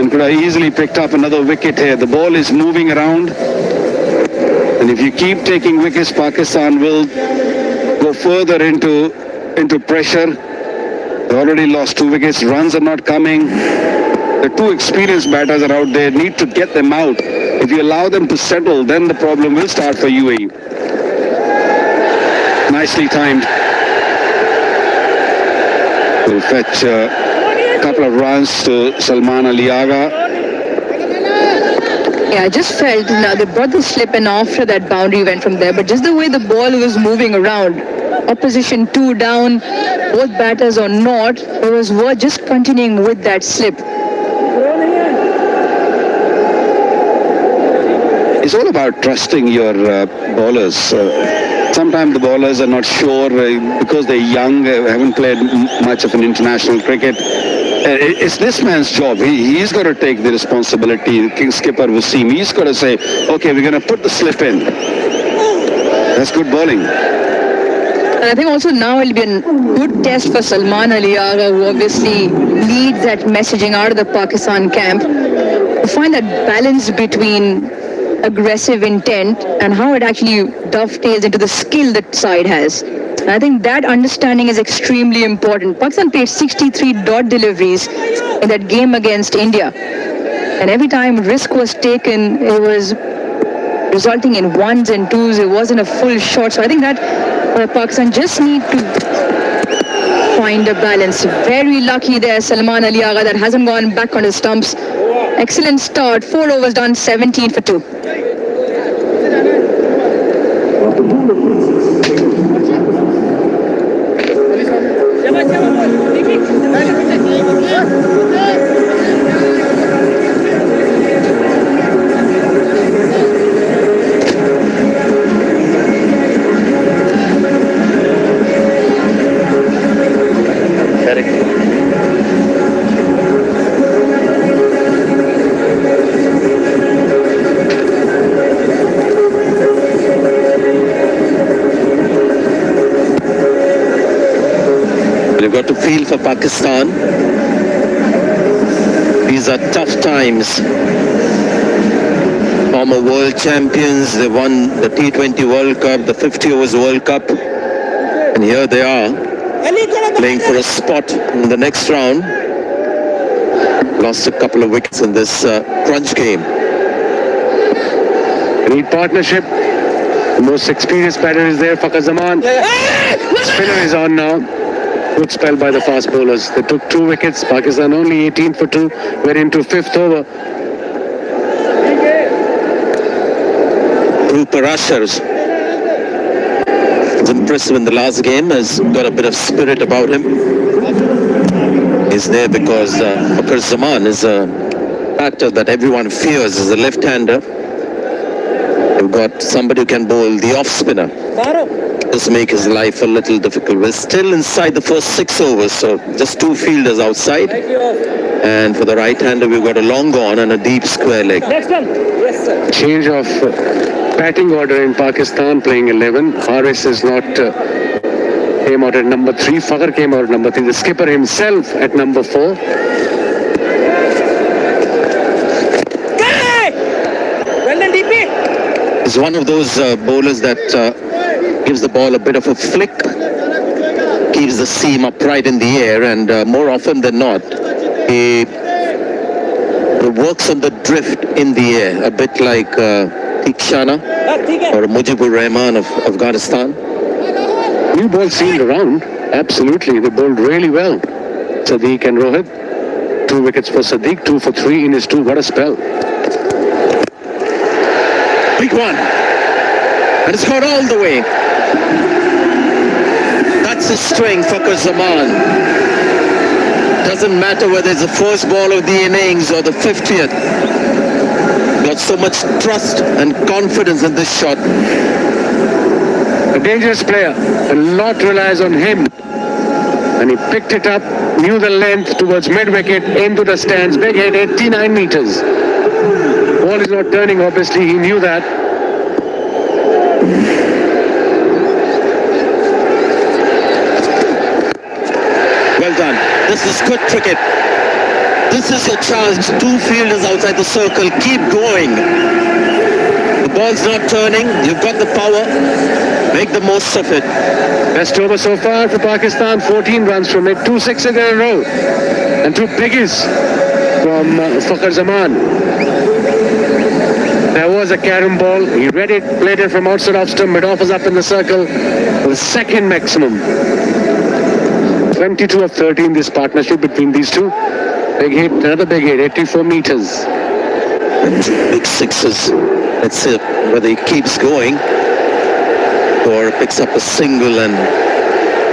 and could have easily picked up another wicket here. The ball is moving around, and if you keep taking wickets, Pakistan will go further into pressure. They already lost 2 wickets. Runs are not coming. The 2 experienced batters are out there. Need to get them out. If you allow them to settle, then the problem will start for UAE. Nicely timed. Will fetch a couple of runs to Salman Ali Agha. Yeah, I just felt now they brought the slip and after that boundary went from there. But just the way the ball was moving around, opposition 2 down, both batters or not, it was worth just continuing with that slip. It's all about trusting your bowlers. Sometimes the bowlers are not sure because they're young, haven't played much of an international cricket. It's this man's job. He's got to take the responsibility. King skipper Wasim, he's got to say, okay, we're going to put the slip in. That's good bowling. And I think also now it'll be a good test for Salman Ali Agha, who obviously leads that messaging out of the Pakistan camp, to find that balance between aggressive intent and how it actually dovetails into the skill that side has. And I think that understanding is extremely important. Pakistan played 63 dot deliveries in that game against India. And every time risk was taken, it was resulting in 1s and 2s. It wasn't a full shot. So I think that Pakistan just need to find a balance. Very lucky there, Salman Ali Agha, that hasn't gone back on his stumps. Excellent start. 4 overs done, 17 for 2. You've got to feel for Pakistan. These are tough times. Former world champions, they won the T20 World Cup, the 50 overs World Cup, and here they are playing for a spot in the next round. Lost a couple of wickets in this crunch game. Need partnership. The most experienced batter is there, Fakhar Zaman. Spinner is on now. Good spell by the fast bowlers. They took 2 wickets. Pakistan only 18 for 2. We're into 5th over. Parashar was impressive in the last game. Has got a bit of spirit about him. He's there because Fakhar Zaman is a batter that everyone fears as a left-hander. You've got somebody who can bowl the off-spinner. This make his life a little difficult. We're still inside the first 6 overs, so just 2 fielders outside. And for the right-hander, we've got a long on and a deep square leg. Next one. Yes, sir. Change of batting order in Pakistan, playing 11. Haris is not came out at number 3. Fakhar came out at number 3. The skipper himself at number 4. He's one of those bowlers that gives the ball a bit of a flick, keeps the seam upright in the air, and more often than not, he works on the drift in the air, a bit like Tikshana or Mujibur Rahman of Afghanistan. New ball seemed around. Absolutely, they bowled really well. Sadiq and Rohit. 2 wickets for Sadiq, 2 for 3 in his 2. What a spell. Big one. And it's got all the way. That's his strength, Fakhar Zaman. Doesn't matter whether it's the first ball of the innings or the 50th. Got so much trust and confidence in this shot. A dangerous player. A lot relies on him. And he picked it up, knew the length towards mid-wicket, into the stands. Big hit, 89 meters. Ball is not turning, obviously. He knew that. Well done. This is good cricket. This is your chance. Two fielders outside the circle. Keep going. The ball's not turning. You've got the power. Make the most of it. Best over so far for Pakistan, 14 runs from it, 2 sixes in a row, and 2 biggies from Fakhar Zaman. There was a carom ball, he read it, played it from outside off stump, mid-off was up in the circle, the second maximum. 22 of 13 this partnership between these two. Big hit, another big hit, 84 meters. And 2 big sixes. Let's see whether he keeps going or picks up a single and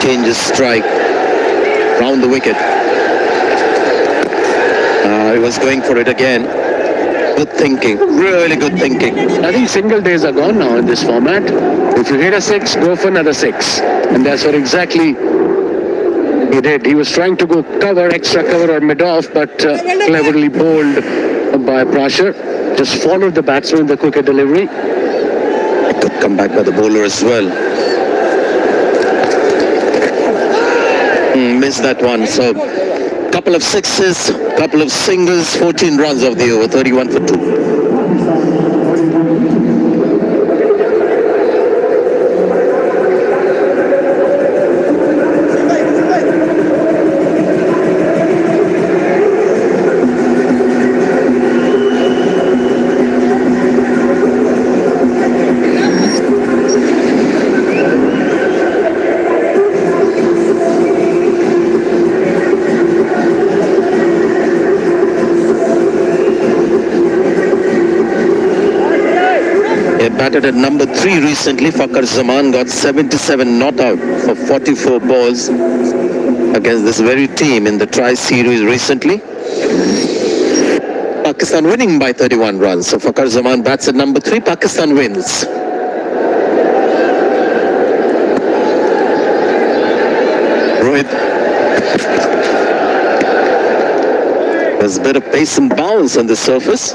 changes strike round the wicket. He was going for it again. Good thinking, really good thinking. I think single days are gone now in this format. If you hit a 6, go for another 6. And that's what exactly he did. He was trying to go cover, extra cover or mid-off, but cleverly bowled by Prasher. Just followed the batsman in the quicker delivery. Good comeback by the bowler as well. Missed that one. So, couple of sixes, couple of singles, 14 runs of the over, 31 for 2. Batted at number 3 recently. Fakhar Zaman got 77 not out for 44 balls against this very team in the Tri-Series recently. Pakistan winning by 31 runs. So Fakhar Zaman bats at number 3. Pakistan wins. Rohit. There's a bit of pace and bounce on the surface.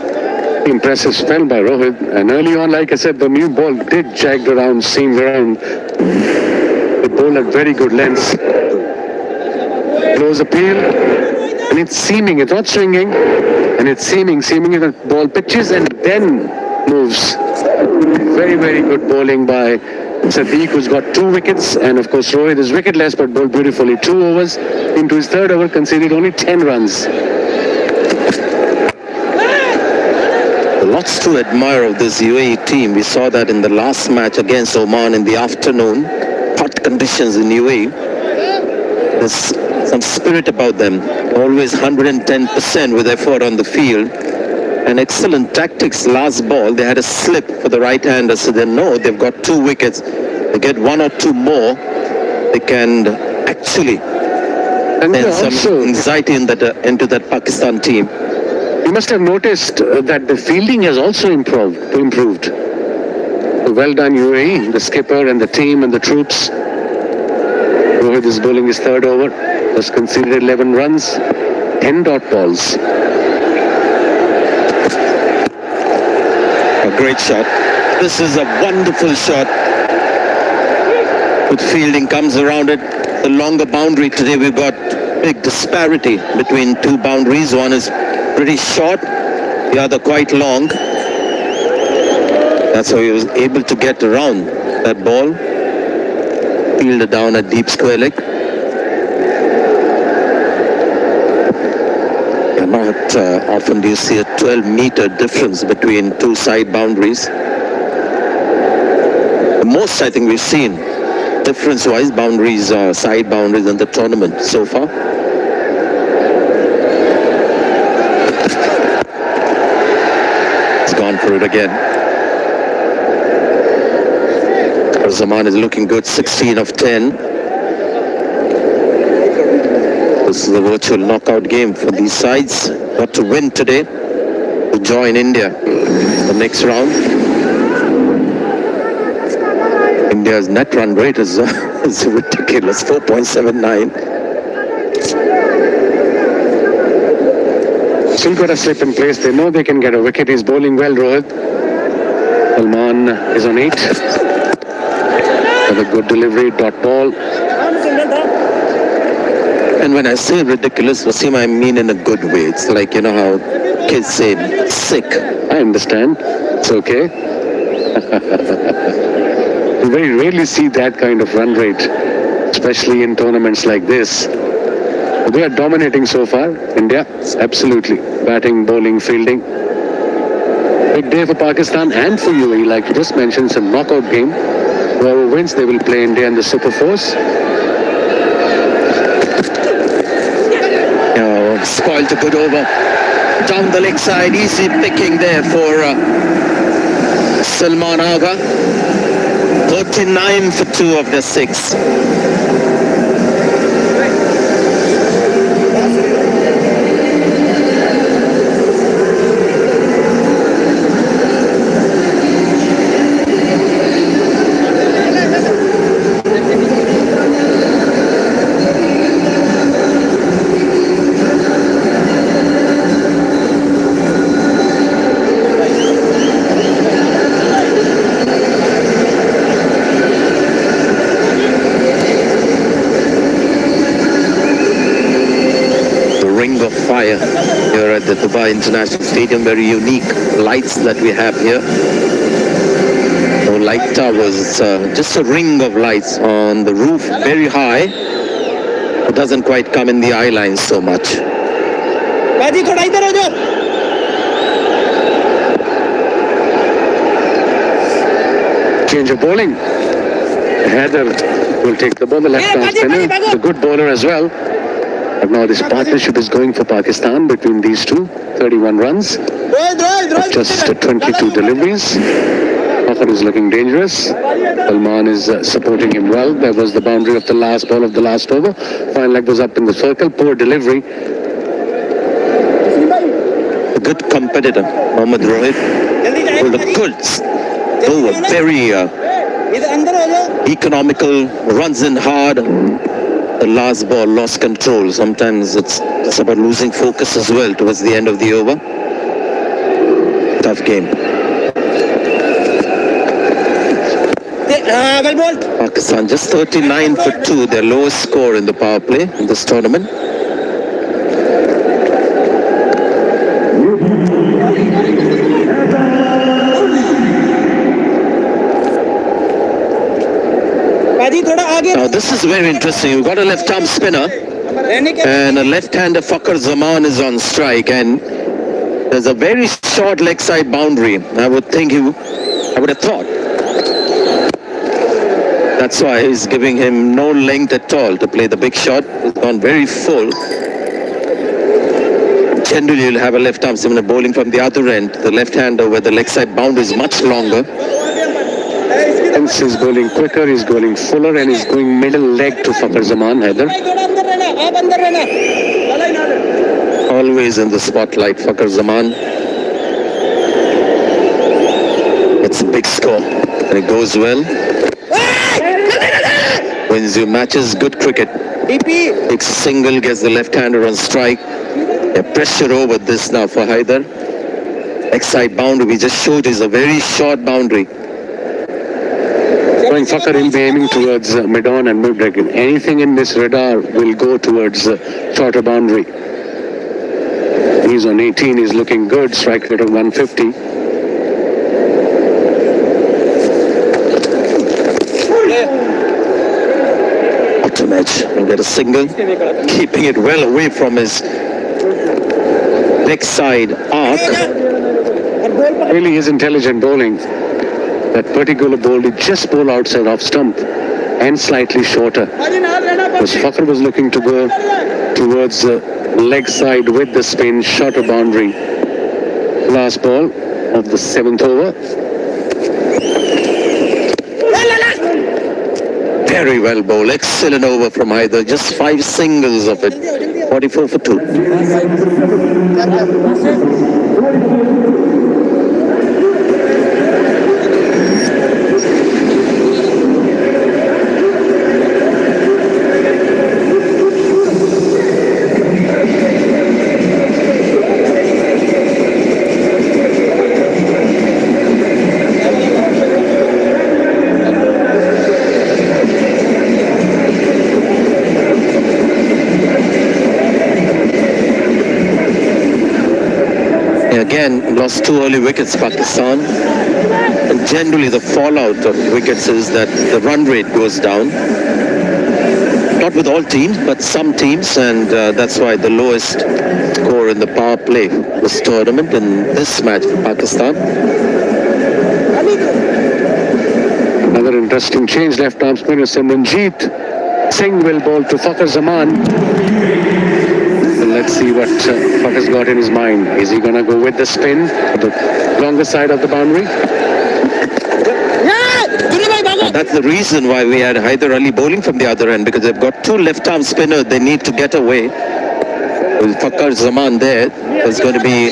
Impressive spell by Rohit, and early on, like I said, the new ball did jag around, seam around. The ball at very good lengths. Close appeal, and it's seaming, it's not swinging, and it's seaming if the ball pitches and then moves. Very, very good bowling by Sadiq, who's got 2 wickets, and of course Rohit is wicketless but bowled beautifully. 2 overs into his 3rd over, conceded only 10 runs. Lots to admire of this UAE team. We saw that in the last match against Oman in the afternoon. Hot conditions in UAE. There's some spirit about them. Always 110% with effort on the field. And excellent tactics. Last ball, they had a slip for the right-hander. So they know they've got 2 wickets. They get 1 or 2 more. They can actually send some anxiety into that Pakistan team. You must have noticed that the fielding has also improved. Well done UAE, the skipper and the team and the troops. Rohit is bowling his 3rd over. Has conceded 11 runs, 10 dot balls. A great shot. This is a wonderful shot. Good fielding comes around it. The longer boundary today, we've got big disparity between 2 boundaries. One is pretty short, the other quite long. That's how he was able to get around that ball. Fielded down at deep square leg. Not often do you see a 12-meter difference between 2 side boundaries. The most I think we've seen difference-wise boundaries, side boundaries in the tournament so far. Gone for it again. Zaman is looking good, 16 of 10. This is a virtual knockout game for these sides. Got to win today to join India the next round. India's net run rate is ridiculous, 4.79. Still got a slip in place. They know they can get a wicket. He's bowling well, Rohit. Salman is on 8. With a good delivery, dot ball. And when I say ridiculous, Wasim, I mean in a good way. It's like, you know how kids say sick. I understand. It's okay. You very rarely see that kind of run rate, especially in tournaments like this. They are dominating so far, India, absolutely. Batting, bowling, fielding. Big day for Pakistan and for UAE, like you just mentioned, it's a knockout game. Whoever wins, they will play India in the Super Force. Spoiled a good over. Down the leg side, easy picking there for Salman Agha. 39 for 2 of the 6. Fire here at the Dubai International Stadium. Very unique lights that we have here. No light towers, it's just a ring of lights on the roof, very high. It doesn't quite come in the eye lines so much. Change of bowling. Heather will take the ball, the left-arm spinner. He's a good bowler as well. But now this partnership is going for Pakistan between these two. 31 runs. Just 22 deliveries. Fakhar is looking dangerous. Salman is supporting him well. There was the boundary of the last ball of the last over. Fine leg was up in the circle. Poor delivery. A good competitor, Mohammad Rohit. Pulled a good over. Very economical. Runs in hard. The last ball lost control. Sometimes it's about losing focus as well towards the end of the over. Tough game. Pakistan just 39 for 2, their lowest score in the power play in this tournament. Now this is very interesting. You've got a left-arm spinner and a left-hander. Fakhar Zaman is on strike, and there's a very short leg side boundary. I would have thought. That's why he's giving him no length at all to play the big shot. He's gone very full. Generally, you'll have a left-arm spinner bowling from the other end, the left-hander, where the leg side boundary is much longer. Hence he's bowling quicker, he's bowling fuller, and he's going middle leg to Fakhar Zaman, Heather. Always in the spotlight, Fakhar Zaman. It's a big score, and it goes well. Wins you matches, good cricket. Big single, gets the left-hander on strike. A pressure over this now for Haider. X-side boundary, we just showed, is a very short boundary. Going Fakhar, he'll be aiming towards mid-on and mid-leg. Anything in this radar will go towards shorter boundary. He's on 18, he's looking good, strike rate of 150. Bottom edge, and get a single, keeping it well away from his leg side arc. Really is intelligent bowling. That particular ball did just bowl outside off stump and slightly shorter. Because Fakhar was looking to go towards the leg side with the spin, shorter boundary. Last ball of the 7th over. Very well bowled, excellent over from Haider, just 5 singles of it, 44 for 2. Again, lost 2 early wickets, Pakistan. And generally the fallout of wickets is that the run rate goes down. Not with all teams, but some teams, and that's why the lowest score in the power play this tournament in this match for Pakistan. Another interesting change. Left arm spinner Simranjeet Singh will bowl to Fakhar Zaman. Let's see what Fakhar's got in his mind. Is he going to go with the spin, the longer side of the boundary? That's the reason why we had Hyder Ali bowling from the other end, because they've got 2 left-arm spinners. They need to get away. With Fakhar Zaman there's going to be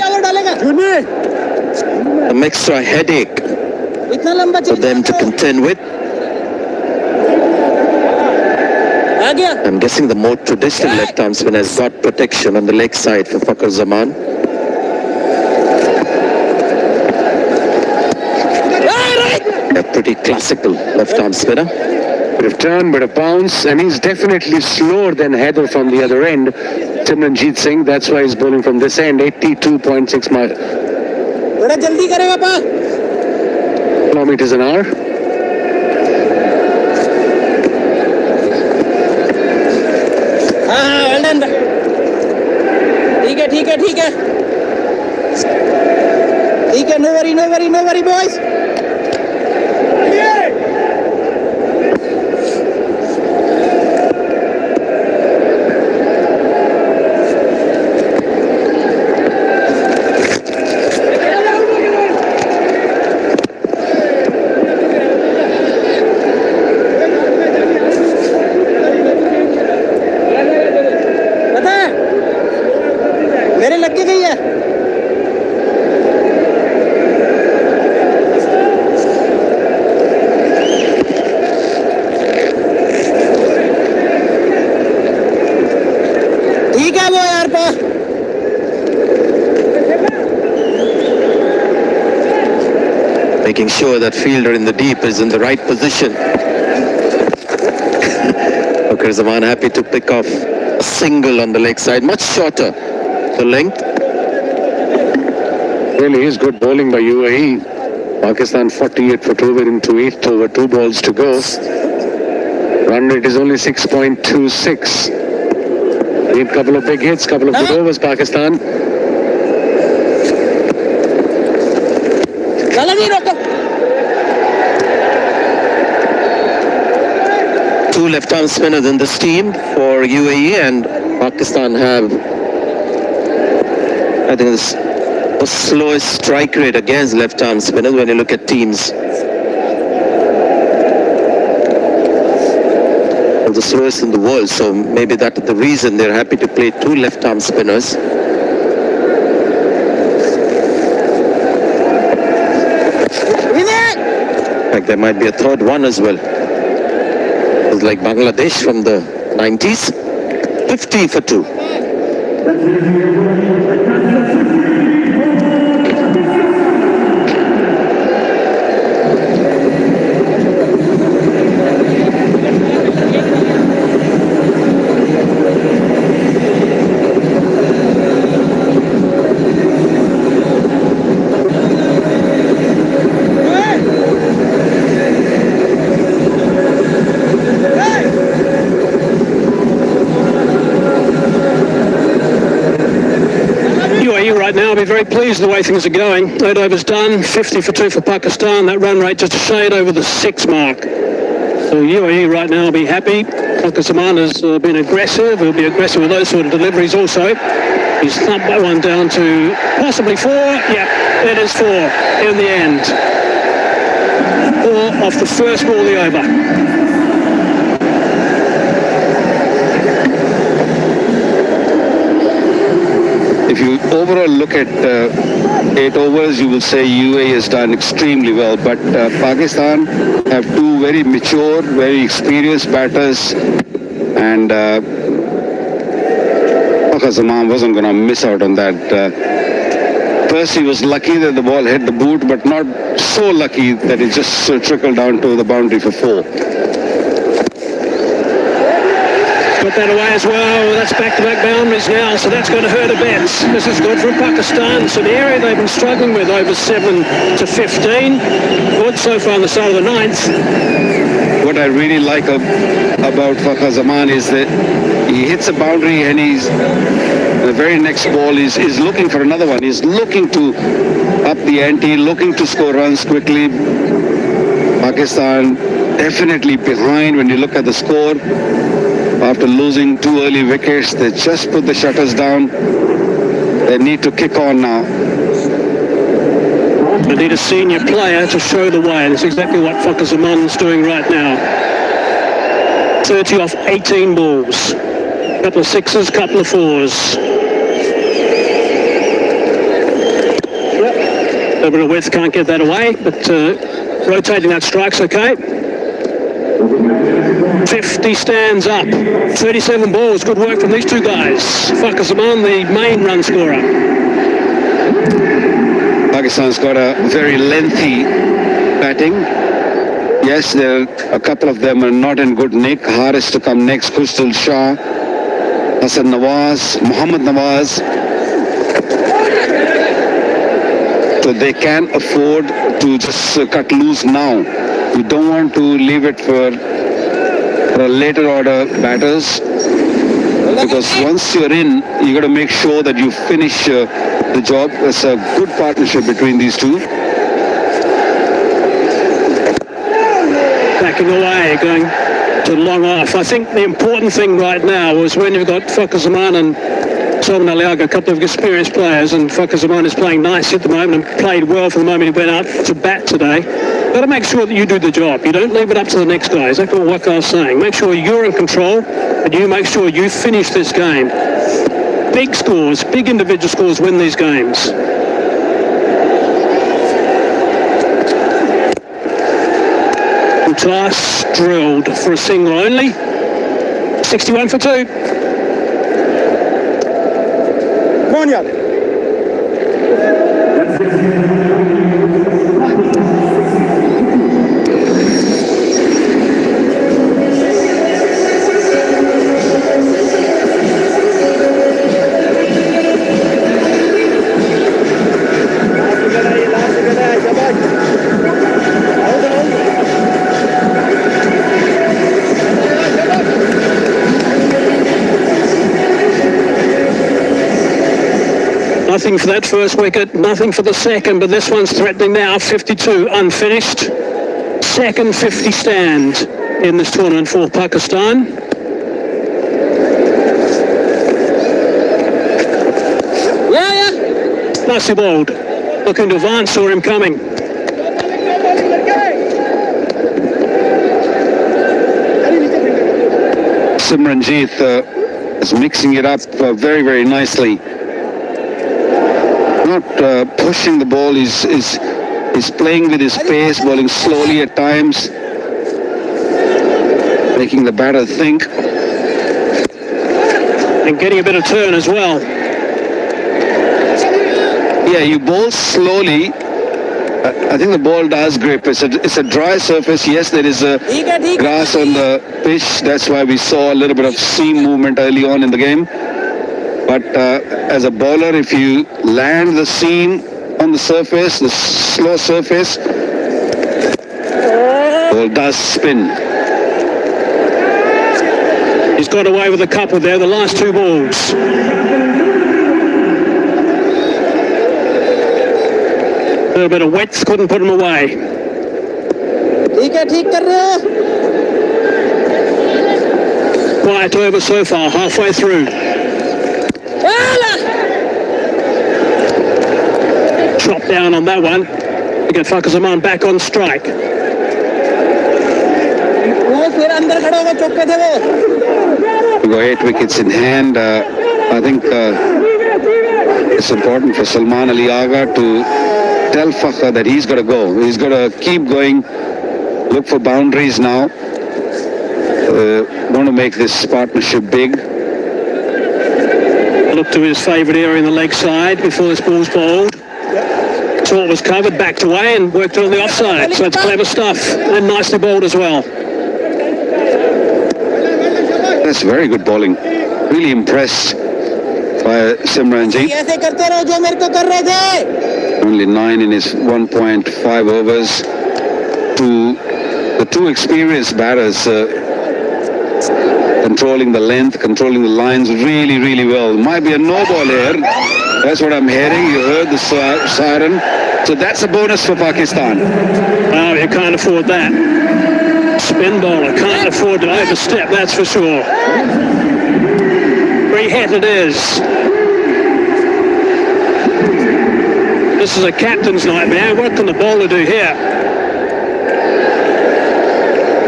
an extra headache for them to contend with. I'm guessing the more traditional left-arm spinner has got protection on the leg side for Fakhar Zaman. A pretty classical left-arm spinner. Bit of turn, bit of bounce, and he's definitely slower than Heather from the other end. Simranjeet Singh, that's why he's bowling from this end, 82.6 kilometers an hour. ठीक है, no worry boys. पता है मेरे लग के गई है. Making sure that fielder in the deep is in the right position. Fakhar Zaman happy to pick off a single on the leg side, much shorter the length. Really is good bowling by UAE. Pakistan 48 for 2, we're into 8 over 2 balls to go. Run rate is only 6.26. Need a couple of big hits, couple of good overs, Pakistan. Two left-arm spinners in this team for UAE, and Pakistan have, I think, the slowest strike rate against left-arm spinners when you look at teams. The slowest in the world, so maybe that's the reason they're happy to play 2 left-arm spinners. In fact, there might be a third one as well. It's like Bangladesh from the 90s. 50 for 2. Right now, I'll be very pleased with the way things are going. 8 overs done, 50 for 2 for Pakistan. That run rate just a shade over the 6 mark. So UAE right now will be happy. Fakhar Zaman has been aggressive. He'll be aggressive with those sort of deliveries also. He's thumped that one down to possibly 4. Yeah, it is 4 in the end. 4 off the first ball of the over. If you overall look at 8 overs, you will say UAE has done extremely well. But Pakistan have 2 very mature, very experienced batters. And Fakhar Zaman wasn't going to miss out on that. First, he was lucky that the ball hit the boot, but not so lucky that it just trickled down to the boundary for 4. Got that away as well. That's back-to-back boundaries now, so that's going to hurt a bit. This is good for Pakistan. It's an area they've been struggling with over 7 to 15. Good so far on the start of the ninth. What I really like about Fakhar Zaman is that he hits a boundary and the very next ball is looking for another one. He's looking to up the ante, looking to score runs quickly. Pakistan definitely behind when you look at the score. After losing 2 early wickets, they just put the shutters down. They need to kick on now. They need a senior player to show the way. That's exactly what Fakhar Zaman's doing right now. 30 off 18 balls. Couple of sixes, couple of fours. A little bit of width, can't get that away, but rotating that strike's okay. 50 stands up. 37 balls. Good work from these two guys. Fakhar Zaman, the main run scorer. Pakistan's got a very lengthy batting. Yes, a couple of them are not in good nick. Haris to come next, Kustul Shah, Hassan Nawaz, Muhammad Nawaz. So they can afford to just cut loose now. You don't want to leave it for later order batters, because once you're in, you got to make sure that you finish the job. It's a good partnership between these two. Backing away, going to long off. I think the important thing right now is when you've got Fakhar Zaman and Salman Ali Agha, a couple of experienced players, and Fakhar Zaman is playing nice at the moment and played well from the moment he went out to bat today. Got to make sure that you do the job. You don't leave it up to the next guy. Exactly what Waqar's saying. Make sure you're in control and you make sure you finish this game. Big scores, big individual scores win these games. Toss drilled for a single only. 61 for 2. Come on, yaar. Nothing for that first wicket, nothing for the second, but this one's threatening now. 52 unfinished. Second 50 stand in this tournament for Pakistan. Yeah. Nicely bowled. Looking to advance, saw him coming. Simranjeet is mixing it up very, very nicely. Not pushing the ball, he's playing with his pace, bowling slowly at times, making the batter think. And getting a bit of turn as well. Yeah, you bowl slowly. I think the ball does grip. It's a dry surface. Yes, there is a grass on the pitch. That's why we saw a little bit of seam movement early on in the game. But as a bowler, if you land the seam on the surface, the slow surface, ball does spin. He's got away with a couple there, the last two balls. A little bit of width, couldn't put him away. ठीक कर रहे हो. Quiet over so far, halfway through. Drop down on that one. We get Fakhar Zaman back on strike. वो फिर अंदर खड़ा होगा चौके थे वो. We got 8 wickets in hand. I think it's important for Salman Ali Agha to tell Fakhar that he's got to go. He's got to keep going. Look for boundaries now. Want to make this partnership big. Look to his favourite area in the leg side before this ball's bowled. Saw it was covered, backed away and worked it on the offside. So it's clever stuff and nicely bowled as well. That's very good bowling. Really impressed by Simranjit. ऐसे करते रहो जो मेरे को कर रहे थे. Only 9 in his 1.5 overs. The two experienced batters controlling the length, controlling the lines really, really well. Might be a no ball here. That's what I'm hearing. You heard the siren. So that's a bonus for Pakistan. Oh, you can't afford that. Spin bowler can't afford to overstep, that's for sure. Free hit it is. This is a captain's nightmare. What can the bowler do here?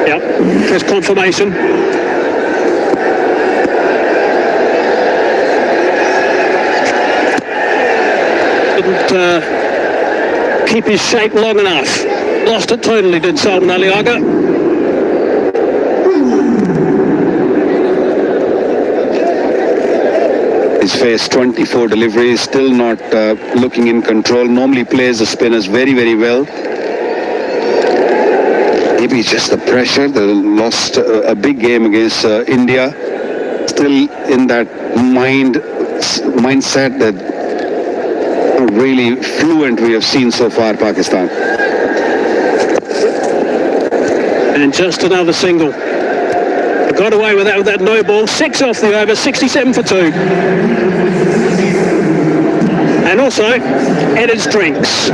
Yep, there's confirmation. Didn't keep his shape long enough. Lost it totally, did Salman Ali Agha. He's faced 24 deliveries, still not looking in control. Normally plays the spinners very, very well. Maybe just the pressure. They lost a big game against India. Still in that mindset that really fluent we have seen so far, Pakistan. And just another single. They got away with that no ball. 6 off the over, 67 for 2. And also, Eddard's drinks.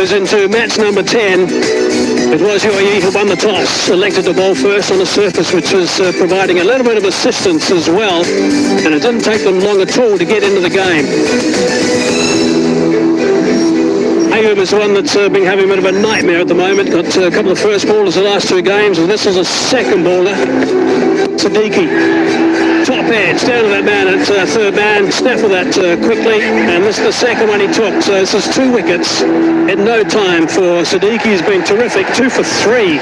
Into match number 10. It was UAE who won the toss, selected to bowl first on a surface which was providing a little bit of assistance as well, and it didn't take them long at all to get into the game. Ayub is the one that's been having a bit of a nightmare at the moment. Got a couple of first bowlers the last 2 games, and this is a second bowler. Siddiqui. Top edge, down to that man at third man, snaffled that quickly, and this is the second one he took, so this is 2 wickets in no time for Siddiqui. He's been terrific, 2 for 3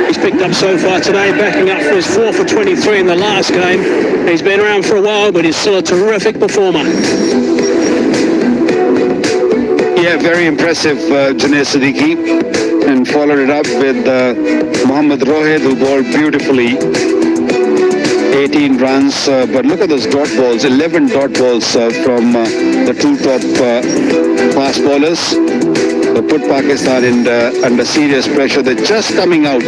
he's picked up so far today, backing up for his 4 for 23 in the last game. He's been around for a while, but he's still a terrific performer. Yeah, very impressive, Junaid Siddiqui, and followed it up with Mohammad Rohid, who bowled beautifully. 18 runs, but look at those dot balls, 11 dot balls from the 2 top fast bowlers. They put Pakistan under serious pressure. They're just coming out,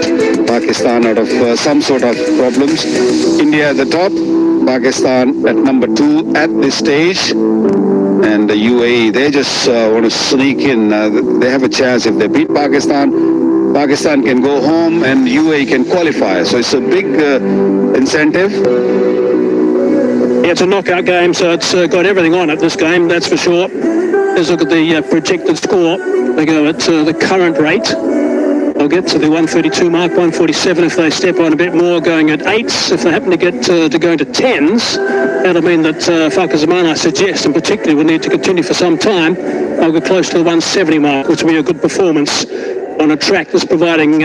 Pakistan, out of some sort of problems. India at the top, Pakistan at number 2 at this stage. And the UAE, they just want to sneak in. They have a chance if they beat Pakistan. Pakistan can go home and UAE can qualify. So it's a big incentive. Yeah, it's a knockout game, so it's got everything on it, this game, that's for sure. Let's look at the projected score. They go at the current rate. They'll get to the 132 mark, 147 if they step on a bit more, going at 8s. If they happen to get to going to 10s, that'll mean that Fakhar Zaman, I suggest, and particularly will need to continue for some time. They'll get close to the 170 mark, which will be a good performance on a track that's providing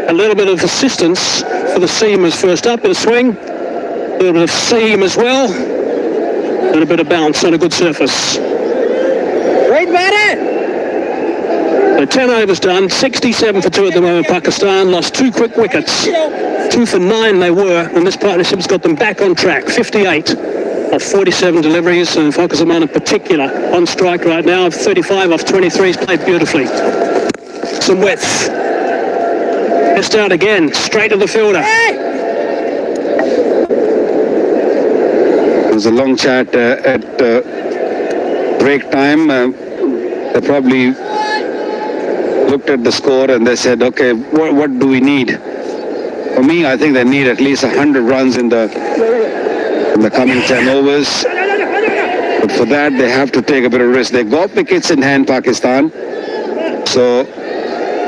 A little bit of assistance for the seamers first up, bit of swing, a little bit of seam as well, and a bit of bounce on a good surface. Right, Barry. So 10 overs done, 67 for 2 at the moment. Pakistan lost 2 quick wickets. 2 for 9 they were, and this partnership's got them back on track. 58 of 47 deliveries, and Fakhar Zaman in particular on strike right now. 35 off 23, he's played beautifully. Some width. Missed out again, straight to the fielder. There was a long chat at break time. They probably looked at the score and they said, okay, what do we need? For me, I think they need at least 100 runs in the coming 10 overs. But for that, they have to take a bit of risk. They got wickets in hand, Pakistan. So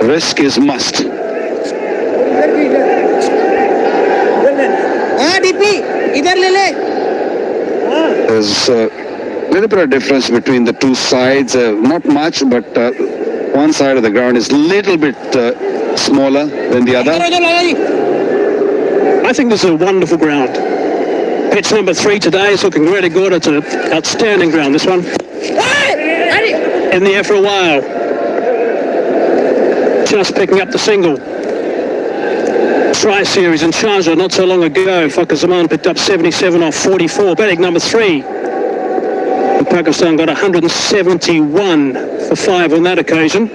risk is must. There's a little bit of difference between the two sides. Not much, but one side of the ground is a little bit smaller than the other. I think this is a wonderful ground. Pitch number 3 today is looking really good. It's an outstanding ground, this one. In the air for a while. Just picking up the single. Tri-series in Sharjah not so long ago. Fakhar Zaman picked up 77 off 44. Batting number 3. And Pakistan got 171 for 5 on that occasion.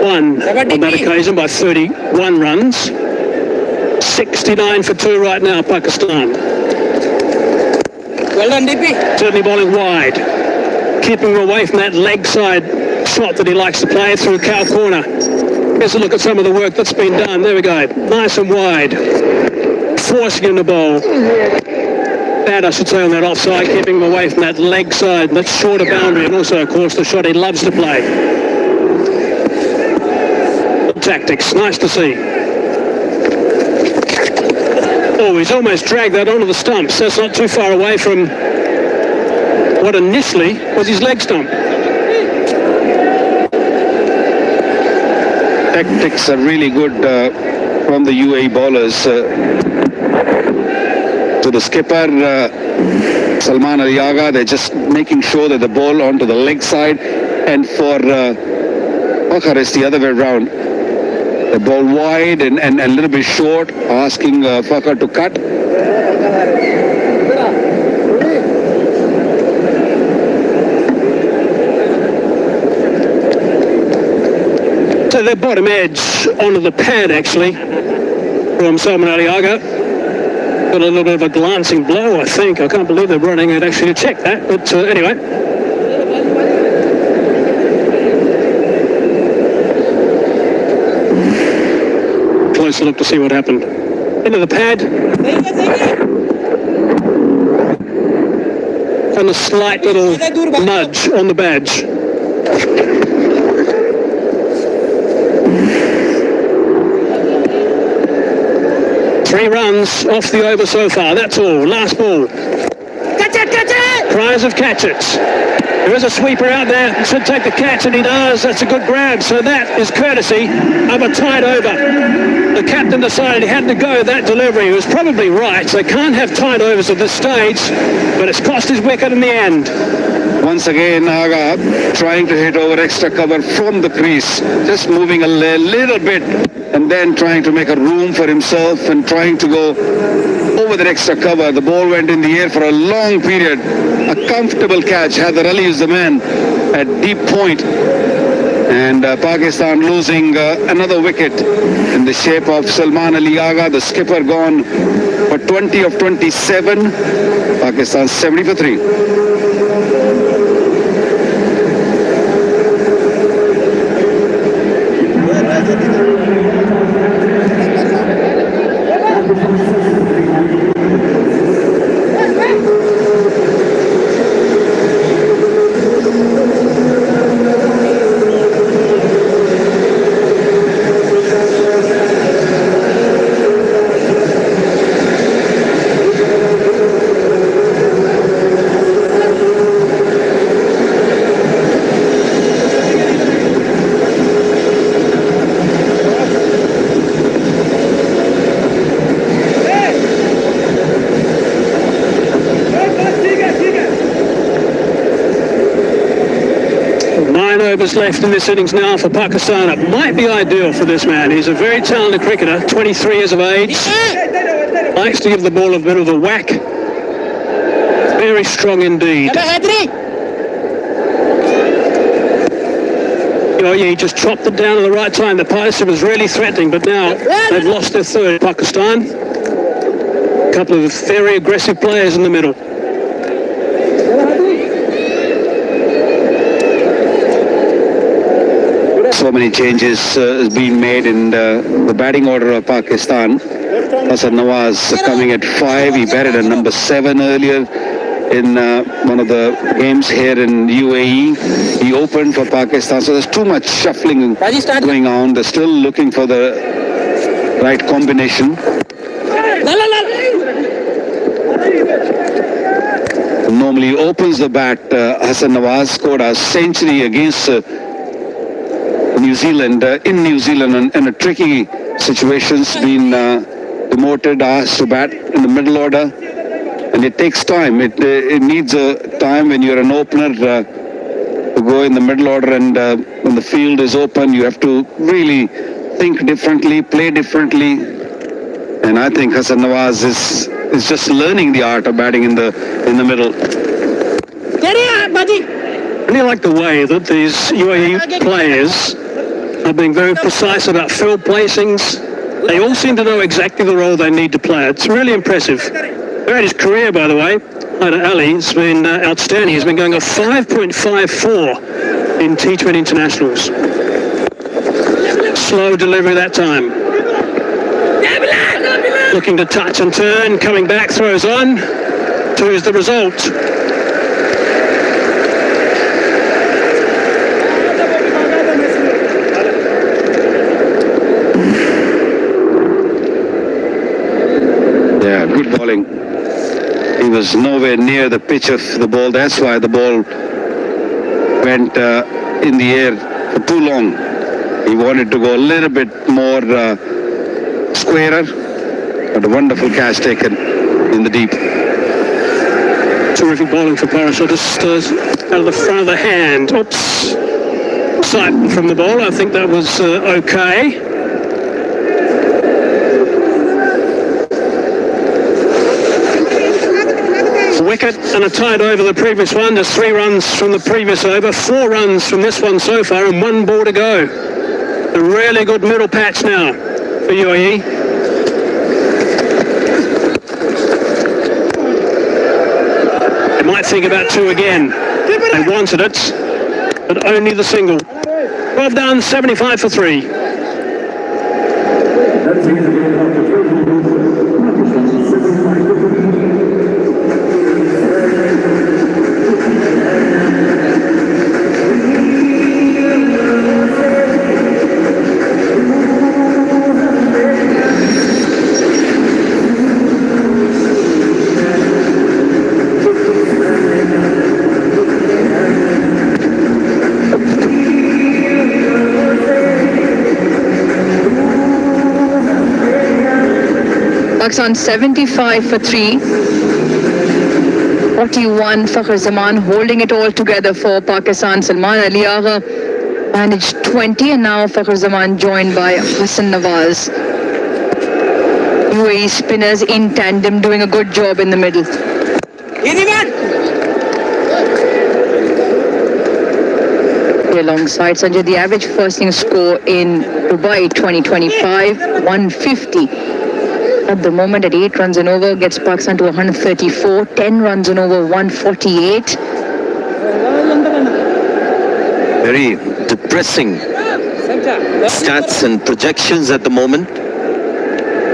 Won on that occasion by 31 runs. 69 for 2 right now, Pakistan. Well done, DP. Certainly bowling wide. Keeping him away from that leg side shot that he likes to play through cow corner. Here's a look at some of the work that's been done. There we go. Nice and wide. Forcing him to bowl. Bad, I should say, on that offside, keeping him away from that leg side, that shorter boundary, and also, of course, the shot he loves to play. Tactics, nice to see. Oh, he's almost dragged that onto the stumps. That's not too far away from what initially was his leg stump. Tactics are really good from the UAE bowlers. To the skipper, Salman Ali Agha, they're just making sure that the ball onto the leg side, and for Fakhar it's the other way around. The ball wide and a little bit short, asking Fakhar to cut. So their bottom edge onto the pad, actually, from Salman Ali Agha. Got a little bit of a glancing blow, I think. I can't believe they're running it actually to check that. But anyway. Closer look to see what happened. Into the pad. And a slight little nudge on the badge. Three runs off the over so far. That's all. Last ball. Catch it, catch it! Cries of catch it. There is a sweeper out there. Should take the catch, and he does. That's a good grab. So that is courtesy of a tight over. The captain decided he had to go that delivery. He was probably right. They can't have tight overs at this stage, but it's cost his wicket in the end. Once again, Agha trying to hit over extra cover from the crease, just moving a little bit and then trying to make a room for himself and trying to go over the extra cover. The ball went in the air for a long period. A comfortable catch. Haider Ali is the man at deep point. And Pakistan losing another wicket in the shape of Salman Ali Agha, the skipper, gone for 20 of 27. Pakistan 70 for 3. overs left in this innings now for Pakistan. It might be ideal for this man. He's a very talented cricketer, 23 years of age. Likes to give the ball a bit of a whack. Very strong indeed. UAE just chopped it down at the right time. The Pakistan was really threatening, but now they've lost their third. Pakistan. A couple of very aggressive players in the middle. So many changes has been made in the batting order of Pakistan. Hassan Nawaz coming at 5. He batted at number 7 earlier in one of the games here in UAE. He opened for Pakistan, so there's too much shuffling going on. They're still looking for the right combination. Normally opens the bat. Hassan Nawaz scored a century against New Zealand, in New Zealand, in a tricky situations, been demoted, asked to bat in the middle order. And it takes time. It needs a time when you're an opener to go in the middle order, and when the field is open, you have to really think differently, play differently. And I think Hassan Nawaz is just learning the art of batting in the middle. I really like the way that these UAE players are being very precise about field placings. They all seem to know exactly the role they need to play. It's really impressive. Throughout his career, by the way, Hyder Ali has been outstanding. He's been going a 5.54 in T20 internationals. Slow delivery that time. Looking to touch and turn, coming back, throws on. 2 is the result. Yeah, good bowling. He was nowhere near the pitch of the ball. That's why the ball went in the air for too long. He wanted to go a little bit more squarer, but a wonderful catch taken in the deep. Terrific bowling for Parasha, just out of the front of the hand. Oops. Sight from the ball. I think that was okay. Wicket and a tied over the previous one. Just 3 runs from the previous over, 4 runs from this one so far, and 1 ball to go. A really good middle patch now for UAE. They might think about 2 again. They wanted it, but only the single. Well done, 75 for 3. Pakistan 75 for 3. 41 Fakhr Zaman holding it all together for Pakistan. Salman Ali Agha managed 20, and now Fakhr Zaman joined by Hassan Nawaz. UAE spinners in tandem doing a good job in the middle. Alongside Sanjay, the average first innings score in Dubai 2025, 150. At the moment, at 8 runs and over, gets Pakistan to 134. 10 runs and over, 148. Very depressing stats and projections at the moment.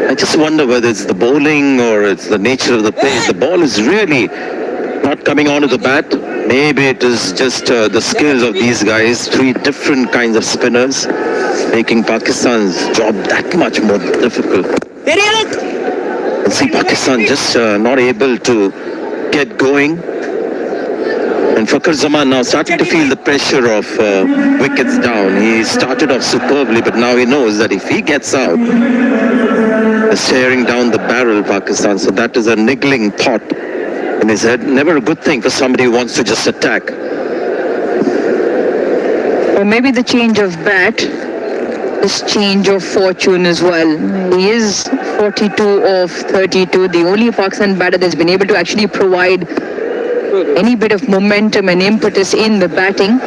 I just wonder whether it's the bowling or it's the nature of the pace. The ball is really not coming onto the bat. Maybe it is just the skills of these guys. 3 different kinds of spinners, making Pakistan's job that much more difficult. And see Pakistan just not able to get going. And Fakhr Zaman now starting to feel the pressure of wickets down. He started off superbly, but now he knows that if he gets out, they're staring down the barrel, Pakistan. So that is a niggling thought in his head. Never a good thing for somebody who wants to just attack. Or maybe the change of bat, this change of fortune as well. He is 42 of 32, the only Pakistan batter that's been able to actually provide any bit of momentum and impetus in the batting.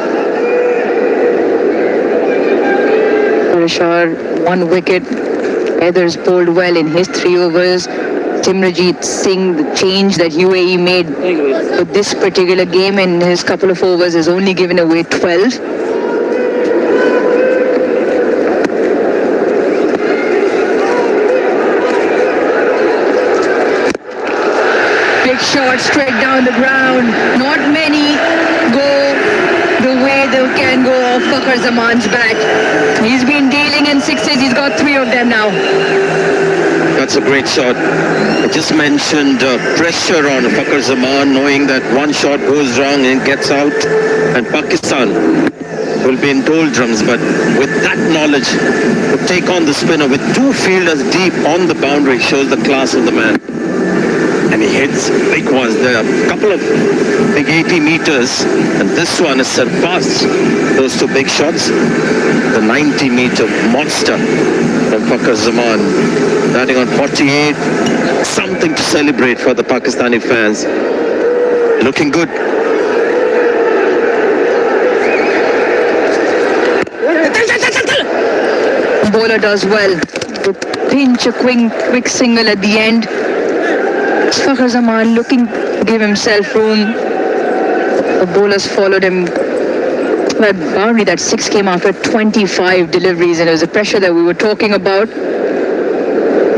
Rishar, 1 wicket. Heathers bowled well in his 3 overs. Simranjeet Singh, the change that UAE made for this particular game in his couple of overs has only given away 12. Big shot straight down the ground. Not many go the way they can go off Fakhar Zaman's bat. He's been dealing in sixes. He's got 3 of them now. That's a great shot. I just mentioned pressure on Fakhar Zaman, knowing that one shot goes wrong and gets out, and Pakistan will be in doldrums. But with that knowledge, to take on the spinner with 2 fielders deep on the boundary shows the class of the man. And he hits big ones. There are a couple of big 80 meters, and this one has surpassed those 2 big shots. The 90-meter monster from Fakhar Zaman, batting on 48. Something to celebrate for the Pakistani fans. Looking good. Bowler does well. To pinch a quick single at the end. Fakhar Zaman looking to give himself room. The bowlers followed him. That boundary, that 6 came after 25 deliveries, and it was the pressure that we were talking about.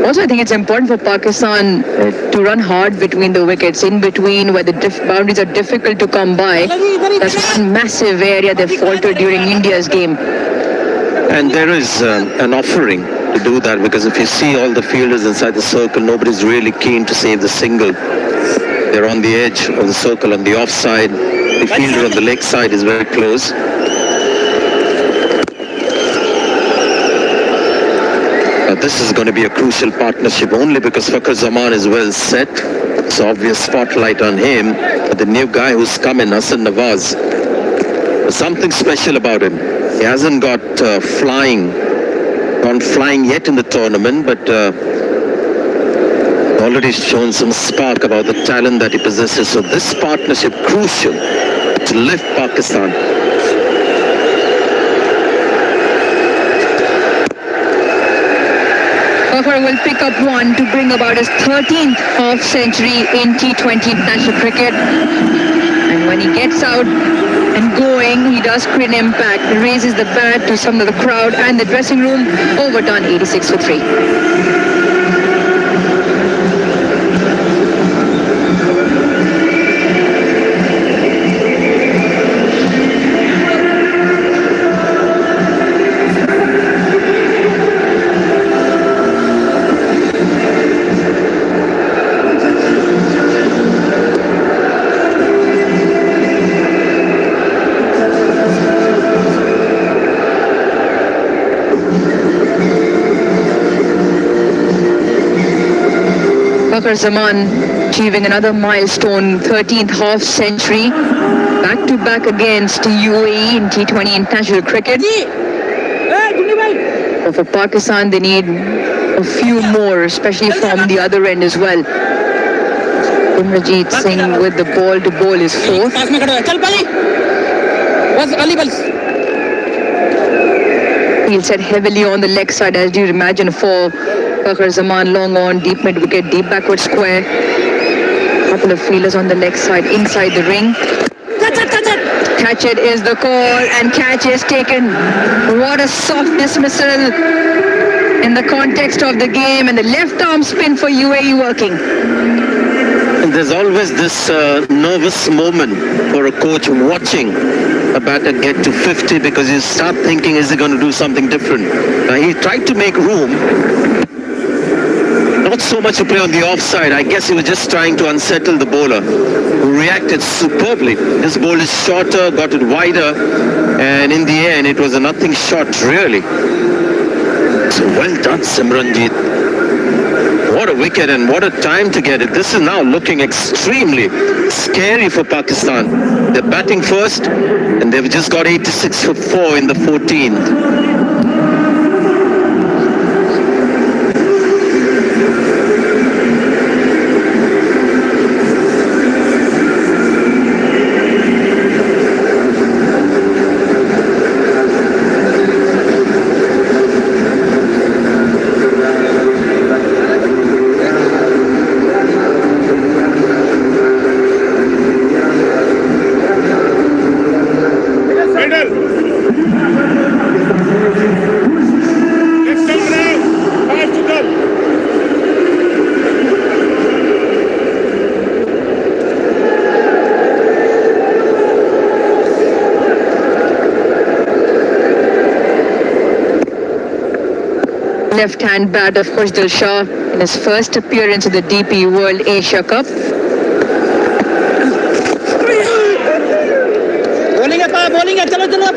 Also, I think it's important for Pakistan to run hard between the wickets, in between where the boundaries are difficult to come by. That's one massive area they faltered during India's game. And there is an offering to do that, because if you see all the fielders inside the circle, nobody's really keen to save the single. They're on the edge of the circle, on the offside. The fielder on the leg side is very close. This is going to be a crucial partnership only because Fakhar Zaman is well set. It's obvious spotlight on him. But the new guy who's come in, Hassan Nawaz, there's something special about him. He hasn't gone flying yet in the tournament, but already shown some spark about the talent that he possesses. So this partnership crucial to lift Pakistan. Fakhar will pick up 1 to bring about his 13th half-century in T20 international cricket. And when he gets out and going, he does create an impact. He raises the bat to some of the crowd and the dressing room. Overdone 86 for 3. Fakhar Zaman achieving another milestone, 13th half-century, back-to-back against UAE in T20 international cricket. But for Pakistan, they need a few more, especially from the other end as well. Simranjeet Singh with the ball to bowl is 4th. He'll set heavily on the leg side, as you'd imagine, for Fakhar Zaman. Long on, deep mid-wicket, deep backward square. Couple of fielders on the leg side, inside the ring. Catch it is the call, and catch is taken. What a soft dismissal in the context of the game, and the left arm spin for UAE working. And there's always this nervous moment for a coach watching a batter get to 50, because you start thinking, is he going to do something different? He tried to make room, not so much to play on the offside. I guess he was just trying to unsettle the bowler, who reacted superbly. This ball is shorter, got it wider, and in the end it was a nothing shot really. So well done, Simranjeet. What a wicket and what a time to get it. This is now looking extremely scary for Pakistan. They're batting first and they've just got 86 for 4 in the 14th. Left-hand bat of Khushdil Shah in his first appearance at the DP World Asia Cup.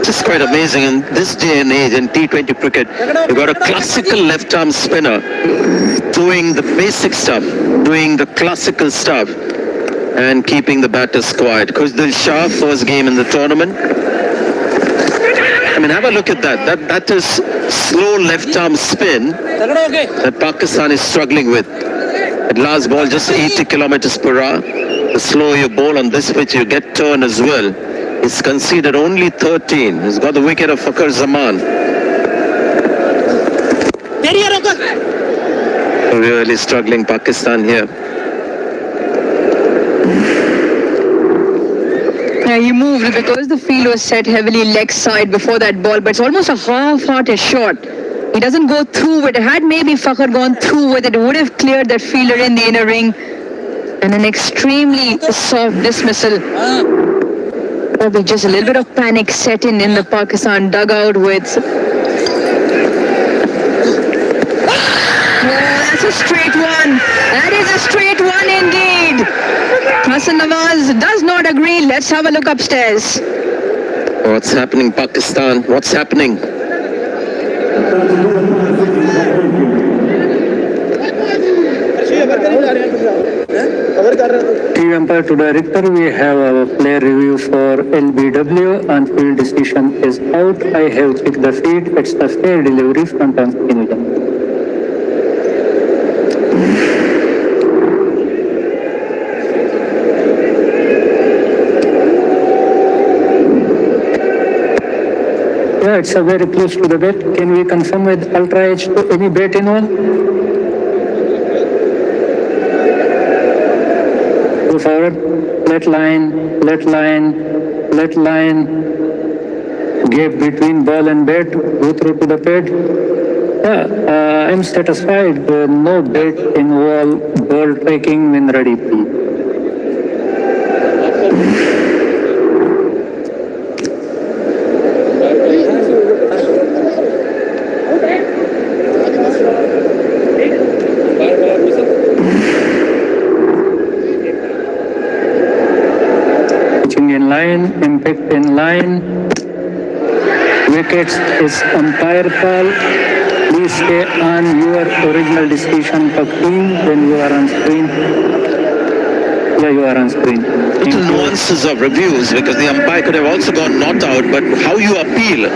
It's quite amazing in this day and age in T20 cricket. You've got a classical left-arm spinner doing the basic stuff, doing the classical stuff and keeping the batters quiet. Khushdil Shah, first game in the tournament. I mean, have a look at that. That is slow left-arm spin that Pakistan is struggling with. At last ball, just 80 kilometers per hour. The slower you bowl on this pitch, you get turn as well. He's conceded only 13. He's got the wicket of Fakhar Zaman. Really struggling Pakistan here. Yeah, he moved because the field was set heavily leg side before that ball, but it's almost a half-hearted shot. He doesn't go through with it. Had maybe Fakhar gone through with it, it would have cleared that fielder in the inner ring. And an extremely soft dismissal. Probably just a little bit of panic set in the Pakistan dugout with... That's a straight one. That is a straight one indeed. Hassan Nawaz does not agree. Let's have a look upstairs. What's happening, Pakistan? What's happening? Chief umpire to director, we have a player review for LBW and field decision is out. I have checked the feed. It's a fair delivery from Tanzania. Yeah, it's a very close to the bat. Can we confirm with Ultra H to any bat involved? Go forward. Let line. Gap between ball and bat. Go through to the pad. Yeah, I'm satisfied. No bat involved. Ball tracking when ready, please. In line, impact in line, wickets is umpire call. Please stay on your original decision for team when you are on screen. Yeah, you are on screen. Little nuances of reviews because the umpire could have also gone not out, but how you appeal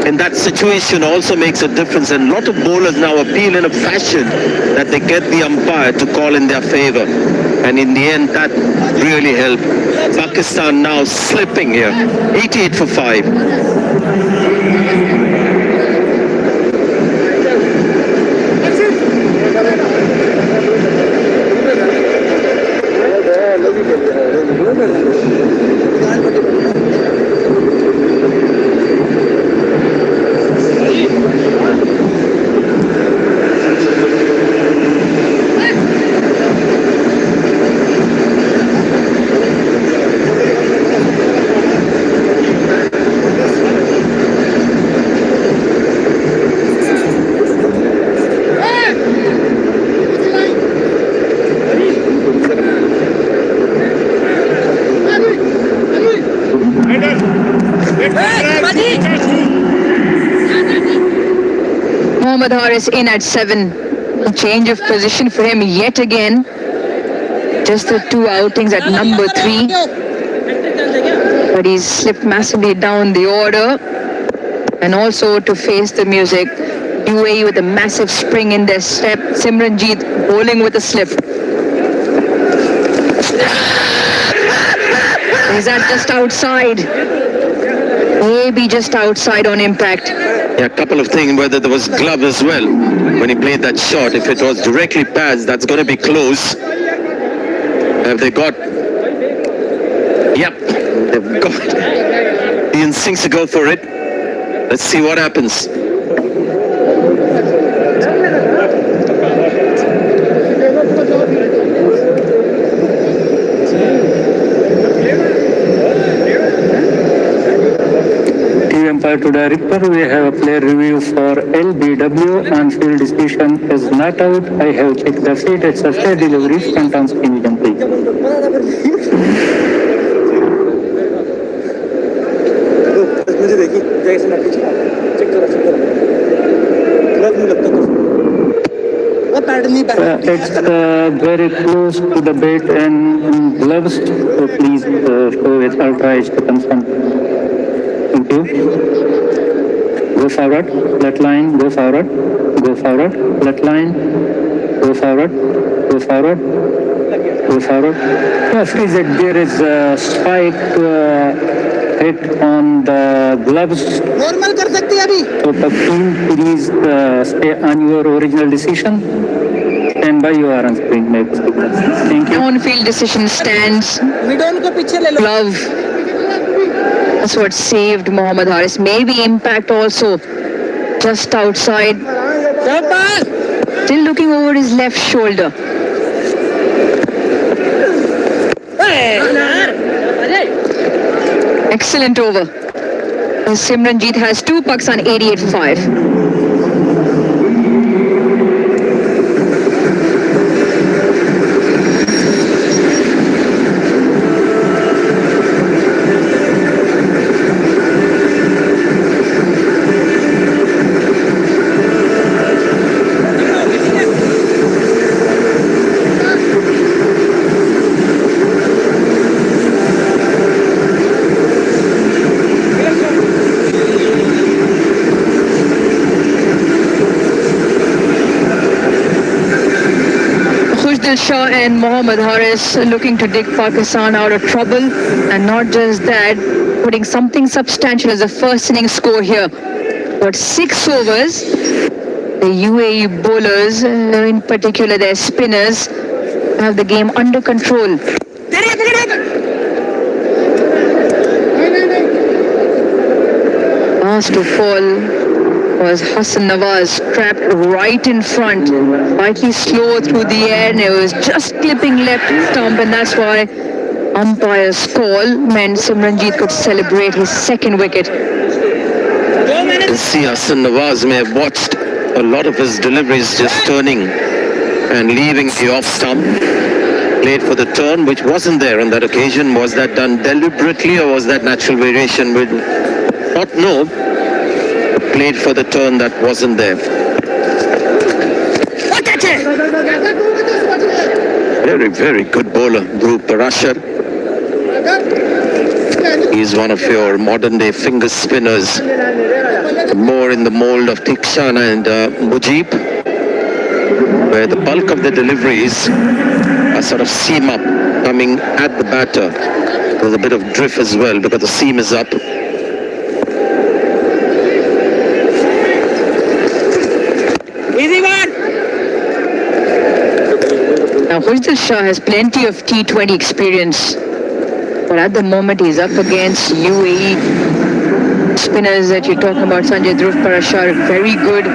in that situation also makes a difference. And a lot of bowlers now appeal in a fashion that they get the umpire to call in their favor. And in the end, that really helped. Pakistan now slipping here. 88 for 5. Mohammad Haris in at 7. Change of position for him yet again. Just the 2 outings at number 3. But he's slipped massively down the order. And also to face the music, UAE with a massive spring in their step. Simranjeet bowling with a slip. Is that just outside? Maybe just outside on impact. Yeah, a couple of things, whether there was glove as well when he played that shot. If it was directly past, that's going to be close. Have they got... Yep, they've got the instincts to go for it. Let's see what happens. Umpire to director, we have a player review for LBW. On-field decision is not out. I have checked the feet. It's a fair delivery. Front on screen, vision, please. मुझे देखी जैसे ना पीछे check करो लग नहीं लगता कुछ वो पैड नहीं बैठ It's very close to the bat and gloves, so please show with ultra HD concern. Thank you. Go forward, flat line, go forward, flat line, go forward, go forward. Yeah, freeze it. There is a spike hit on the gloves. Normal कर सकती है अभी So the team, please stay on your original decision. Stand by, you are on screen. Thank you. On-field decision stands. Mid-on को पीछे ले लो Glove. That's what saved Mohammad Haris. Maybe impact also. Just outside. Still looking over his left shoulder. Excellent over. Simranjeet has 2 pucks on 88.5. Shah and Mohammad Haris looking to dig Pakistan out of trouble, and not just that, putting something substantial as a first inning score here. But 6 overs, the UAE bowlers, in particular their spinners, have the game under control. Last to fall was Hassan Nawaz, trapped right in front, slightly slow through the air, and it was just clipping left stump, and that's why umpire's call meant Simranjeet could celebrate his 2nd wicket. You see, Hassan Nawaz may have watched a lot of his deliveries just turning and leaving the off stump. Played for the turn, which wasn't there on that occasion. Was that done deliberately or was that natural variation? We do not know. Played for the turn that wasn't there. Very, very good bowler, Dhruv Parashar. He's one of your modern day finger spinners, more in the mold of Tikshana and Mujib, where the bulk of the deliveries are sort of seam up, coming at the batter. There's a bit of drift as well because the seam is up. Now, Khushal Shah has plenty of T20 experience, but at the moment he's up against UAE spinners that you're talking about. Sanjay, Dhruv Parashar, very good.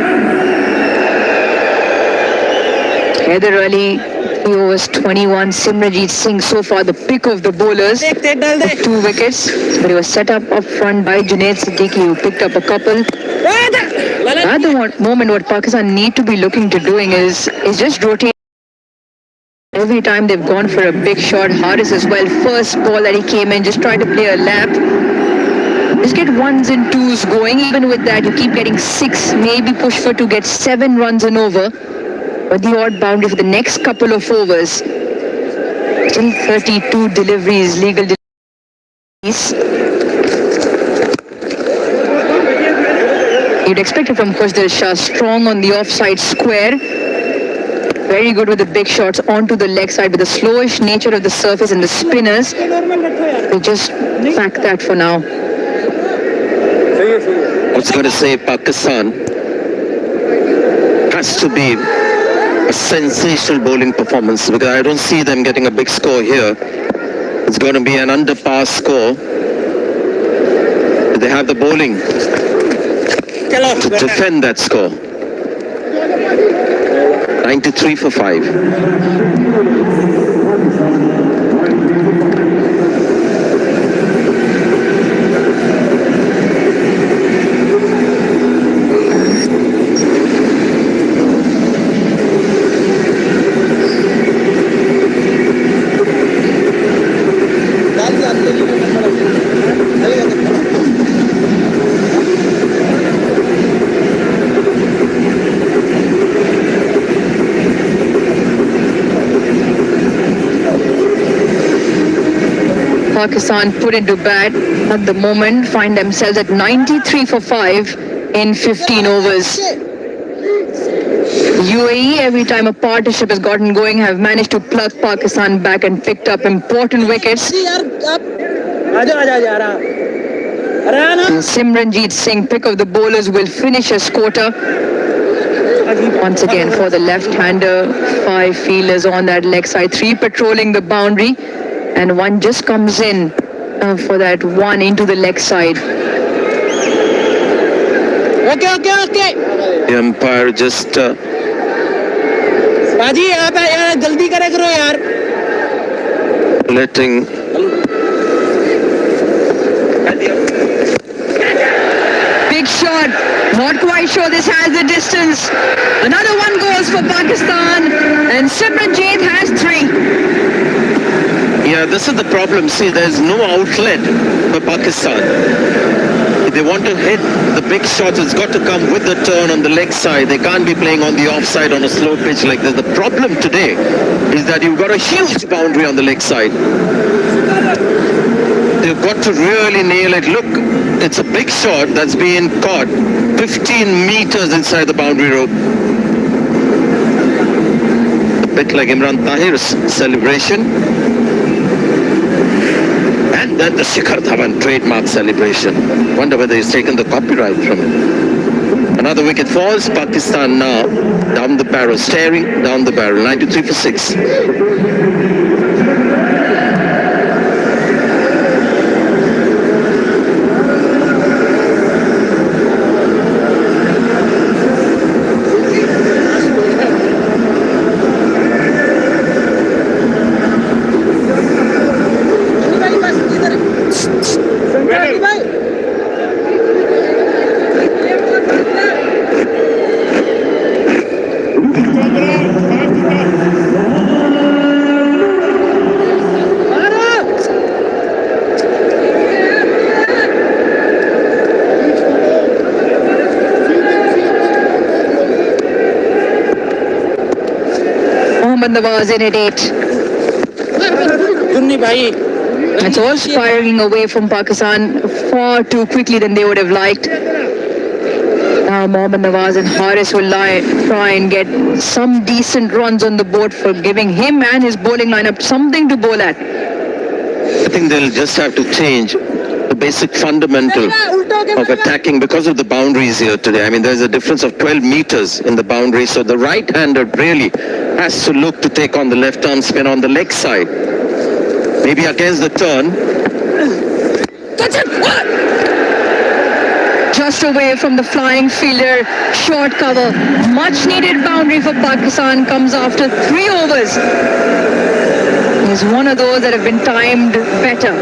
Heather Ali, he was 21. Simranjeet Singh, so far the pick of the bowlers, with 2 wickets. But he was set up front by Junaid Siddiqui, who picked up a couple. At the moment, what Pakistan need to be looking to doing is just rotate. Every time they've gone for a big shot, Haris as well. First ball that he came in, just try to play a lap. Just get 1s and 2s going. Even with that, you keep getting 6, maybe push for to get 7 runs and over. But the odd boundary for the next couple of overs. Still 32 deliveries, legal deliveries. You'd expect it from Coach Dilshah, strong on the offside square. Very good with the big shots onto the leg side, with the slowish nature of the surface and the spinners. We'll just pack that for now. I was going to say Pakistan has to be a sensational bowling performance, because I don't see them getting a big score here. It's going to be an under par score. They have the bowling to defend that score. 93 for 5. Pakistan put into bat at the moment, find themselves at 93 for 5 in 15 overs. UAE, every time a partnership has gotten going, have managed to plug Pakistan back and picked up important wickets. Simranjeet Singh, pick of the bowlers, will finish as quota. Once again for the left-hander, 5 fielders on that leg side, 3 patrolling the boundary, and 1 just comes in for that 1 into the leg side. The umpire just letting Big shot, not quite sure this has the distance. Another 1 goes for Pakistan, and Simranjeet has 3. Yeah, this is the problem. See, there's no outlet for Pakistan. If they want to hit the big shots, it's got to come with the turn on the leg side. They can't be playing on the offside on a slow pitch like this. The problem today is that you've got a huge boundary on the leg side. They've got to really nail it. Look, it's a big shot that's being caught 15 meters inside the boundary rope. A bit like Imran Tahir's celebration. And then the Shikhar Dhawan trademark celebration. Wonder whether he's taken the copyright from it. Another wicket falls. Pakistan now down the barrel, staring down the barrel. 93 for 6. Nawaz in at 8. It's all spiraling away from Pakistan far too quickly than they would have liked. Now Mohammad Nawaz and Haris will try and get some decent runs on the board for giving him and his bowling lineup something to bowl at. I think they'll just have to change the basic fundamental of attacking because of the boundaries here today. I mean, there's a difference of 12 meters in the boundary, so the right-hander really has to look to take on the left-arm spin on the leg side. Maybe against the turn. Just away from the flying fielder, short cover. Much needed boundary for Pakistan comes after 3 overs. He's one of those that have been timed better.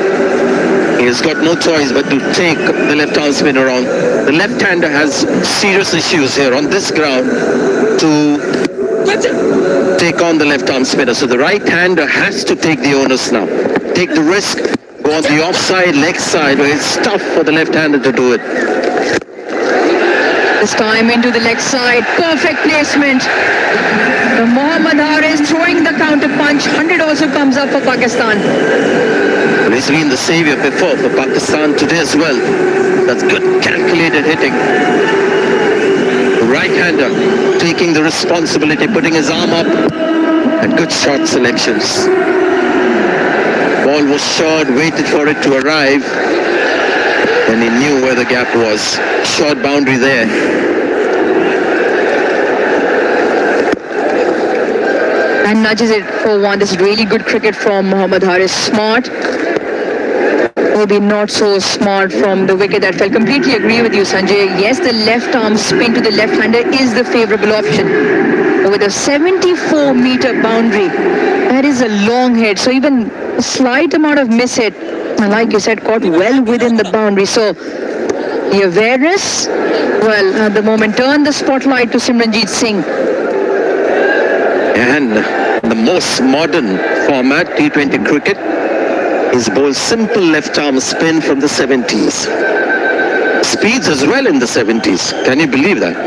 He's got no choice but to take the left-arm spin around. The left-hander has serious issues here on this ground to take on the left-arm spinner. So the right-hander has to take the onus now. Take the risk, go on the offside, leg side, where it's tough for the left-hander to do it. This time into the leg side. Perfect placement. Mohammad Haris throwing the counter punch. 100 also comes up for Pakistan. And he's been the savior before for Pakistan today as well. That's good calculated hitting. Right-hander taking the responsibility, putting his arm up, and good shot selections. Ball was short, waited for it to arrive, and he knew where the gap was. Short boundary there. And nudges it for one. This is really good cricket from Mohammad Haris. Smart. Maybe not so smart from the wicket that fell. Completely agree with you, Sanjay. Yes, the left arm spin to the left-hander is the favourable option. But with a 74-metre boundary, that is a long hit. So even a slight amount of miss hit, and like you said, caught well within the boundary. So the awareness, well, at the moment, turn the spotlight to Simranjeet Singh. And the most modern format, T20 cricket, is bowled simple left arm spin from the 70s. Speeds as well in the 70s. Can you believe that?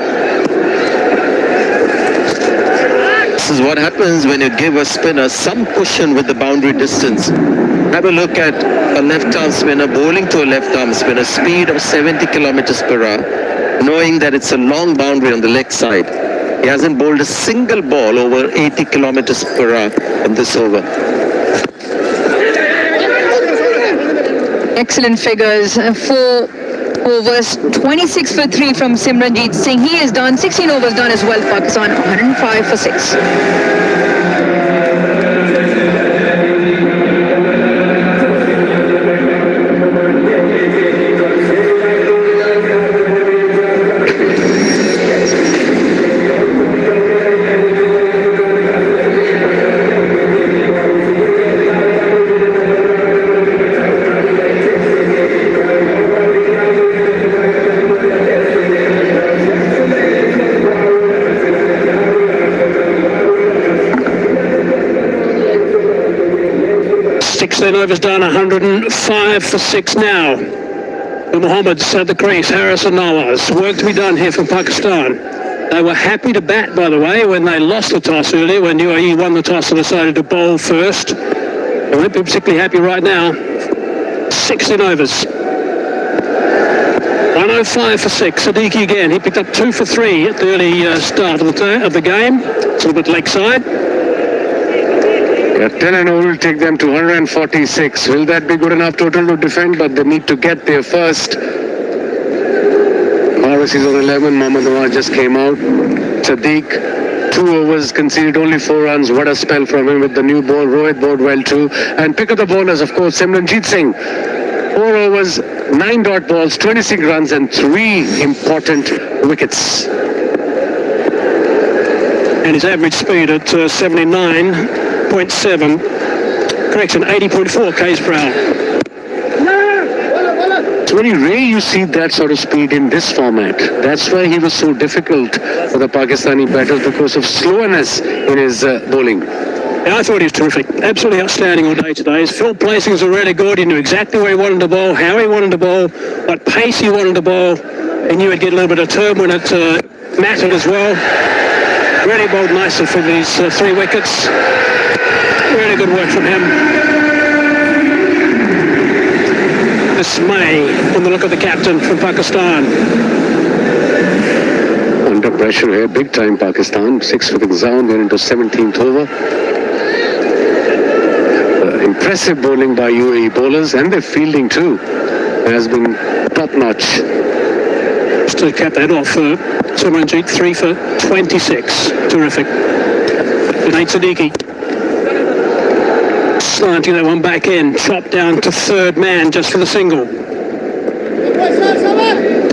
This is what happens when you give a spinner some cushion with the boundary distance. Have a look at a left arm spinner bowling to a left arm spinner, speed of 70 kilometers per hour, knowing that it's a long boundary on the leg side. He hasn't bowled a single ball over 80 kilometers per hour in this over. Excellent figures. 4 overs, 26 for 3 from Simranjeet Singh. He has done 16 overs done as well. Pakistan 105 for 6. Overs done, 105 for 6 now. The Mohammeds at the crease, Harris and Nawaz. Work to be done here for Pakistan. They were happy to bat, by the way, when they lost the toss earlier, when UAE won the toss and decided to bowl first. They won't be particularly happy right now. 16 overs. 105 for 6. Siddiqui again. He picked up 2 for 3 at the early start of the game. It's a little bit leg side. 10 and 0 will take them to 146. Will that be good enough total to defend? But they need to get there first. Haris is on 11. Mohammad Nawaz just came out. Sadiq, 2 overs, conceded only 4 runs. What a spell from him with the new ball. Rohit bowled well too. And pick of the bowlers, of course, Simranjeet Singh. 4 overs, 9 dot balls, 26 runs and 3 important wickets. And his average speed at 79.7, correction, 80.4 k's per hour. It's very rare you see that sort of speed in this format. That's why he was so difficult for the Pakistani batters, because of slowness in his bowling. Yeah, I thought he was terrific. Absolutely outstanding all day today. His field placings were really good. He knew exactly where he wanted to bowl, how he wanted to bowl, what pace he wanted to bowl. He knew he'd get a little bit of turn when it mattered as well. Really bowled nicely for these 3 wickets. Really good work from him. Dismay on the look of the captain from Pakistan. Under pressure here, big time Pakistan. 6 for the down, they're into 17th over. Impressive bowling by UAE bowlers, and their fielding too has been top notch. Just to cap that off, Simranjeet 3 for 26. Terrific. Good night, Siddiqui. Slanting that one back in, chopped down to third man just for the single.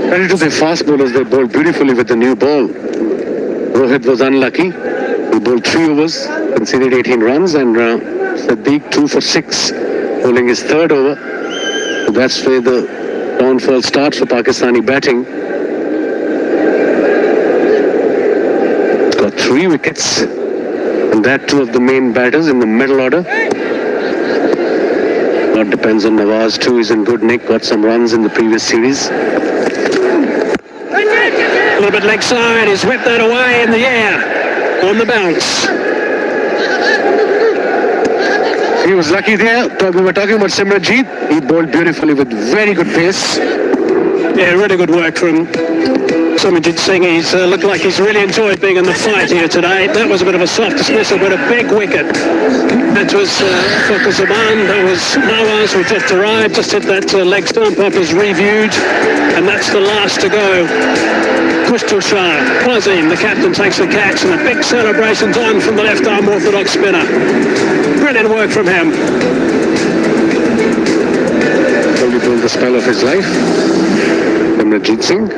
Credit to the fast bowlers, they bowled beautifully with the new ball. Rohit was unlucky. He bowled 3 overs, conceded 18 runs, and Sadiq 2 for 6, bowling his 3rd over. So that's where the downfall starts for Pakistani batting. Got 3 wickets, and that 2 of the main batters in the middle order. Lot depends on Nawaz too. He's in good nick, got some runs in the previous series. A little bit leg side. He's whipped that away in the air on the bounce. He was lucky there. We were talking about Simranjeet. He bowled beautifully with very good pace. Yeah, really good work from Simranjeet Singh. He's looked like he's really enjoyed being in the fight here today. That was a bit of a soft dismissal, but a big wicket. That was for Zaman. That was Nawaz, who just arrived, just hit that leg stump up, is reviewed, and that's the last to go. Kushal Shah, Quazim, the captain, takes the catch, and a big celebration's on from the left-arm orthodox spinner. Brilliant work from him. Probably pulled the spell of his life. Simranjeet Singh.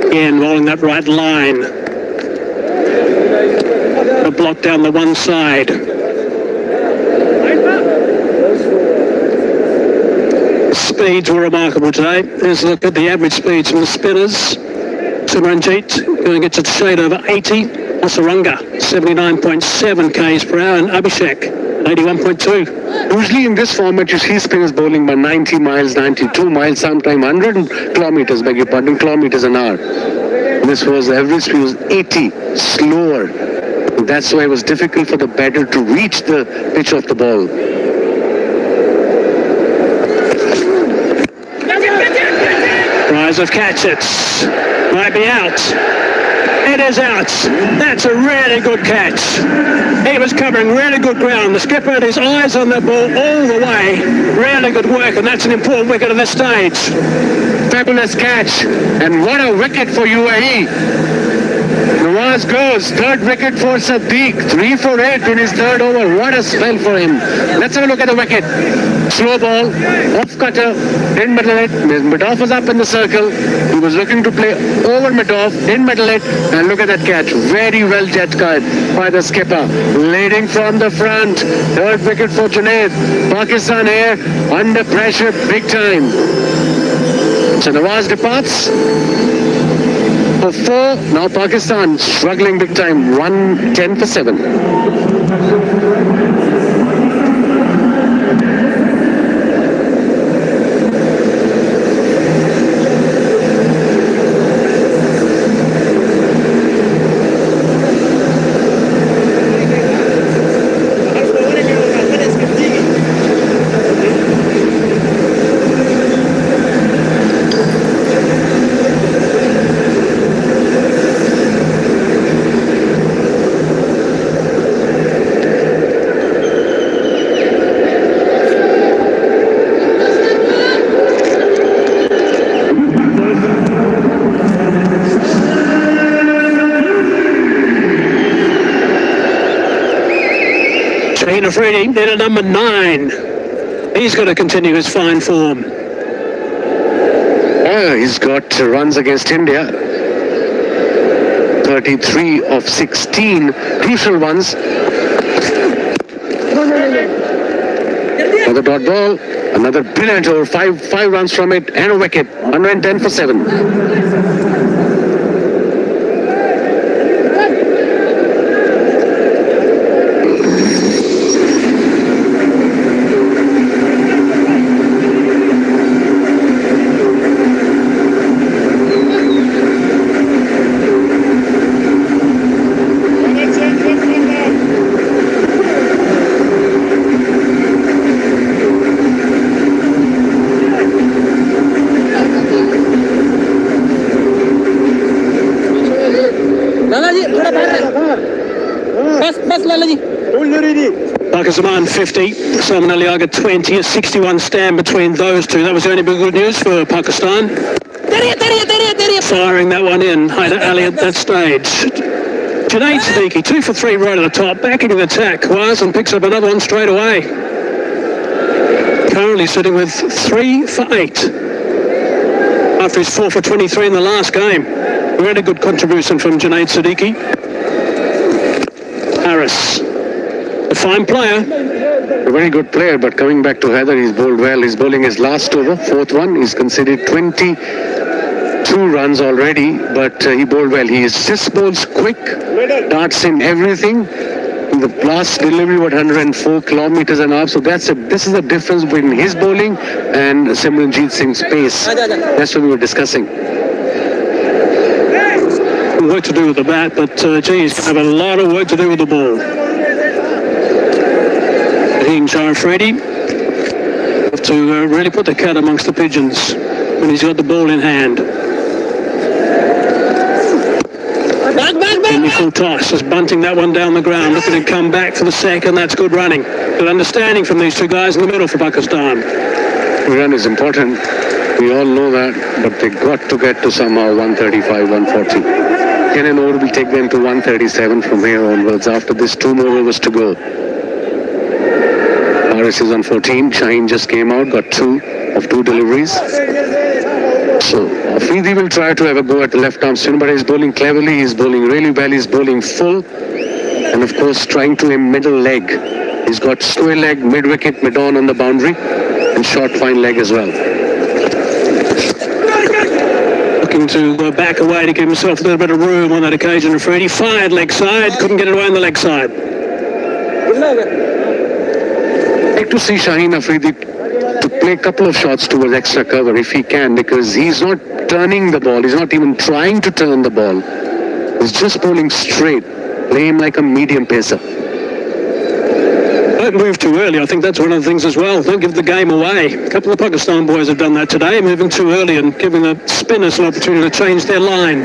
Again, rolling that right line. A block down the one side. Speeds were remarkable today. Let's look at the average speeds from the spinners. Simranjeet going to get to shade over 80. Asaranga, 79.7 k's per hour, and Abhishek, 81.2. Usually in this format, you see spinners bowling by 90 miles, 92 miles, sometimes 100 kilometers, beg your pardon, kilometers an hour. This was, the average speed was 80, slower. That's why it was difficult for the batter to reach the pitch of the ball. Rise of catches. Might be out. It is out. That's a really good catch. He was covering really good ground. The skipper had his eyes on the ball all the way. Really good work, and that's an important wicket at this stage. Fabulous catch, and what a wicket for UAE. Nawaz goes, third wicket for Sadiq, 3 for 8 in his third over. What a spell for him. Let's have a look at the wicket. Slow ball, off cutter, didn't middle it. Midoff was up in the circle. He was looking to play over Midoff, didn't middle it, and look at that catch. Very well jet cut by the skipper. Leading from the front, third wicket for Junaid. Pakistan here under pressure big time. So Nawaz departs for 4. Now Pakistan struggling big time. 110 for 7. Afridi, then at number 9. He's got to continue his fine form. He's got runs against India. 33 of 16 crucial ones. Another dot ball, another brilliant over, 5 runs from it, and a wicket. 110 for 7. Zaman 50, Salman Ali Agha 20, a 61 stand between those two. That was the only bit of good news for Pakistan. Firing that one in, Hyder Ali at that stage. Junaid Siddiqui, 2 for 3 right at the top, backing the attack. Quazim picks up another one straight away. Currently sitting with 3 for 8. After his 4 for 23 in the last game. Really good contribution from Junaid Siddiqui. Harris. A fine player. A very good player, but coming back to Hyder, he's bowled well. He's bowling his last over, 4th one. He's conceded 22 runs already, but he bowled well. He just bowls quick, darts in everything. The last delivery was 104 kilometers an hour. So this is the difference between his bowling and Simranjeet Singh's pace. That's what we were discussing. Work to do with the bat, but he's going to have a lot of work to do with the ball. Raheem Afridi have to really put the cat amongst the pigeons when he's got the ball in hand. Full toss, just bunting that one down the ground, looking to come back for the second. That's good running. Good understanding from these two guys in the middle for Pakistan. Run is important. We all know that, but they got to get to somehow 135, 140. Can an over will take them to 137 from here onwards. After this, 2 more overs to go. RS is on 14. Shaheen just came out, got 2 of 2 deliveries. So Afridi will try to have a go at the left arm spin, but he's bowling cleverly, he's bowling really well, he's bowling full, and of course trying to aim middle leg. He's got square leg, mid-wicket, mid-on the boundary, and short fine leg as well. Looking to go back away to give himself a little bit of room on that occasion. Afridi fired leg side, couldn't get it away on the leg side. Like to see Shaheen Afridi to play a couple of shots towards extra cover if he can, because he's not turning the ball, he's not even trying to turn the ball. He's just bowling straight. Play him like a medium pacer. Don't move too early. I think that's one of the things as well. Don't give the game away. A couple of Pakistan boys have done that today, moving too early and giving the spinners an opportunity to change their line.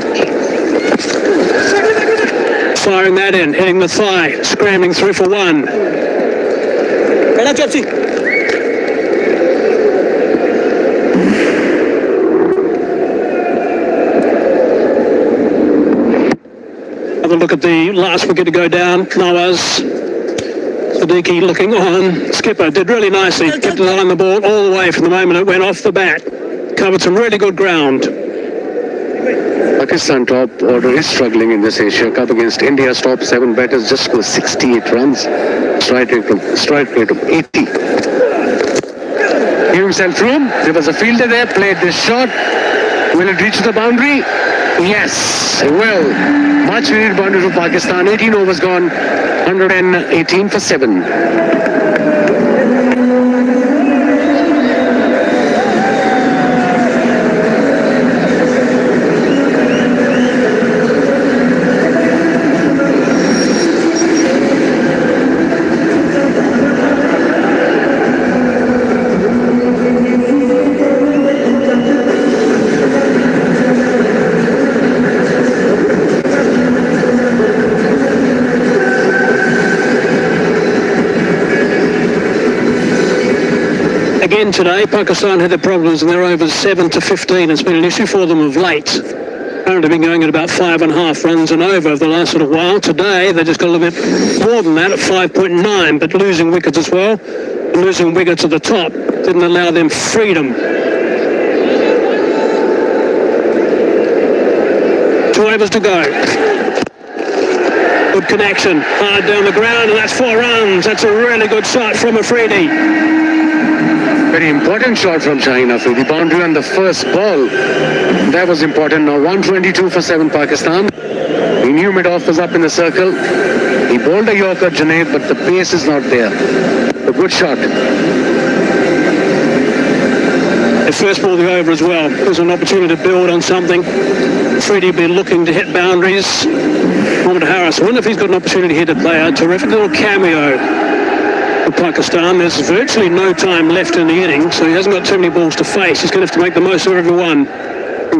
Firing that in, hitting the thigh, scrambling through for 1. Have a look at the last wicket to go down. Nawaz Siddiqui looking on. Skipper did really nicely. Kept an eye on the ball all the way from the moment it went off the bat. Covered some really good ground. Pakistan top order is struggling in this Asia Cup against India's top 7 batters, just for 68 runs. Strike rate of 80. Gave himself room. There was a fielder there, played this shot. Will it reach the boundary? Yes, it will. Much needed boundary for Pakistan. 18 overs gone. 118 for 7. Again today, Pakistan had their problems in their overs 7 to 15. It's been an issue for them of late. Apparently been going at about 5.5 runs an over the last little while. Today, they just got a little bit more than that at 5.9, but losing wickets as well. And losing wickets at the top didn't allow them freedom. 2 overs to go. Good connection, hard down the ground, and that's 4 runs. That's a really good shot from Afridi. Very important shot from Shaheen Afridi. The boundary on the first ball. That was important. Now 122 for 7 Pakistan. He knew mid-off was up in the circle. He bowled a Yorker, Junaid, but the pace is not there. A good shot. The first ball the over as well. There's an opportunity to build on something. Afridi be looking to hit boundaries. Mohammad Harris, I wonder if he's got an opportunity here to play a terrific little cameo. Pakistan, there's virtually no time left in the inning, so he hasn't got too many balls to face. He's going to have to make the most of every one.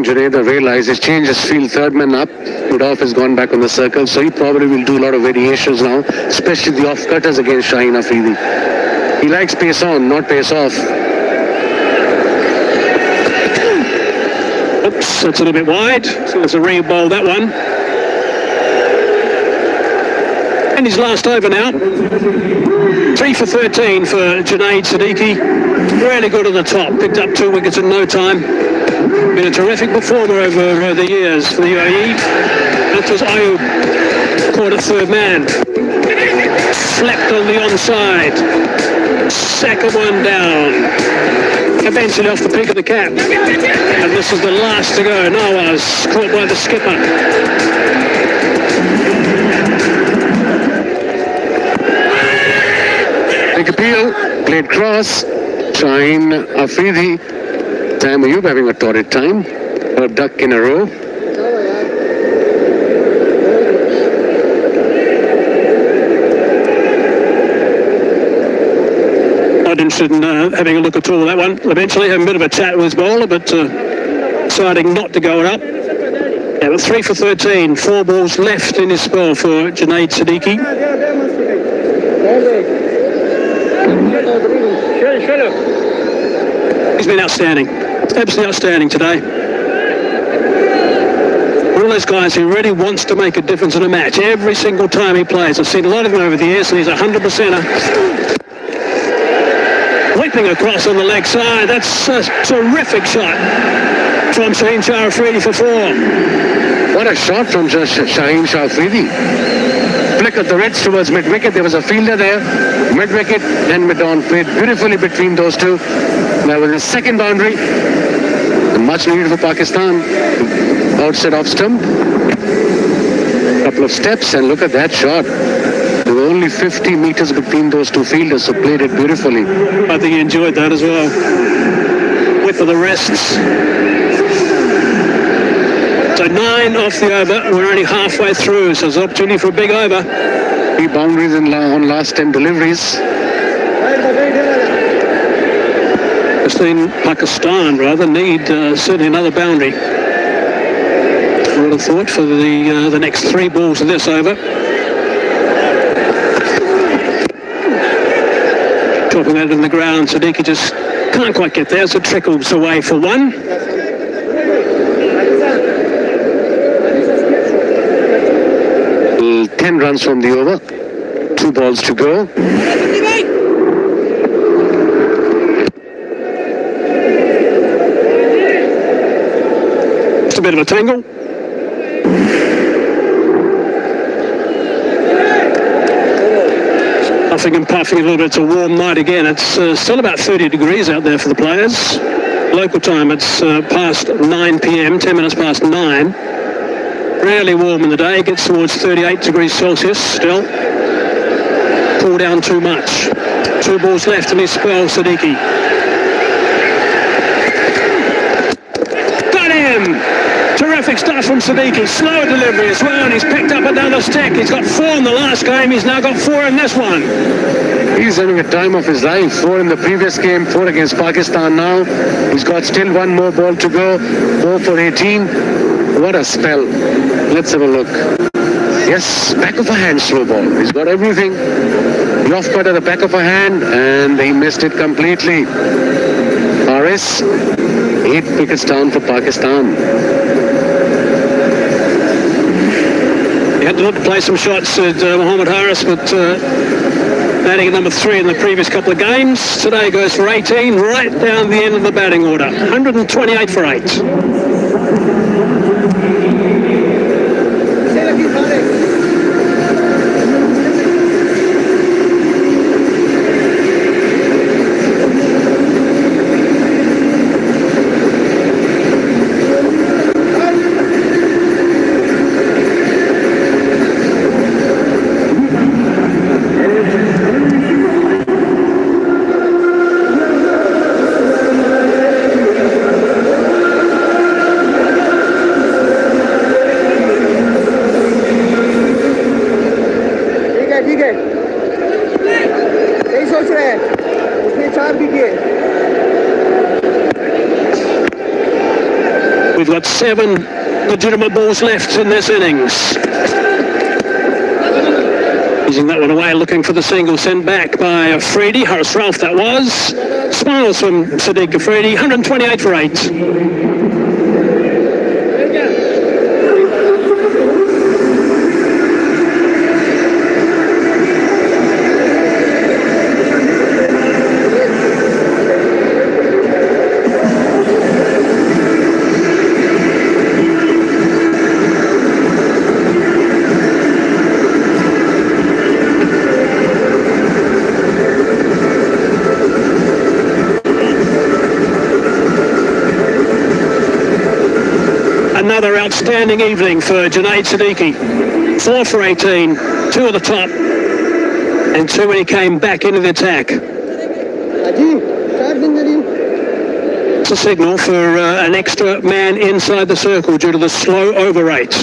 Junaid realized he's changed his field, third man up. Mid-off has gone back on the circle, so he probably will do a lot of variations now, especially the off-cutters against Shaheen Afridi. He likes pace on, not pace off. Oops, that's a little bit wide, so it's a re-bowl that one. And his last over now. 3 for 13 for Junaid Siddiqui. Really good on the top. Picked up 2 wickets in no time. Been a terrific performer over the years for the UAE. That was Ayub. Caught at third man. Flecked on the onside. Second one down. Eventually off the peak of the cap. And this is the last to go. Nawaz caught by the skipper. Played cross. Shaheen Afridi. Sam Ayub having a torrid time. A duck in a row. Not interested in having a look at all of that one. Eventually, having a bit of a chat with his bowler, but deciding not to go it up. Yeah, but 3 for 13, 4 balls left in his spell for Junaid Siddiqui. He's been outstanding, absolutely outstanding today. One of those guys who really wants to make a difference in a match every single time he plays. I've seen a lot of him over the years, and he's a 100%er. Whipping across on the leg side, that's a terrific shot from Shaheen Shah Afridi for 4. What a shot from Shaheen Shah Afridi. Flick of the reds towards mid-wicket. There was a fielder there. Mid-wicket and mid-on. Played beautifully between those two. That was his second boundary. And much needed for Pakistan. Outside off stump. Couple of steps and look at that shot. There were only 50 meters between those two fielders, so played it beautifully. I think he enjoyed that as well. Whip of the wrists. So 9 off the over. We're only halfway through, so there's an opportunity for a big over. 3 boundaries on last 10 deliveries. Just seen Pakistan rather need certainly another boundary. I would have thought for the next 3 balls of this over. Dropping that in the ground, Siddiqui just can't quite get there, so trickles away for 1. 10 runs from the over. 2 balls to go. Just a bit of a tangle. Puffing and puffing a little bit. It's a warm night again. It's still about 30 degrees out there for the players. Local time, it's past 9 p.m, 10 minutes past 9. Really warm in the day. Gets towards 38 degrees Celsius still. Cool down too much. 2 balls left in his spell, Siddiqui. Got him! Terrific stuff from Siddiqui. Slower delivery as well, and he's picked up another stick. He's got 4 in the last game. He's now got 4 in this one. He's having a time of his life. 4 in the previous game, 4 against Pakistan now. He's got still 1 more ball to go. 4 for 18. What a spell. Let's have a look. Yes, back of a hand slow ball. He's got everything. Off cut at the back of a hand, and he missed it completely. RS, 8 wickets down for Pakistan. He had to look to play some shots at Mohammad Haris, but batting at number 3 in the previous couple of games. Today goes for 18, right down the end of the batting order. 128 for 8. We've got 7 legitimate balls left in this innings. Using that one away, looking for the single sent back by Afridi. Haris Ralph that was. Smiles from Sadiq Afridi. 128 for 8. Another outstanding evening for Junaid Siddiqui. 4 for 18, 2 at the top, and 2 when he came back into the attack. It's a signal for an extra man inside the circle due to the slow over rate.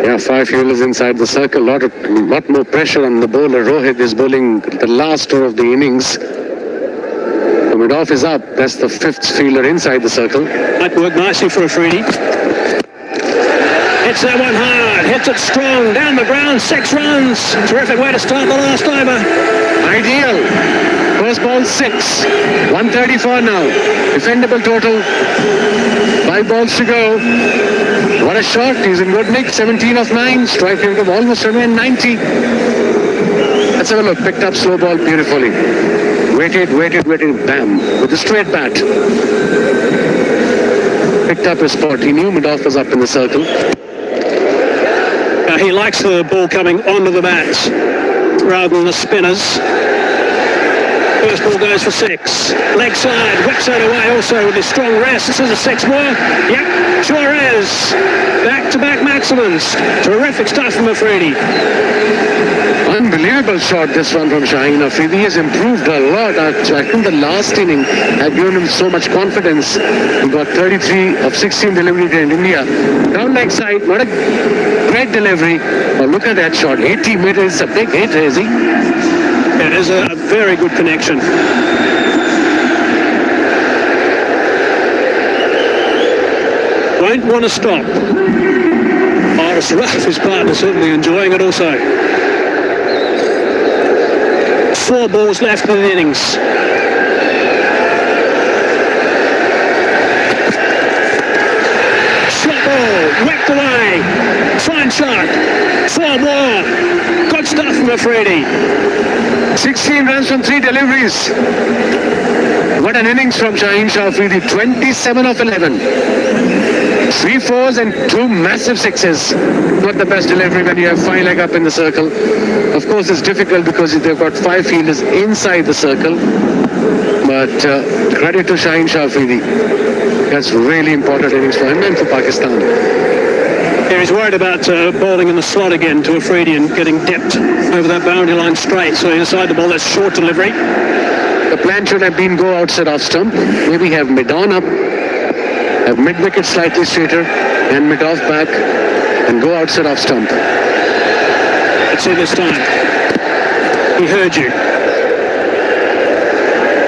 Yeah, 5 fielders inside the circle. Lot more pressure on the bowler. Rohit is bowling the last over of the innings. The mid-off is up. That's the 5th fielder inside the circle. Might work nicely for Afridi. Hits that one hard. Hits it strong. Down the ground. 6 runs. Terrific way to start the last over. Ideal. First ball 6. 134 now. Defendable total. 5 balls to go. What a shot. He's in good nick. 17 of 9. Strike rate of almost 90. Let's have a look. Picked up slow ball beautifully. Waited. Bam. With a straight bat. Picked up his spot. He knew mid-off was up in the circle. He likes the ball coming onto the bats rather than the spinners. First ball goes for 6. Leg side, whips that away also with his strong rest. This is a 6 more. Yep, sure is. Back-to-back maximums. Terrific stuff from Afridi. Unbelievable shot, this one from Shaheen Afridi. He has improved a lot. I think the last inning had given him so much confidence. He got 33 of 16 delivery in India. Down leg side, not a great delivery. But look at that shot. 80 meters, a big hit, is he? It is a very good connection. Won't want to stop. Iris Ruff, his partner, certainly enjoying it also. 4 balls left in the innings. Shot ball, whacked away. Fine shot. 4 more. Good stuff from Afridi. 16 runs from 3 deliveries. What an innings from Shaheen Afridi. 27 of 11. 3 fours and 2 massive 6s. Not the best delivery when you have 5 leg up in the circle. Of course, it's difficult because they've got 5 fielders inside the circle. But credit to Shaheen Afridi. That's really important innings for him and for Pakistan. Yeah, he's worried about bowling in the slot again to Afridi and getting dipped over that boundary line straight. So he decided to bowl that short delivery. The plan should have been go outside off stump. Maybe have mid-on up. Have mid-wicket slightly straighter and mid-off back and go outside off stump. Let's see this time. He heard you.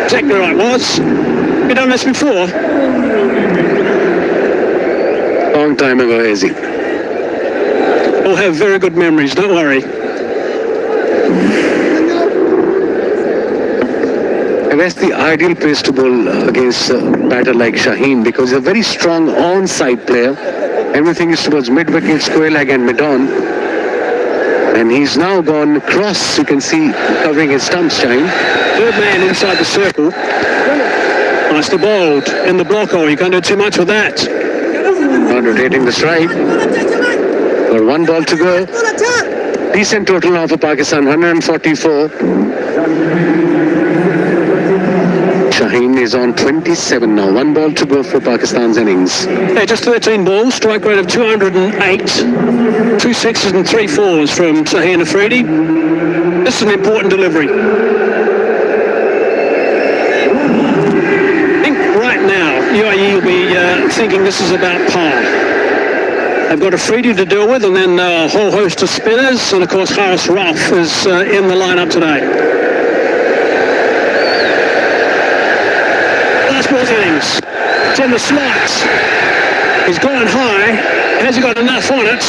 Exactly right, was. You've done this before. Long time ago, Hazy. All have very good memories, don't worry. That's the ideal place to bowl against a batter like Shaheen because he's a very strong onside player. Everything is towards mid-wicket, square leg and mid-on. And he's now gone across, you can see, covering his stumps, Shaheen. 3rd man inside the circle. Nicely bowled in the block hole. You can't do too much with that. Not rotating the strike. Got 1 ball to go. Decent total now for Pakistan, 144. Shaheen is on 27 now. 1 ball to go for Pakistan's innings. Yeah, just 13 balls, strike rate of 208. 2 6s and 3 4s from Shaheen Afridi. This is an important delivery. I think right now UAE will be thinking this is about par. They've got Afridi to deal with and then a whole host of spinners. And of course Haris Ruff is in the lineup today. Innings. It's in the slots. He's gone high. Has he got enough on it?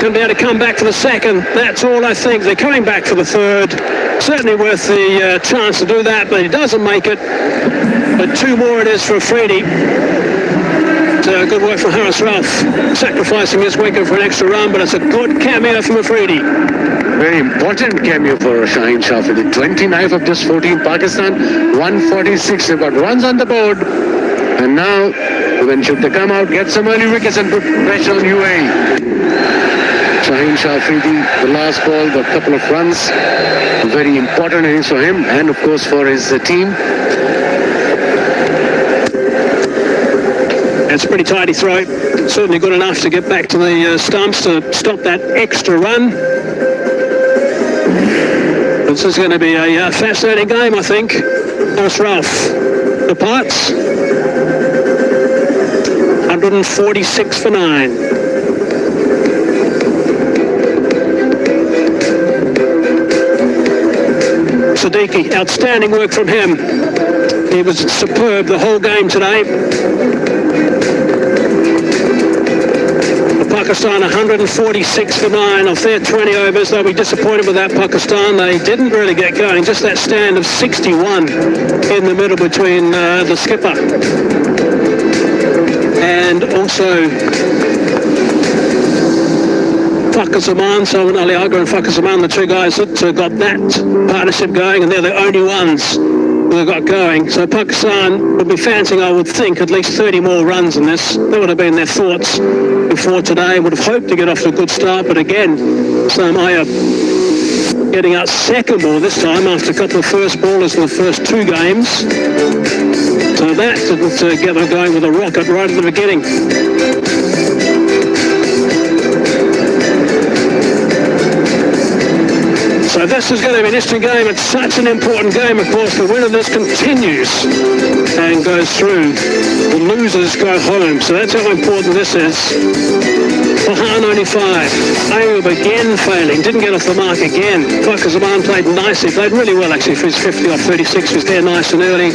Going to be able to come back for the 2nd. That's all I think. They're coming back for the 3rd. Certainly worth the chance to do that, but he doesn't make it. But 2 more it is for Afridi. Good work from Haris Ruff. Sacrificing his wicket for an extra run, but it's a good cameo from Afridi. Very important cameo for Shaheen Afridi. 29 of just 14. Pakistan 146. They've got runs on the board. And now, when should they come out, get some early wickets and put pressure on UAE. Shaheen Afridi, the last ball, got a couple of runs. Very important innings for him and of course for his team. It's a pretty tidy throw. Certainly good enough to get back to the stumps to stop that extra run. This is going to be a fascinating game, I think. Thomas Ralph, the parts. 146 for 9. Siddiqui, outstanding work from him. He was superb the whole game today. Pakistan 146 for 9 off their 20 overs. They'll be disappointed with that, Pakistan. They didn't really get going. Just that stand of 61 in the middle between the skipper and also Fakhar Zaman, Salman Ali Agha and Fakhar Zaman, the two guys that got that partnership going, and they're the only ones they got going. So Pakistan would be fancying, I would think, at least 30 more runs in this. That would have been their thoughts before today. Would have hoped to get off to a good start, but again, Sam Ayub getting out second ball this time after a couple of first ballers in the first two games. So that didn't get them going with a rocket right at the beginning. So this is going to be an interesting game. It's such an important game, of course. The winner of this continues and goes through. The losers go home. So that's how important this is. Fahan only 5. Ayub again failing. Didn't get off the mark again. Fakhar Zaman played nicely. Played really well, actually, for his 50 off 36. Was there nice and early.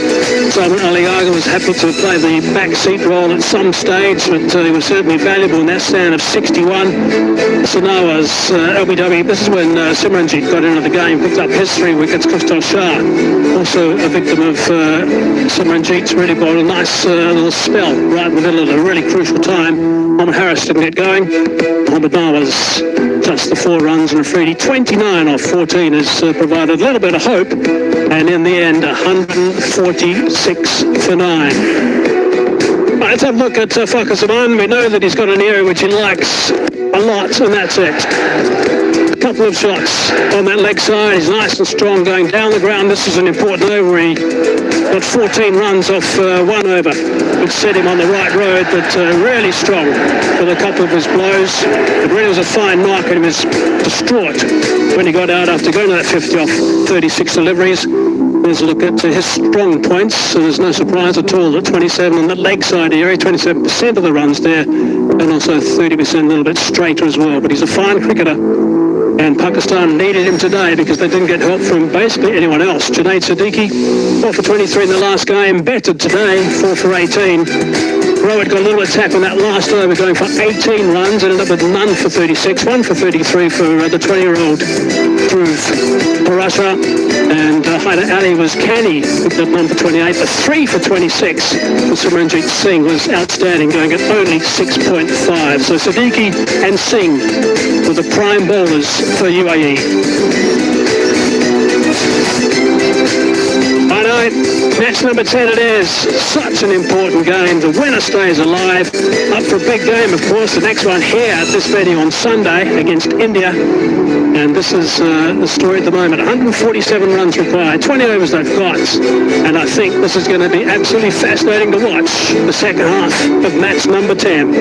Salman Ali Agha was happy to play the back seat role at some stage, but he was certainly valuable in that stand of 61. So now as LBW, this is when Simranjit got into the game, picked up his 3 wickets. Kristal Shah, also a victim of Simranjit's, really bowled a nice little spell right in the middle of a really crucial time. Mohammad Harris didn't get going. Mohammad Nawaz just the 4 runs and a freebie. 29 off 14 has provided a little bit of hope, and in the end 146 for 9. Let's have a look at Fakhar Zaman. We know that he's got an area which he likes a lot, and that's it. A couple of shots on that leg side. He's nice and strong going down the ground. This is an important over. He got 14 runs off 1 over, which set him on the right road, but really strong with a couple of his blows. It really was a fine knock, and he was distraught when he got out after going to that 50 off 36 deliveries. There's a look at his strong points, so there's no surprise at all that 27 on the leg side area, 27% of the runs there, and also 30% a little bit straighter as well. But he's a fine cricketer, and Pakistan needed him today because they didn't get help from basically anyone else. Junaid Siddiqui, 4 for 23 in the last game, batted today, 4 for 18. Rohit got a little attack on that last over, going for 18 runs, ended up with none for 36, 1 for 33 for the 20-year-old Dhruv Parasha, and Haider Ali was canny with that number 28, but 3 for 26 for Simranjit Singh was outstanding, going at only 6.5. So Siddiqui and Singh were the prime bowlers for UAE. I know, match number 10 it is. Such an important game. The winner stays alive. Up for a big game, of course. The next one here at this venue on Sunday against India. And this is the story at the moment. 147 runs required. 20 overs they've got. And I think this is going to be absolutely fascinating to watch. The second half of match number 10.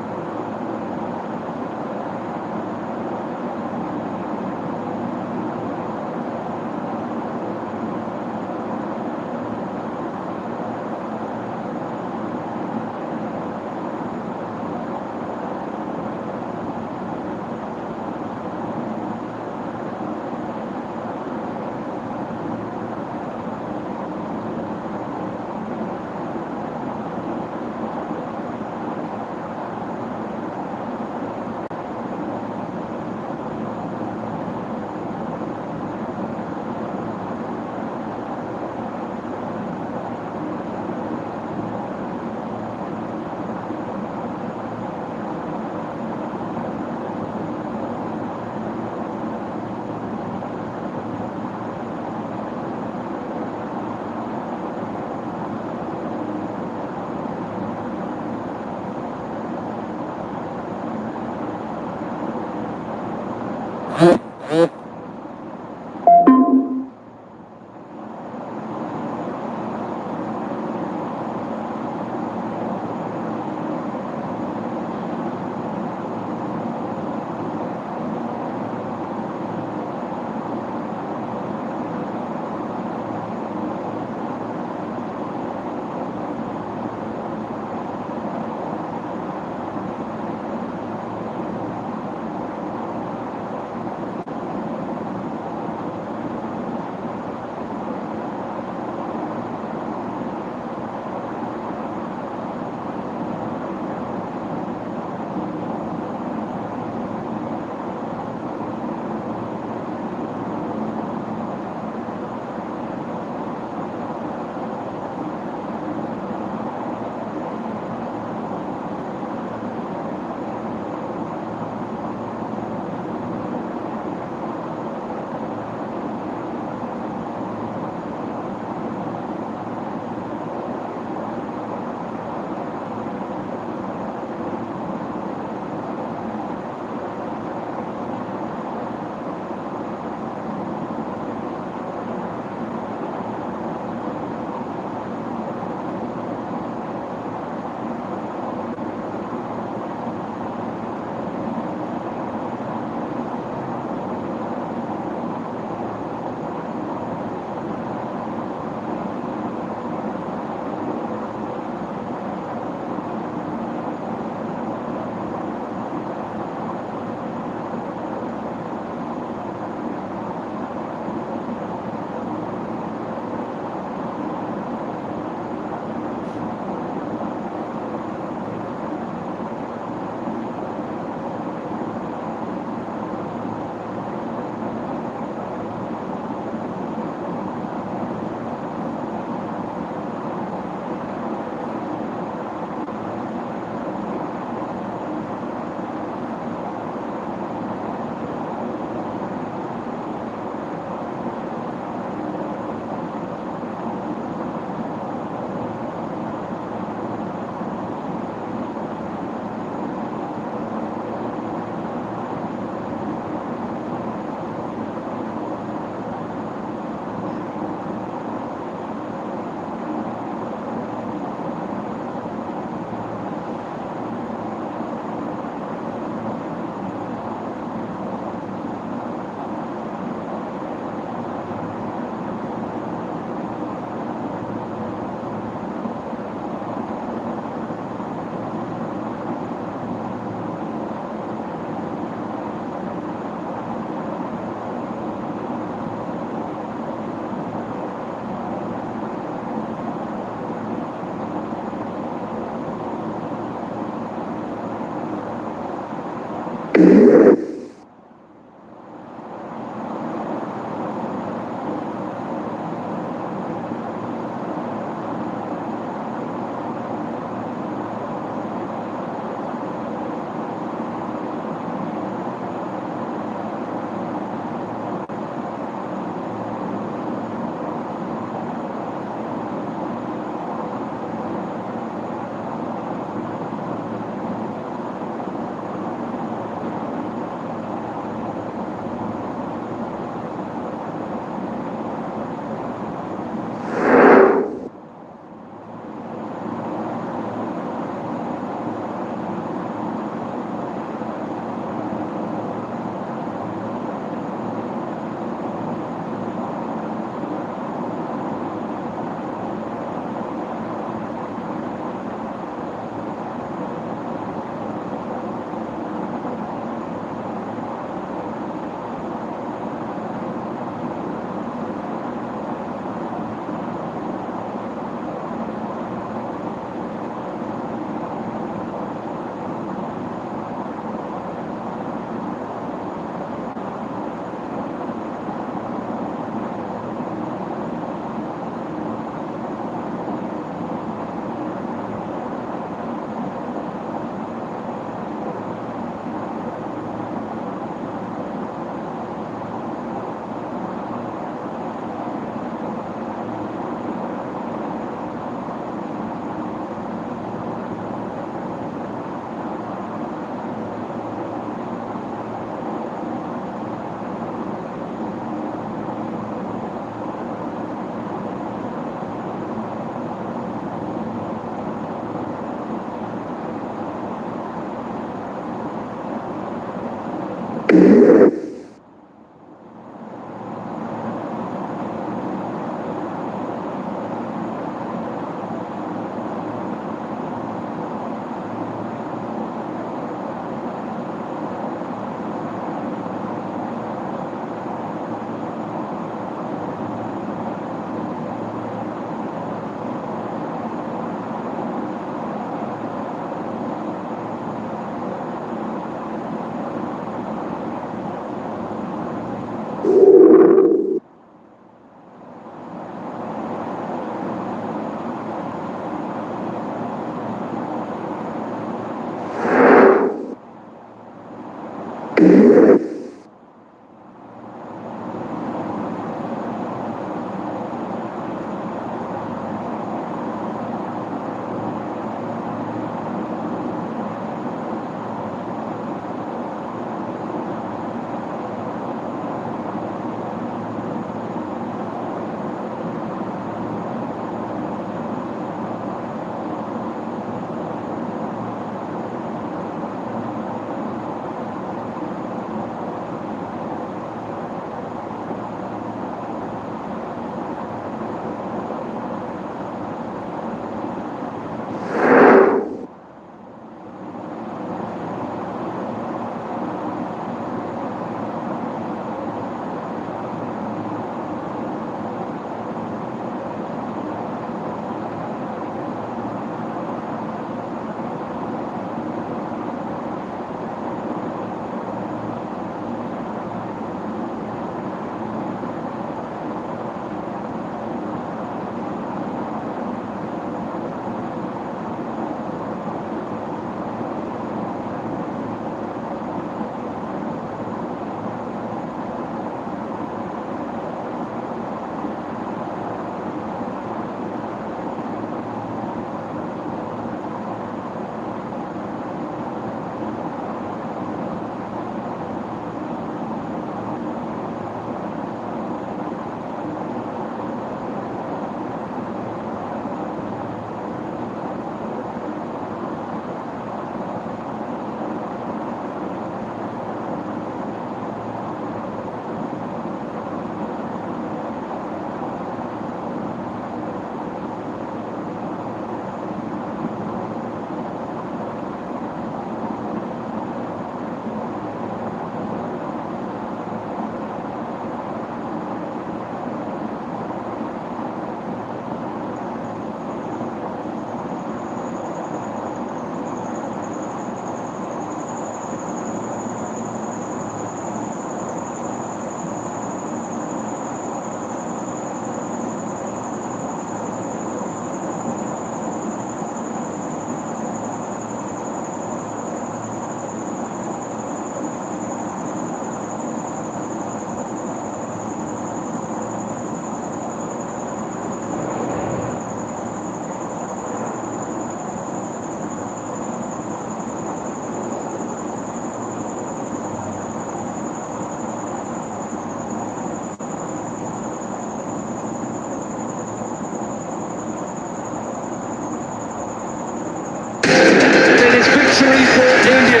century for India.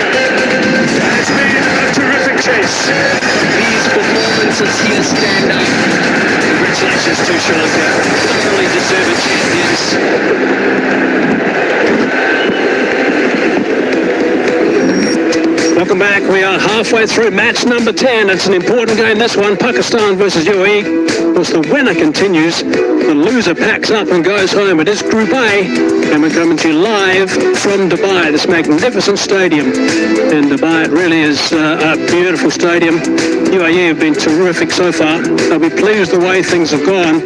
It's been a terrific chase. These performances here stand out. Congratulations to Sri Lanka. Thoroughly deserved champions. Welcome back. We are halfway through match number 10. It's an important game, this one. Pakistan versus UAE. Of course, the winner continues. The loser packs up and goes home. It is Group A, and we're coming to you live from Dubai, this magnificent stadium in Dubai. It really is a beautiful stadium. UAE have been terrific so far. They'll be pleased the way things have gone.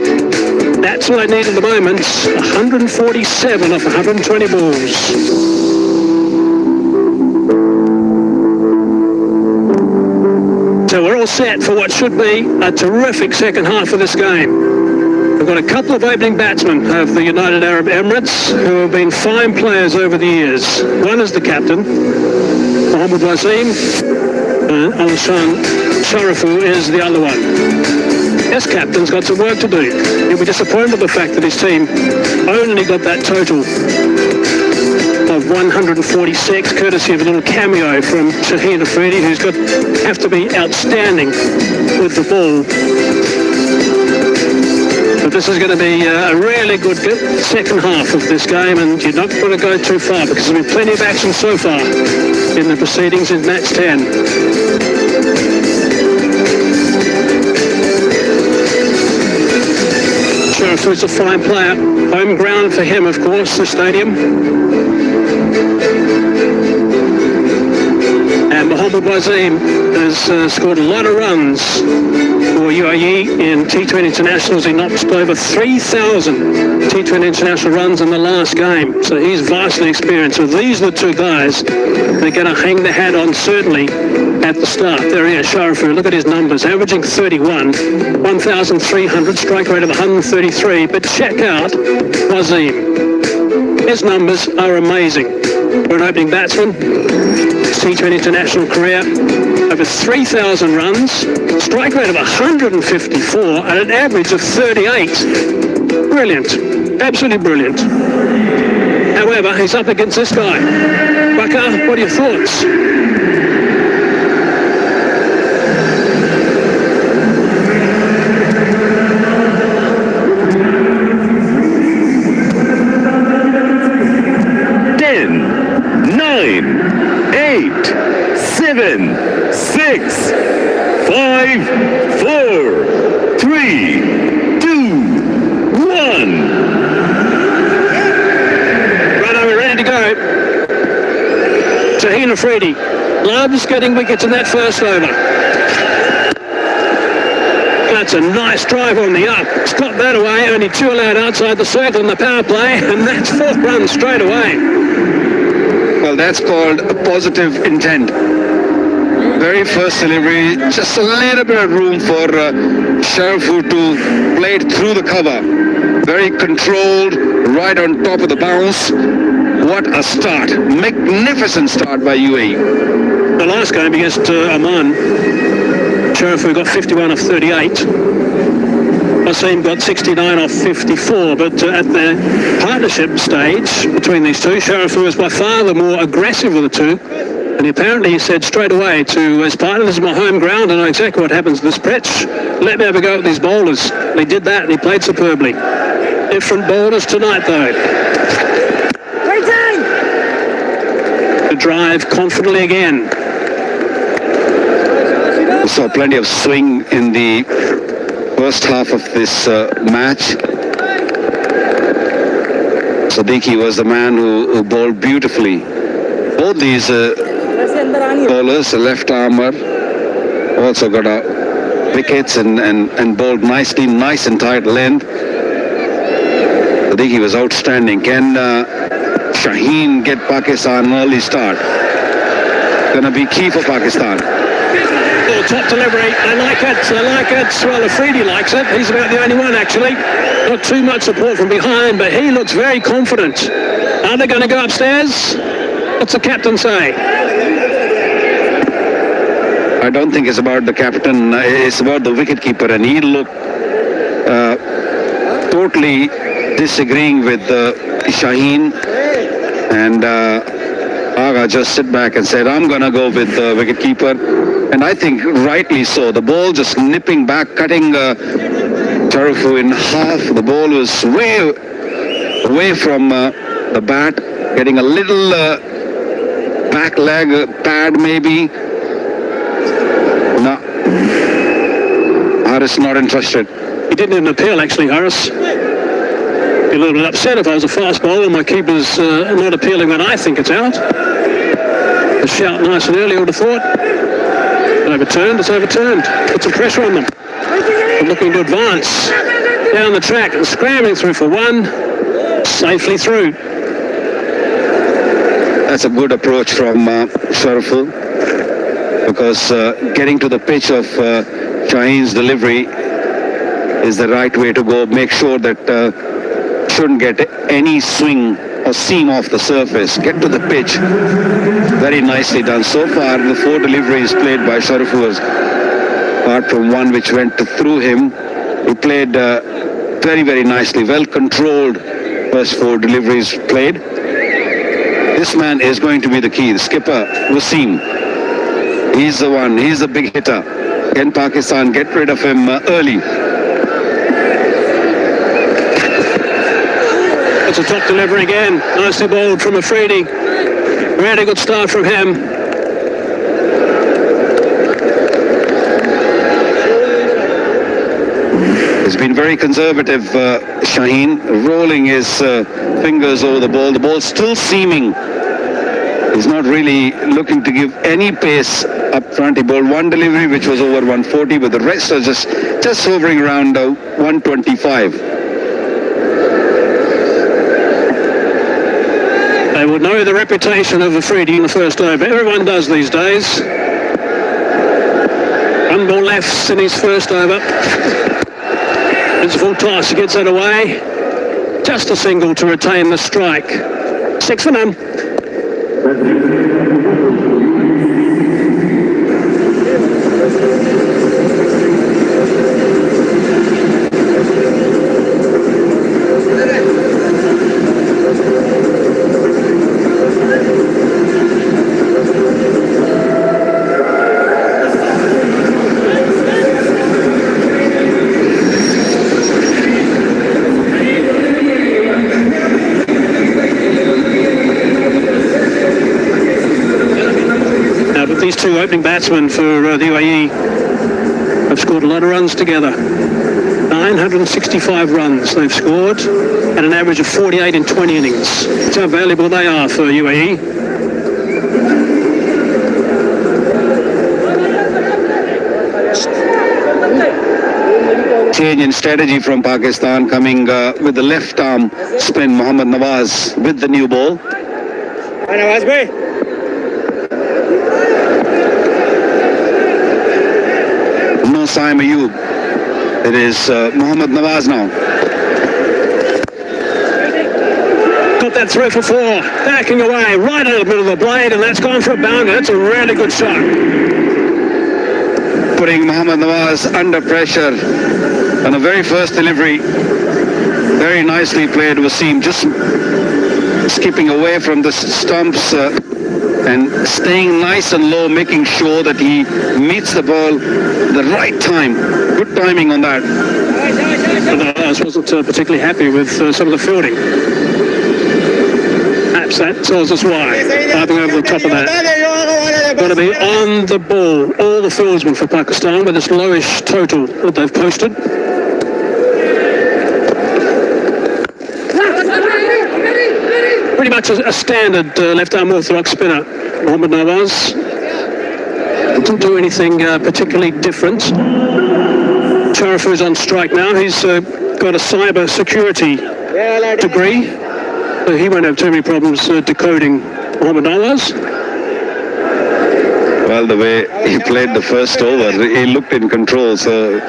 That's what I need at the moment. 147 off 120 balls. So we're all set for what should be a terrific second half of this game. We've got a couple of opening batsmen of the United Arab Emirates who have been fine players over the years. One is the captain, Mohammad Wasim, and Alishan Sharifu is the other one. This captain's got some work to do. He'll be disappointed with the fact that his team only got that total of 146, courtesy of a little cameo from Shaheen Afridi, who's have to be outstanding with the ball. But this is going to be a really good second half of this game, and you're not going to go too far because there's been plenty of action so far in the proceedings in match 10. Sharifu's a fine player. Home ground for him, of course, the stadium. And Mohammad Wasim has scored a lot of runs for UAE in T20 internationals. He knocked over 3,000 T20 international runs in the last game. So he's vastly experienced. So these are the two guys they're going to hang their hat on, certainly, at the start. There he is, Sharifu. Look at his numbers. Averaging 31, 1,300, strike rate of 133. But check out Wasim. His numbers are amazing. For an opening batsman, T20 international career, over 3,000 runs, strike rate of 154 and an average of 38. Brilliant, absolutely brilliant. However, he's up against this guy. Bakar, what are your thoughts? Shaheen Afridi loves getting wickets in that first over. That's a nice drive on the up. It's got that away, only 2 allowed outside the circle in the power play, and that's 4 runs straight away. Well, that's called a positive intent. Very first delivery, just a little bit of room for Sharifu to play it through the cover. Very controlled, right on top of the bounce. What a start. Magnificent start by UAE. The last game against Oman, Sharifu got 51 off 38. Wasim got 69 off 54, but at the partnership stage between these two, Sharifu was by far the more aggressive of the two. And apparently he said straight away to his partner, this is my home ground, I know exactly what happens to this pitch. Let me have a go at these bowlers. And he did that, and he played superbly. Different bowlers tonight, though. To drive confidently again. We saw plenty of swing in the first half of this match. Siddiqui was the man who bowled beautifully. Both these bowlers, left armour, also got wickets and bowled nicely, nice and tight length. Siddiqui was outstanding. Can Shaheen get Pakistan an early start? Gonna be key for Pakistan. Oh, top delivery. I like it. Well, Afridi likes it. He's about the only one, actually. Not too much support from behind, but he looks very confident. Are they going to go upstairs? What's the captain say? I don't think it's about the captain. It's about the wicketkeeper, and he looked totally disagreeing with Shaheen, and Aga just sit back and said, I'm going to go with the wicketkeeper. And I think rightly so. The ball just nipping back, cutting Sharafu in half. The ball was way away from the bat, getting a little back leg pad maybe. No. Harris not interested. He didn't even appeal, actually, Harris. Be a little bit upset if I was a fast bowler and my keeper's not appealing when I think it's out. A shout nice and early, I would have thought. Overturned, it's overturned. Put some pressure on them. They're looking to advance down the track and scrambling through for one. Safely through. That's a good approach from Sharafu, because getting to the pitch of Shaheen's delivery is the right way to go. Make sure that shouldn't get any swing or seam off the surface. Get to the pitch. Very nicely done. So far, the 4 deliveries played by Sharafu, apart from one which went through him, he played very, very nicely. Well controlled first 4 deliveries played. This man is going to be the key. The skipper, Wasim. He's the one. He's the big hitter. Can Pakistan get rid of him early? It's a top delivery again. Nicely bowled from Afridi. Really good start from him. He's been very conservative, Shaheen, rolling his fingers over the ball. The ball's still seaming. He's not really looking to give any pace up front. He bowled one delivery which was over 140, but the rest are just hovering around 125. They would know the reputation of Afridi in the first over. Everyone does these days. One ball left in his first over. It's a full toss. He gets that away. Just a single to retain the strike. 6 for none. These 2 opening batsmen for the UAE have scored a lot of runs together. 965 runs they've scored at an average of 48 in 20 innings. That's how valuable they are for UAE. Change in strategy from Pakistan, coming with the left arm spin. Mohammad Nawaz with the new ball. No Saim Ayub. It is Mohammad Nawaz now. Got that through for 4. Backing away right out of the middle of the blade, and that's gone for a boundary. That's a really good shot. Putting Mohammad Nawaz under pressure on the very first delivery. Very nicely played. Wasim just skipping away from the stumps and staying nice and low, making sure that he meets the ball the right time. Good timing on that. Nawaz wasn't particularly happy with some of the fielding. Perhaps that tells us why. Diving over the top of that. Got to be on the ball. All the fieldsmen for Pakistan with this lowish total that they've posted. Pretty much a standard left-arm orthodox spinner, Mohammad Nawaz. Doesn't do anything particularly different. Sharafu's on strike now. He's got a cyber security degree, so he won't have too many problems decoding Mohammad Nawaz. Well, the way he played the first over, he looked in control, so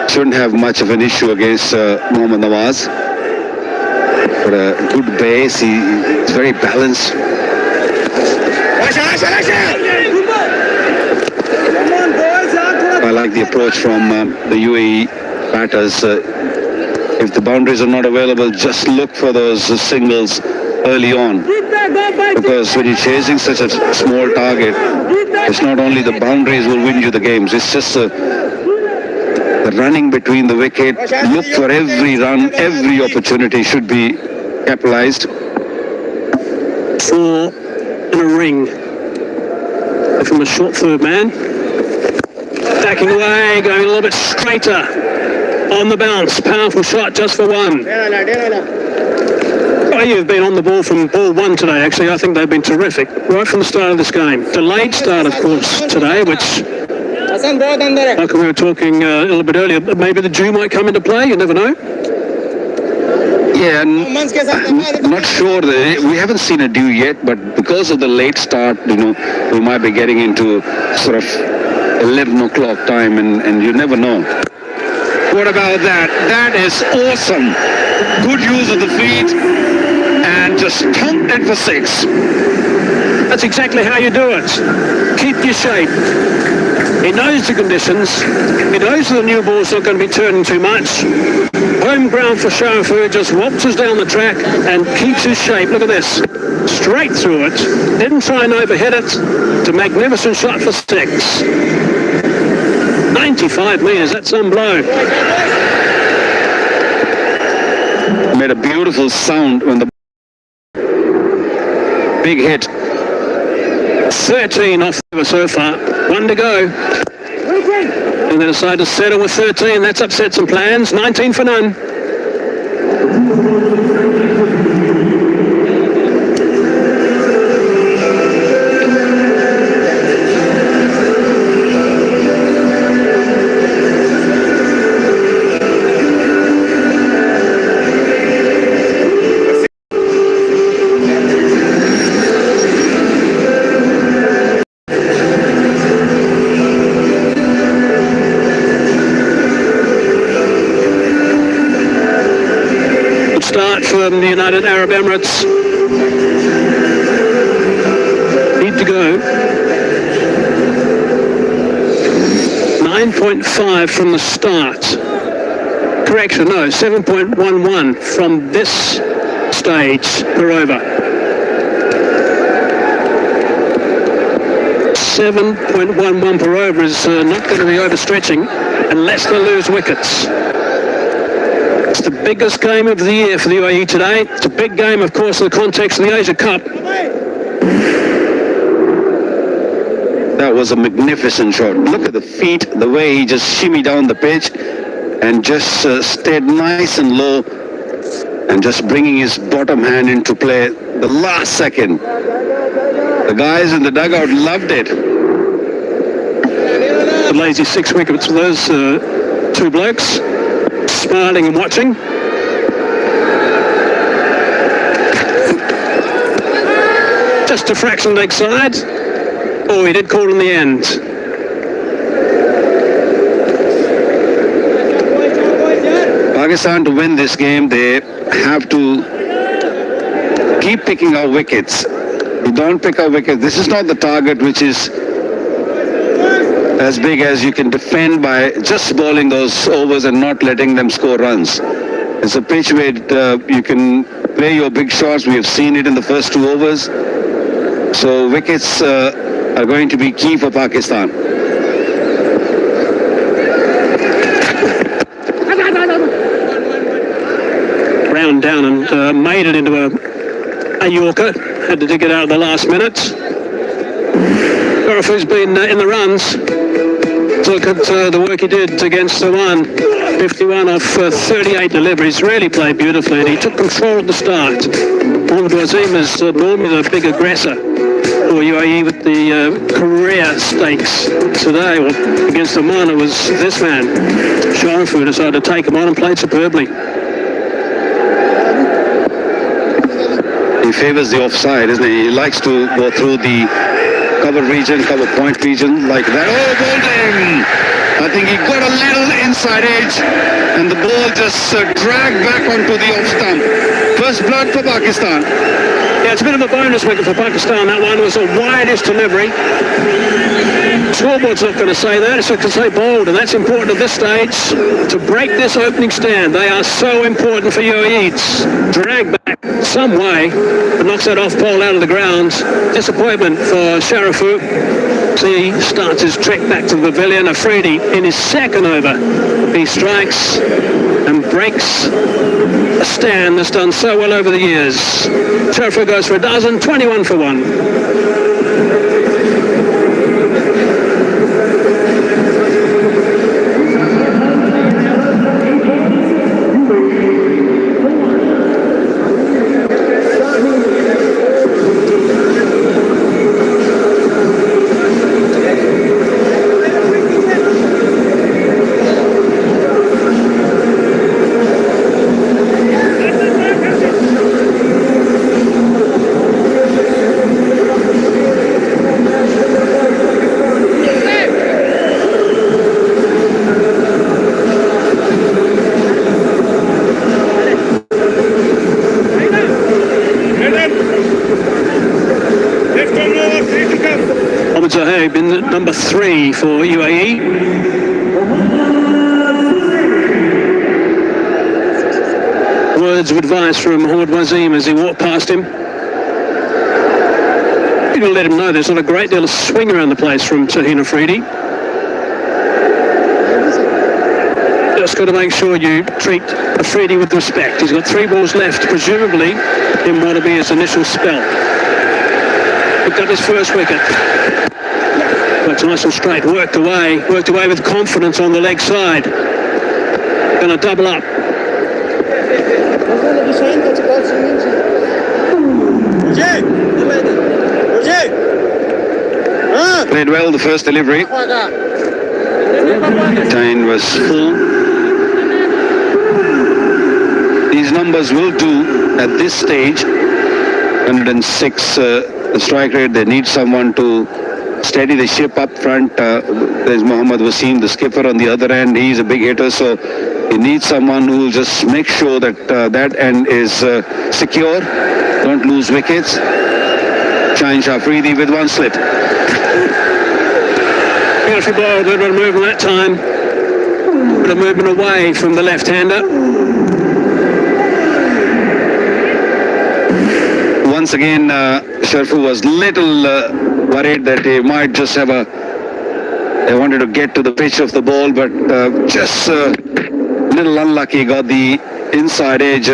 shouldn't have much of an issue against Mohammad Nawaz. Got a good base. He's very balanced. I like the approach from the UAE batters. If the boundaries are not available, just look for those singles early on. Because when you're chasing such a small target, it's not only the boundaries will win you the games, it's just the running between the wicket. Look for every run, every opportunity should be capitalized. 4 in a ring. From a short third man. Backing away, going a little bit straighter. On the bounce, powerful shot just for 1. Oh, you've been on the ball from ball 1 today, actually. I think they've been terrific, right from the start of this game. Delayed start, of course, today, which, like we were talking a little bit earlier, maybe the dew might come into play, you never know. Yeah, I'm not sure. We haven't seen a dew yet, but because of the late start, we might be getting into sort of 11 o'clock time, and you never know. What about that? That is awesome. Good use of the feet, and just thumped it for 6. That's exactly how you do it. Keep your shape. He knows the conditions. He knows the new ball's not going to be turning too much. Home ground for Sharafu, just waltzes down the track and keeps his shape. Look at this. Straight through it. Didn't try and overhit it. It's a magnificent shot for 6. 95 metres, that's some blow. Made a beautiful sound when the big hit. 13 off so far. 1 to go. And they decide to settle with 13. That's upset some plans. 19 for none. Start from the United Arab Emirates. Need to go. 9.5 from the start. Correction, no, 7.11 from this stage per over. 7.11 per over is not going to be overstretching unless they lose wickets. It's the biggest game of the year for the UAE today. It's a big game, of course, in the context of the Asia Cup. That was a magnificent shot. Look at the feet, the way he just shimmied down the pitch and just stayed nice and low and just bringing his bottom hand into play the last second. The guys in the dugout loved it. The lazy 6 wickets for those 2 blokes. Smiling and watching. Just a fraction leg side. Oh, he did call in the end. Pakistan, to win this game, they have to keep picking out wickets. You don't pick out wickets. This is not the target which is as big as you can defend by just bowling those overs and not letting them score runs. It's a pitch where you can play your big shots. We have seen it in the first 2 overs. So wickets are going to be key for Pakistan. Round down and made it into a Yorker. Had to dig it out at the last minute. Sharafu's been in the runs. Look at the work he did against the 51 off 38 deliveries. Really played beautifully, and he took control at the start. Mohammad Wasim is normally the big aggressor for UAE with the career stakes. Today, against Oman, it was this man. Sharafu decided to take him on and played superbly. He favors the offside, isn't he? He likes to go through the cover region, cover point region like that. Oh, bowling! I think he got a little inside edge and the ball just dragged back onto the off stump. First blood for Pakistan. Yeah, it's a bit of a bonus wicket for Pakistan. That one was the widest delivery. Scoreboard's not going to say that, it's going to say bowled, and that's important at this stage to break this opening stand. They are so important for UAE. It's dragged back some way, but knocks that off pole out of the ground. Disappointment for Sharafu. He starts his trek back to the pavilion. Afridi in his second over. He strikes and breaks a stand that's done so well over the years. Sharafu goes for a dozen, 21 for 1. Number 3 for UAE. Words of advice from Mohammad Wazim as he walked past him. You're going to let him know there's not a great deal of swing around the place from Shaheen Afridi. Just got to make sure you treat Afridi with respect. He's got 3 balls left, presumably in what will be his initial spell. Picked up his first wicket. It's nice and straight, worked away with confidence on the leg side. Going to double up. Played well the first delivery. Time was full. These numbers will do at this stage. 106 the strike rate. They need someone to steady the ship up front. There's Mohammad Wasim, the skipper, on the other end. He's a big hitter, so he needs someone who will just make sure that that end is secure. Don't lose wickets. Shaheen Afridi with 1 slip. Beautiful ball, good bit of movement that time. Bit of movement away from the left-hander. Once again, Sharafu was little worried that he might just have they wanted to get to the pitch of the ball, but just little unlucky, got the inside edge,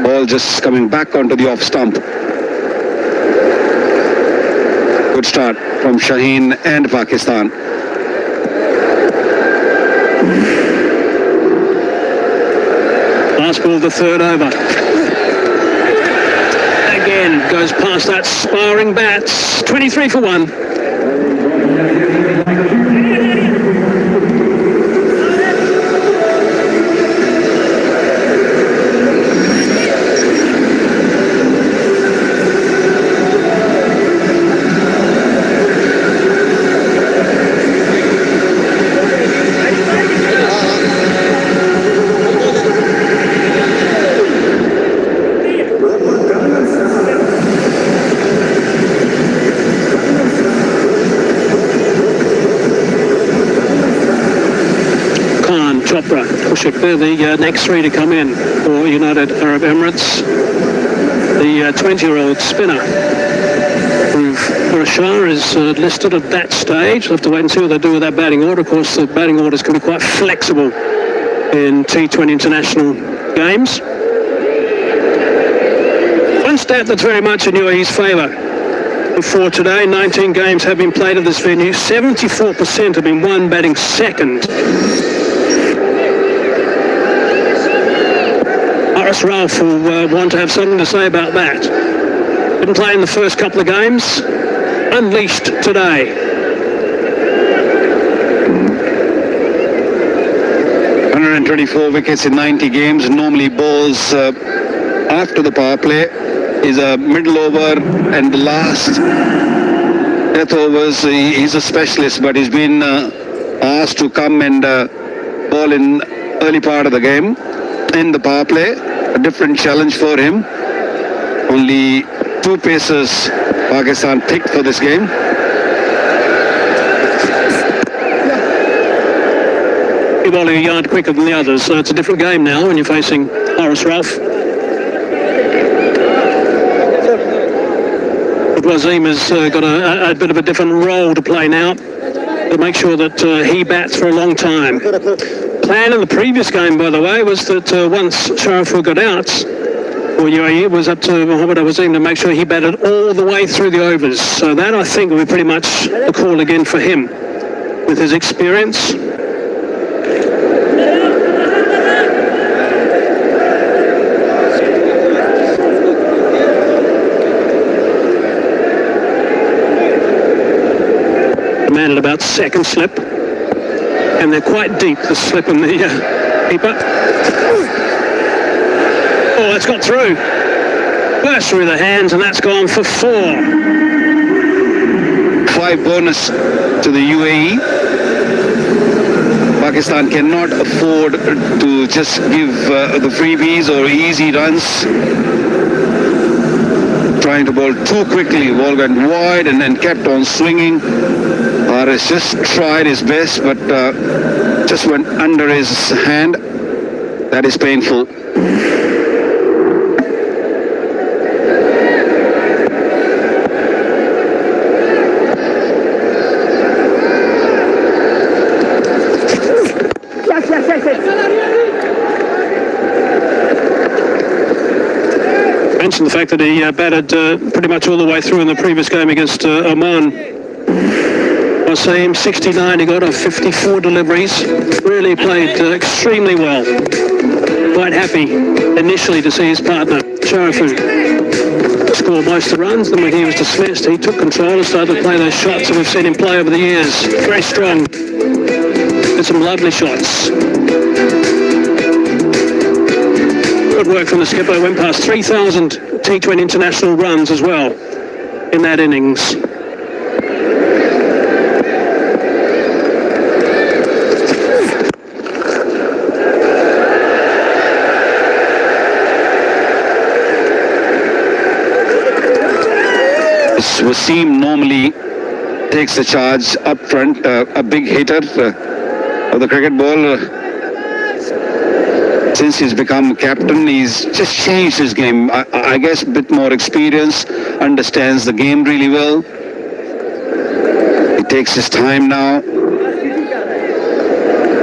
ball just coming back onto the off stump. Good start from Shaheen and Pakistan. Last ball of the third over. Again, goes past that sparring bats. 23 for 1. They're the next 3 to come in for United Arab Emirates. The 20-year-old spinner, Rashar, is listed at that stage. We'll have to wait and see what they do with that batting order. Of course, the batting orders can be quite flexible in T20 international games. One stat that's very much in UAE's favour for today: 19 games have been played at this venue. 74% have been won batting second. Ralph will want to have something to say about that. Didn't play in the first couple of games. Unleashed today. .124 wickets in 90 games. Normally bowls after the power play is a middle over and the last death overs. He's a specialist, but he's been asked to come and bowl in early part of the game in the power play. A different challenge for him. Only 2 pacers Pakistan picked for this game. You're bowling a yard quicker than the others, so it's a different game now when you're facing Horace Ralph. But Wasim has got a bit of a different role to play now to make sure that he bats for a long time. Plan in the previous game, by the way, was that once Shariful got out, or UAE, was up to Mohammed Wasim to make sure he batted all the way through the overs. So that, I think, will be pretty much the call again for him with his experience. Man at about second slip, and they're quite deep, the slip and the keeper. Oh, that's got through. Burst through the hands, and that's gone for 4. 5 bonus to the UAE. Pakistan cannot afford to just give the freebies or easy runs. Trying to bowl too quickly, ball went wide and then kept on swinging. Haris just tried his best, but just went under his hand. That is painful. Mentioned the fact that he batted pretty much all the way through in the previous game against Oman. Wasim, 69, he got off 54 deliveries. Really played extremely well. Quite happy initially to see his partner, Shariful, score most of the runs. Then when he was dismissed, he took control and started to play those shots that we've seen him play over the years. Very strong. Did some lovely shots. Good work from the skipper. Went past 3,000 T20 international runs as well in that innings. Wasim normally takes the charge up front, a big hitter of the cricket ball. Since he's become captain, he's just changed his game. I guess a bit more experience, understands the game really well. He takes his time now,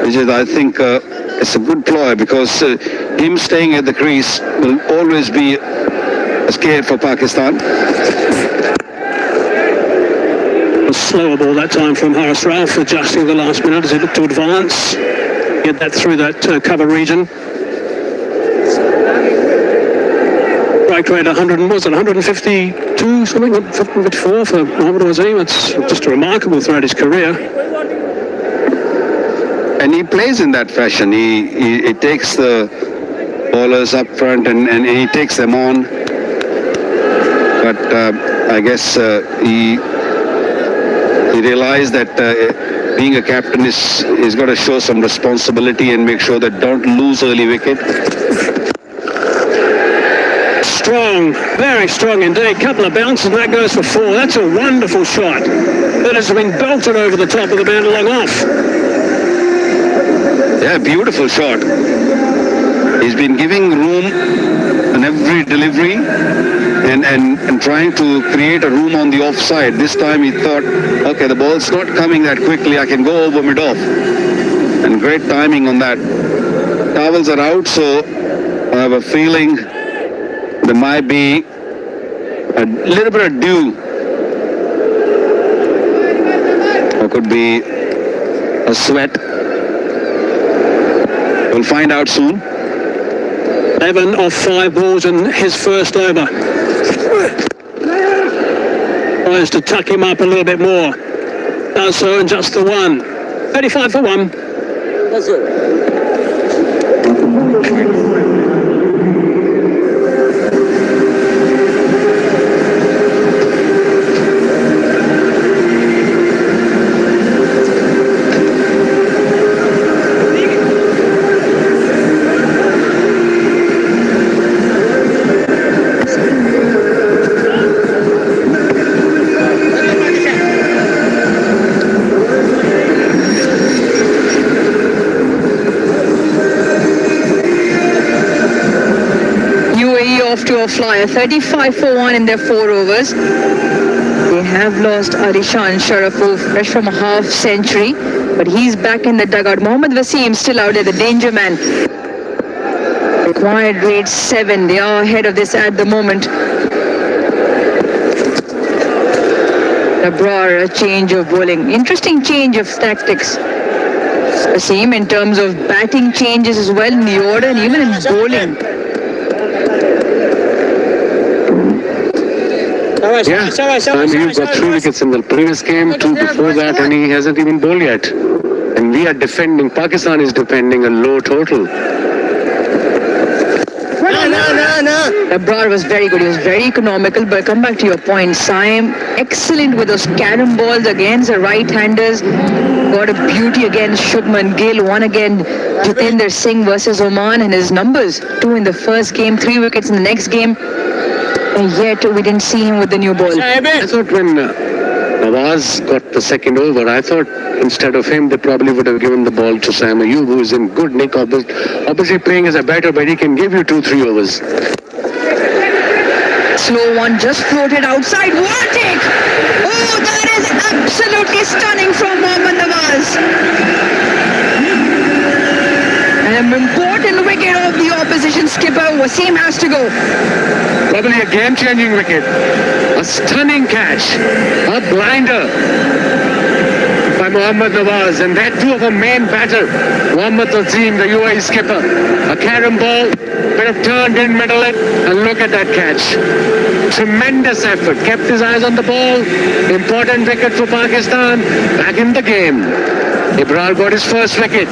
which is, I think, it's a good ploy, because him staying at the crease will always be a scare for Pakistan. A slower ball that time from Horace Ralph, adjusting the last minute as he looked to advance. Get that through that cover region. Strike rate 152 something, 154 for Mohammed Wasim. It's just remarkable throughout his career. And he plays in that fashion. He takes the bowlers up front and he takes them on. But I guess he realized that being a captain is got to show some responsibility and make sure that don't lose early wicket. Strong, very strong indeed. Couple of bounces and that goes for 4. That's a wonderful shot. That has been belted over the top of the man long off. Yeah, beautiful shot. He's been giving room on every delivery and trying to create a room on the offside. This time he thought, okay, the ball's not coming that quickly. I can go over mid-off. And great timing on that. Towels are out, so I have a feeling there might be a little bit of dew. Or could be a sweat. We'll find out soon. 11 off 5 balls in his first over. Tries to tuck him up a little bit more. Does so in just the 1. 35 for 1. That's it. umpire. 35 for 1 in their 4 overs. They have lost Arishan Sharafov, fresh from a half century, but he's back in the dugout. Mohammad Wasim still out there, the danger man. Required rate 7. They are ahead of this at the moment. Abrar, a change of bowling. Interesting change of tactics. Wasim in terms of batting changes as well in the order and even in bowling. Yeah, you've got 3 wickets in the previous game, 2 before that, and he hasn't even bowled yet. And we are defending, Pakistan is defending a low total. Abrar was very good. He was very economical. But come back to your point, Saim, excellent with those carom balls against the right-handers. Got a beauty against Shubman Gill. One again, Jitendra Singh versus Oman, and his numbers: 2 in the first game, 3 wickets in the next game. And yet we didn't see him with the new ball. I thought when Nawaz got the second over, I thought instead of him, they probably would have given the ball to Sam Ayub, who is in good nick. Obviously playing as a batter, but he can give you 2-3 overs. Slow one just floated outside. What a take! Oh, that is absolutely stunning from Mohammad Nawaz. An important wicket of the opposition skipper. Wasim has to go. Probably a game-changing wicket. A stunning catch. A blinder by Mohammad Nawaz, and that too of a main batter, Mohammad Wasim, the UAE skipper. A carom ball, bit of turn, didn't middle it, and look at that catch. Tremendous effort, kept his eyes on the ball. Important wicket for Pakistan, back in the game. Abrar got his first wicket.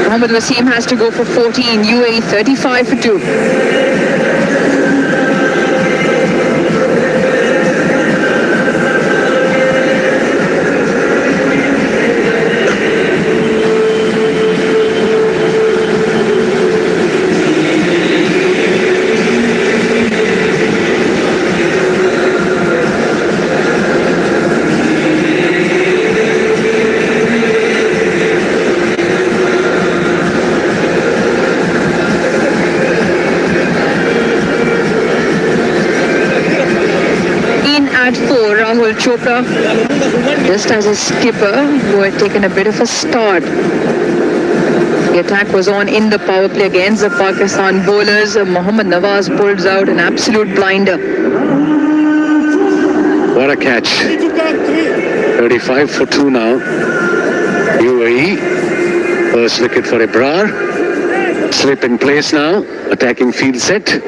Mohammad Wasim has to go for 14, UAE 35 for 2. Chopra, just as a skipper, who had taken a bit of a start. The attack was on in the power play against the Pakistan bowlers. Mohammad Nawaz pulls out an absolute blinder. What a catch. 35 for 2 now. UAE. First wicket for Abrar. Slip in place now. Attacking field set.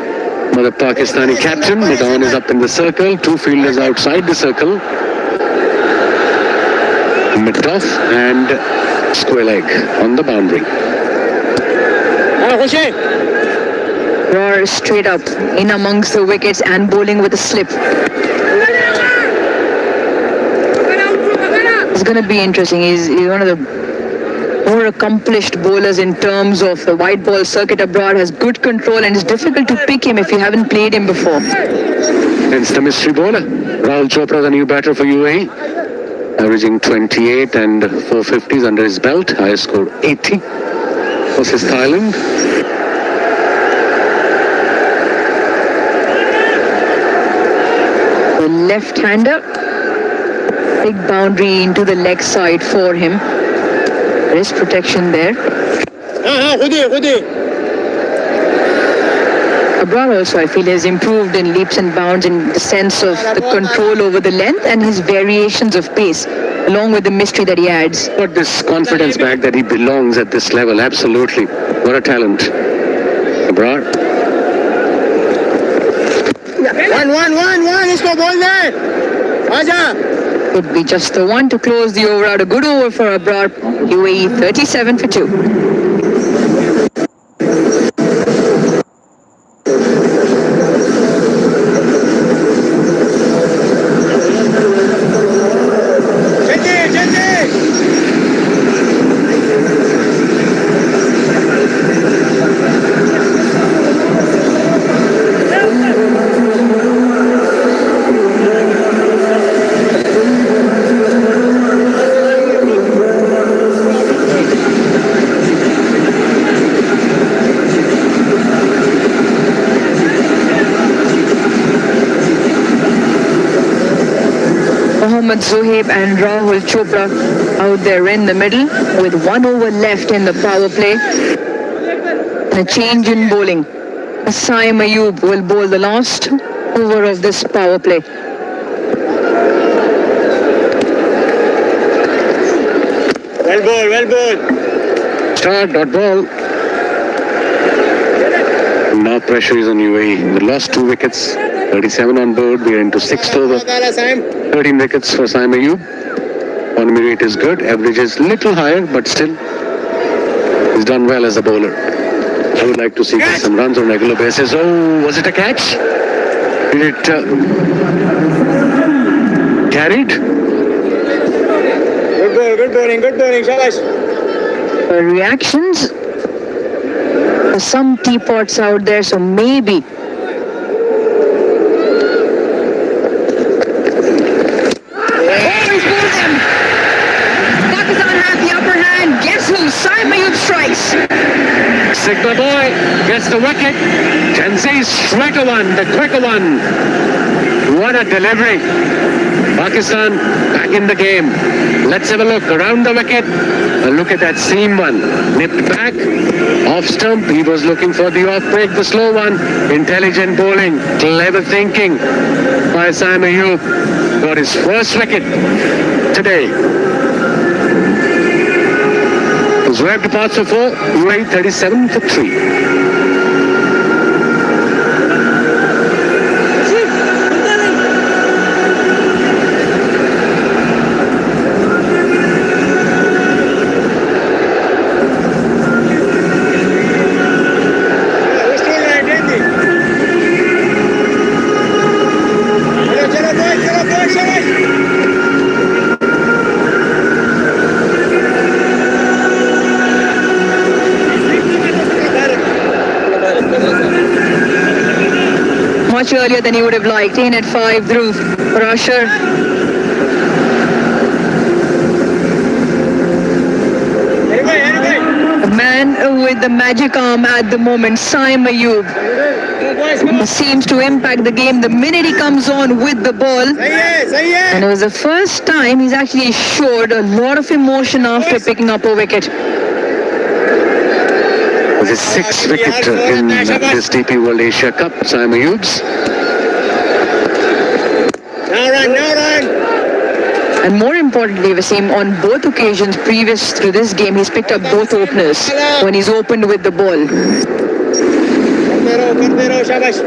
The Pakistani captain, Midon is up in the circle, 2 fielders outside the circle. Mid-off and square leg on the boundary. Roar straight up, in amongst the wickets and bowling with a slip. It's going to be interesting. He's one of the more accomplished bowlers in terms of the white ball circuit. Abrar has good control and it's difficult to pick him if you haven't played him before. Hence the mystery bowler. Rahul Chopra, the new batter for UAE, averaging 28 and 450s under his belt. Highest score 80 versus Thailand. The left-hander, big boundary into the leg side for him. Wrist protection there. Abrar also, I feel, has improved in leaps and bounds in the sense of the control over the length and his variations of pace, along with the mystery that he adds. Got this confidence back that he belongs at this level. Absolutely. What a talent. Abrar. One, इसको बोल दे. आजा. Could be just the one to close the over out. A good over for Abrar. UAE 37 for 2. Mohammad Zohaib and Rahul Chopra out there in the middle with 1 over left in the power play. And a change in bowling. Saim Ayub will bowl the last over of this power play. Well bowled. Start, dot ball. Now pressure is on UAE. They lost 2 wickets, 37 on board. We are into 6th over. 13 wickets for Saim Ayub. Economy rate is good. Average is little higher, but still he's done well as a bowler. I would like to see some runs on regular basis. Oh, was it a catch? Did it carried? Good bowling, shabash. Reactions. Some teapots out there, so maybe. Oh, he's bowled them. Pakistan have the upper hand. Guess who? Saim Ayub strikes. Sigma boy gets the wicket. Tenzi striker one, the quicker one. What a delivery. Pakistan back in the game. Let's have a look around the wicket. A look at that seam one. Nipped back. Off stump. He was looking for the off break, the slow one. Intelligent bowling. Clever thinking by Saim Ayub. Got his first wicket today. Zohaib departs for 4. UAE 37 for 3. Much earlier than he would have liked. In at 5, Dhruv. Rasher. A man with the magic arm at the moment, Saim Ayub. Seems to impact the game the minute he comes on with the ball. And it was the first time he's actually showed a lot of emotion after picking up a wicket. The 6th wicket in this DP World Asia Cup, Saim Ayub's. Now run. And more importantly, Wasim, on both occasions previous to this game, he's picked up both openers when he's opened with the ball. Shabash.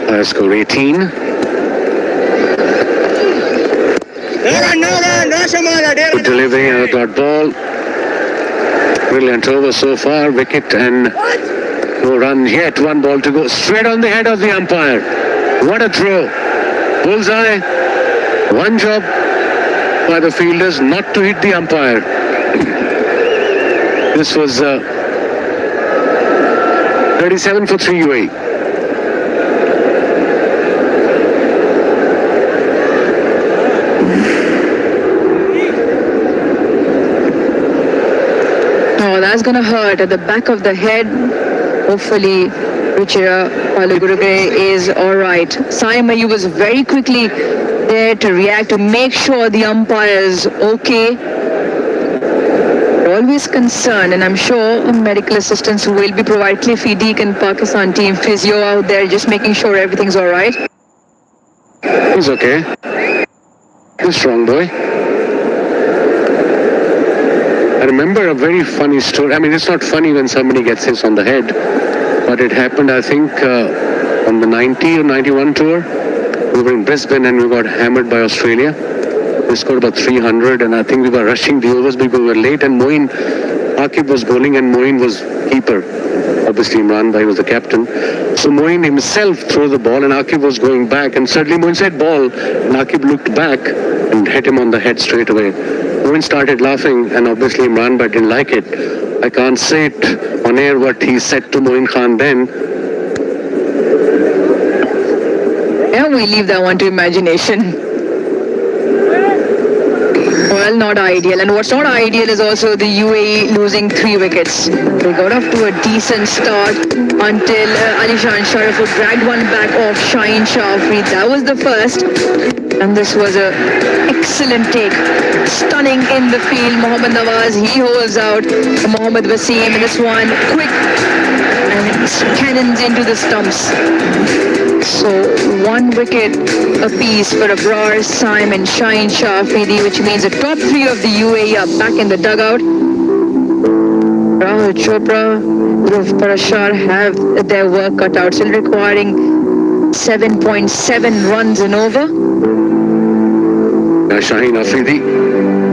High score 18. No run. Good delivery on a dot ball. Brilliant over so far. Wicket and no run yet. 1 ball to go. Straight on the head of the umpire. What a throw. Bullseye. One job by the fielders not to hit the umpire. This was 37 for 3 UAE. Oh, that's going to hurt at the back of the head. Hopefully, Ruchira Palugurugre is all right. Saim Ayub was very quickly there to react, to make sure the umpire is okay. Always concerned, and I'm sure medical assistance will be provided. Cliffy Deacon, Pakistan team physio out there, just making sure everything's all right. He's okay. He's a strong boy. I remember a very funny story. I mean, it's not funny when somebody gets hit on the head, but it happened, I think, on the 90 or 91 tour. We were in Brisbane and we got hammered by Australia. We scored about 300, and I think we were rushing the overs because we were late, and Aqib was bowling and Moeen was keeper. Obviously, Imran Bhai was the captain. So Moeen himself threw the ball and Aqib was going back, and suddenly Moeen said ball, and Aqib looked back and hit him on the head straight away. Moeen started laughing, and obviously Imran Bhai didn't like it. I can't say it on air what he said to Moeen Khan then. Yeah, we leave that one to imagination. Well, not ideal. And what's not ideal is also the UAE losing 3 wickets. They got off to a decent start until Alishan Shariful dragged one back off Shaheen Shafri. That was the first. And this was a excellent take. Stunning in the field. Mohammad Nawaz, he holds out. Mohammad Wasim in this one. Quick. And it's cannons into the stumps. So 1 wicket apiece for Abrar, Saim and Shaheen Shafri, which means the top 3 of the UAE are back in the dugout. Rahul Chopra, Dhruv Parashar have their work cut out, still requiring 7.7 runs in over. Shaheen Afridi,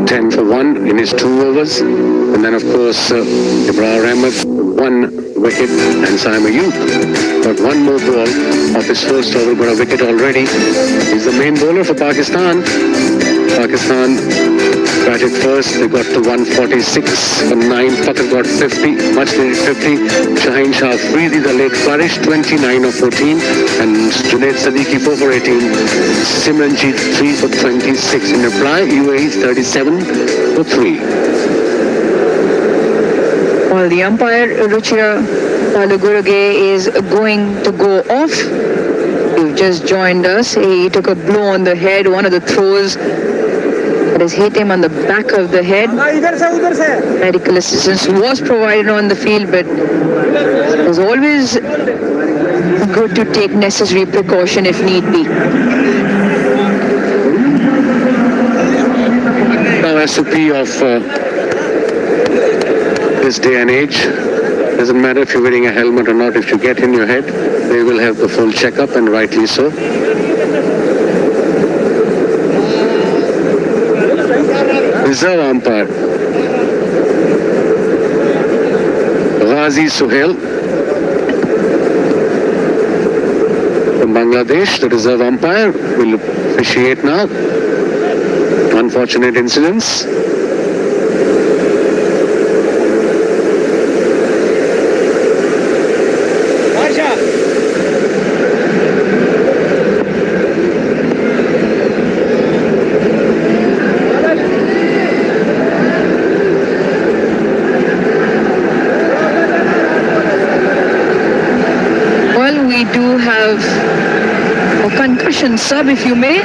10 for 1 in his 2 overs. And then, of course, Ibrahim Ahmed, 1 wicket, and Saim Ayub got 1 more ball of his first over, got a wicket already. He's the main bowler for Pakistan. Pakistan batted first, they got to 146 for 9. Pakistan got 50, much needed 50. Shaheen Shah Afridi, the late Farish, 29 of 14. And Junaid Siddiqui, 4 for 18. Simranjeet, 3 for 26. In reply, UAE 37 for 3. Well, the umpire, Ruchira Paluguruge, is going to go off. You've just joined us. He took a blow on the head, one of the throws that has hit him on the back of the head. Medical assistance was provided on the field, but it was always good to take necessary precaution if need be. Now, SOP of this day and age, doesn't matter if you're wearing a helmet or not, if you get in your head, they will have the full checkup, and rightly so. Reserve umpire Ghazi Suhail from Bangladesh, the reserve umpire, will officiate now. Unfortunate incidents. We do have a concussion sub, if you may,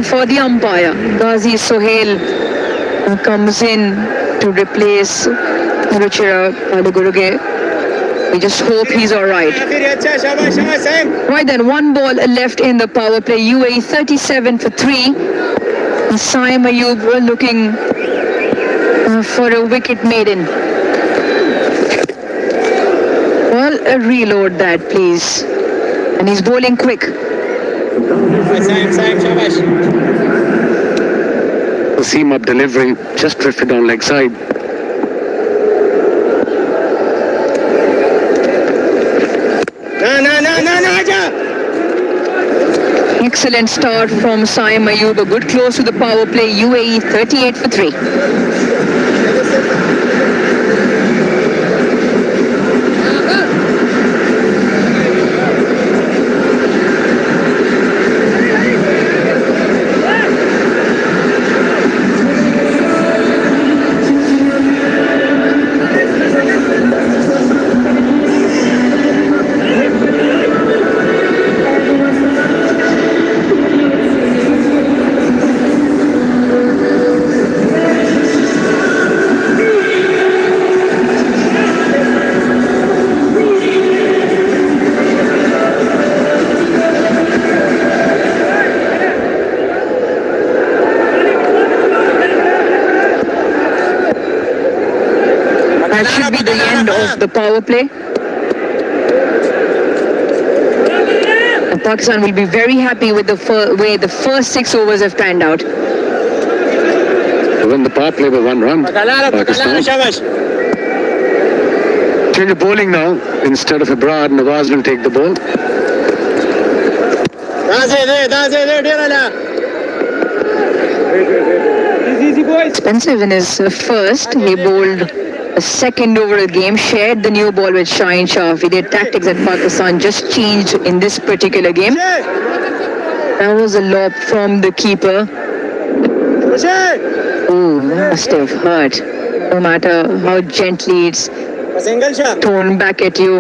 for the umpire. Ghazi Sohail comes in to replace Ruchira Paluguruge. We just hope he's all right. Right then, 1 ball left in the power play. UAE 37 for 3. Saim Ayub looking for a wicket maiden. Well, reload that, please. And he's bowling quick. The seam up delivery just drifted on leg side. Excellent start from Saim Ayub. A good close to the power play. UAE 38 for 3. That should be the end of the power play. And Pakistan will be very happy with the way the first 6 overs have panned out. They won the power play by 1 run. Pakistan. Change of bowling now. Instead of Abrar, Nawaz will take the ball. Expensive in his first. He bowled a second over the game, shared the new ball with Shaheen Shafri. Their tactics at Pakistan just changed in this particular game. That was a lob from the keeper. Ooh, must have hurt. No matter how gently it's A single shot. thrown back at you.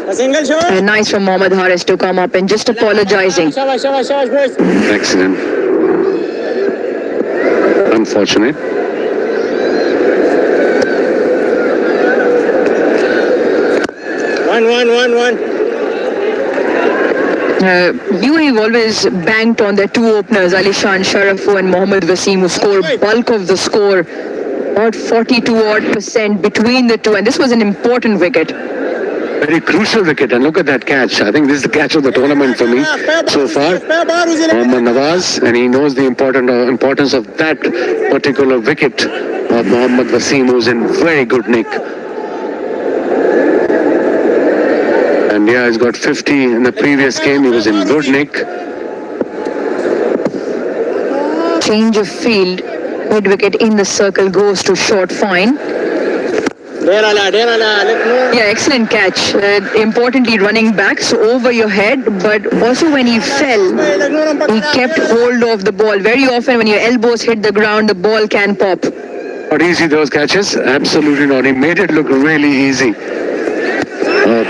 A single shot. Nice from Mohammad Haris to come up and just apologizing. Shabash, shabash, shabash, boys. Accident. Unfortunate. One. UAE have always banked on their two openers, Alishan Sharafu and Mohammad Wasim, who score bulk of the score, about 42% between the two, and this was an important wicket. Very crucial wicket, and look at that catch. I think this is the catch of the tournament for me so far. Mohammad Nawaz, and he knows the importance of that particular wicket of Mohammad Wasim, who's in very good nick. And yeah, he's got 50 in the previous game. He was in good nick. Change of field, mid wicket in the circle goes to short fine. Yeah, excellent catch. Importantly, running back, so over your head, but also when he fell, he kept hold of the ball. Very often when your elbows hit the ground, the ball can pop. Not easy, those catches. Absolutely not. He made it look really easy.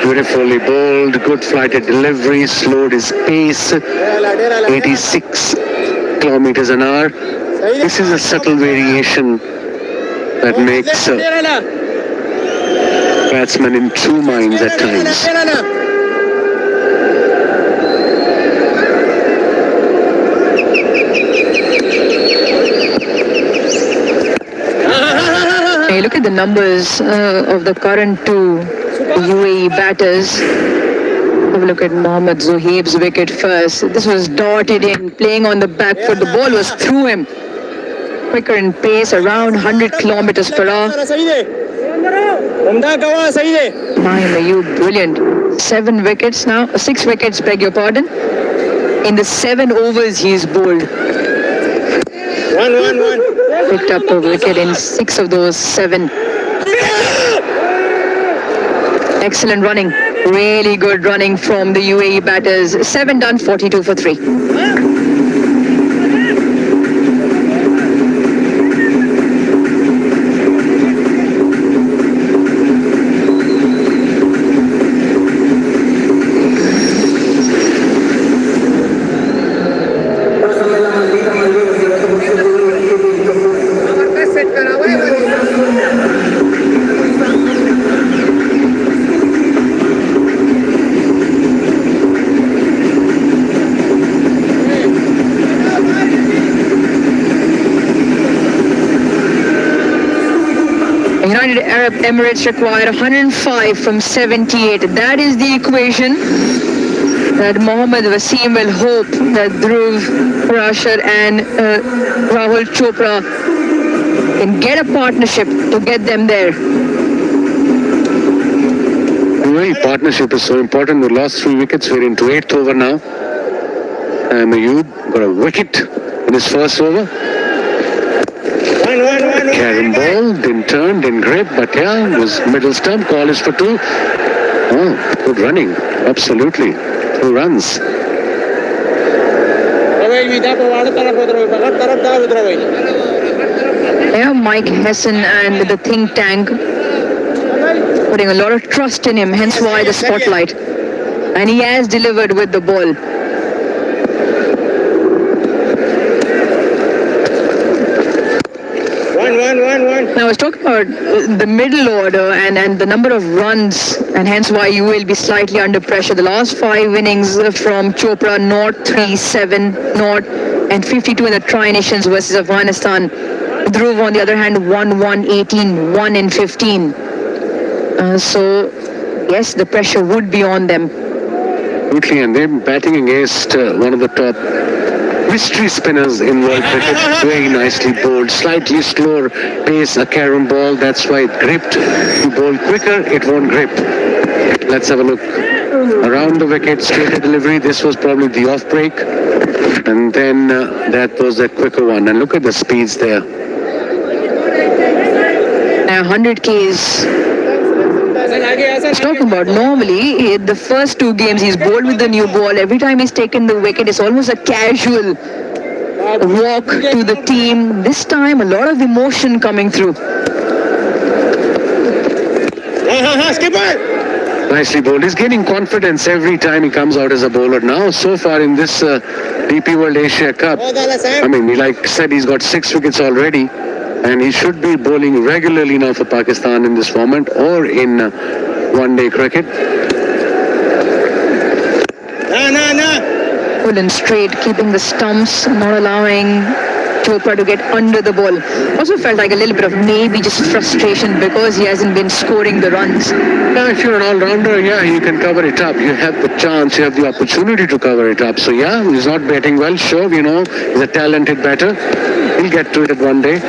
Beautifully bowled, good flighted delivery, slowed his pace, 86 kilometers an hour. This is a subtle variation that makes batsmen in two minds at times. Hey, look at the numbers of the current two UAE batters. Have a look at Mohammad Zohaib's wicket first. This was dotted in, playing on the back foot. The ball was through him. Quicker in pace, around 100 kilometers per hour. Mahim Ayub, brilliant. 7 wickets now, 6 wickets, beg your pardon. In the 7 overs he's bowled. Picked up a wicket in 6 of those 7. Excellent running. Really good running from the UAE batters. 7 done, 42 for 3. United Arab Emirates required 105 from 78. That is the equation that Mohammad Wasim will hope that Dhruv, Parashar and Rahul Chopra can get a partnership to get them there. UAE partnership is so important. We lost 3 wickets. We're into 8th over now. Ayub got a wicket in his first over. Carrying ball, didn't turn, didn't grip, but yeah, was middle stump, call is for 2. Oh, good running, absolutely. 2 runs. Yeah, Mike Hesson and the think tank putting a lot of trust in him, hence why the spotlight. And he has delivered with the ball. Now I was talking about the middle order and the number of runs, and hence why you will be slightly under pressure. The last 5 innings from Chopra, not 3-7, not, and 52 in the Tri-Nations versus Afghanistan. Dhruv, on the other hand, 1-1-18, 1 in 15. So, yes, the pressure would be on them. Absolutely, and they're batting against one of the top mystery spinners in world cricket. Very nicely bowled, slightly slower pace, a carom ball. That's why it gripped. You bowl quicker, it won't grip. Let's have a look. Around the wicket, straight delivery. This was probably the off break. And then that was that quicker one. And look at the speeds there. 100 Ks. He's talking about normally the first 2 games he's bowled with the new ball. Every time he's taken the wicket, it's almost a casual walk to the team. This time, a lot of emotion coming through. Nicely bowled. He's gaining confidence every time he comes out as a bowler now. So far in this DP World Asia Cup, I mean, like I said, he's got 6 wickets already, and he should be bowling regularly now for Pakistan in this format or in one-day cricket. Full and straight, keeping the stumps, not allowing Chopra to get under the ball. Also felt like a little bit of maybe just frustration because he hasn't been scoring the runs. Now, if you're an all-rounder, yeah, you can cover it up. You have the chance, you have the opportunity to cover it up. So, yeah, he's not batting well. Sure, we know he's a talented batter. He'll get to it one day.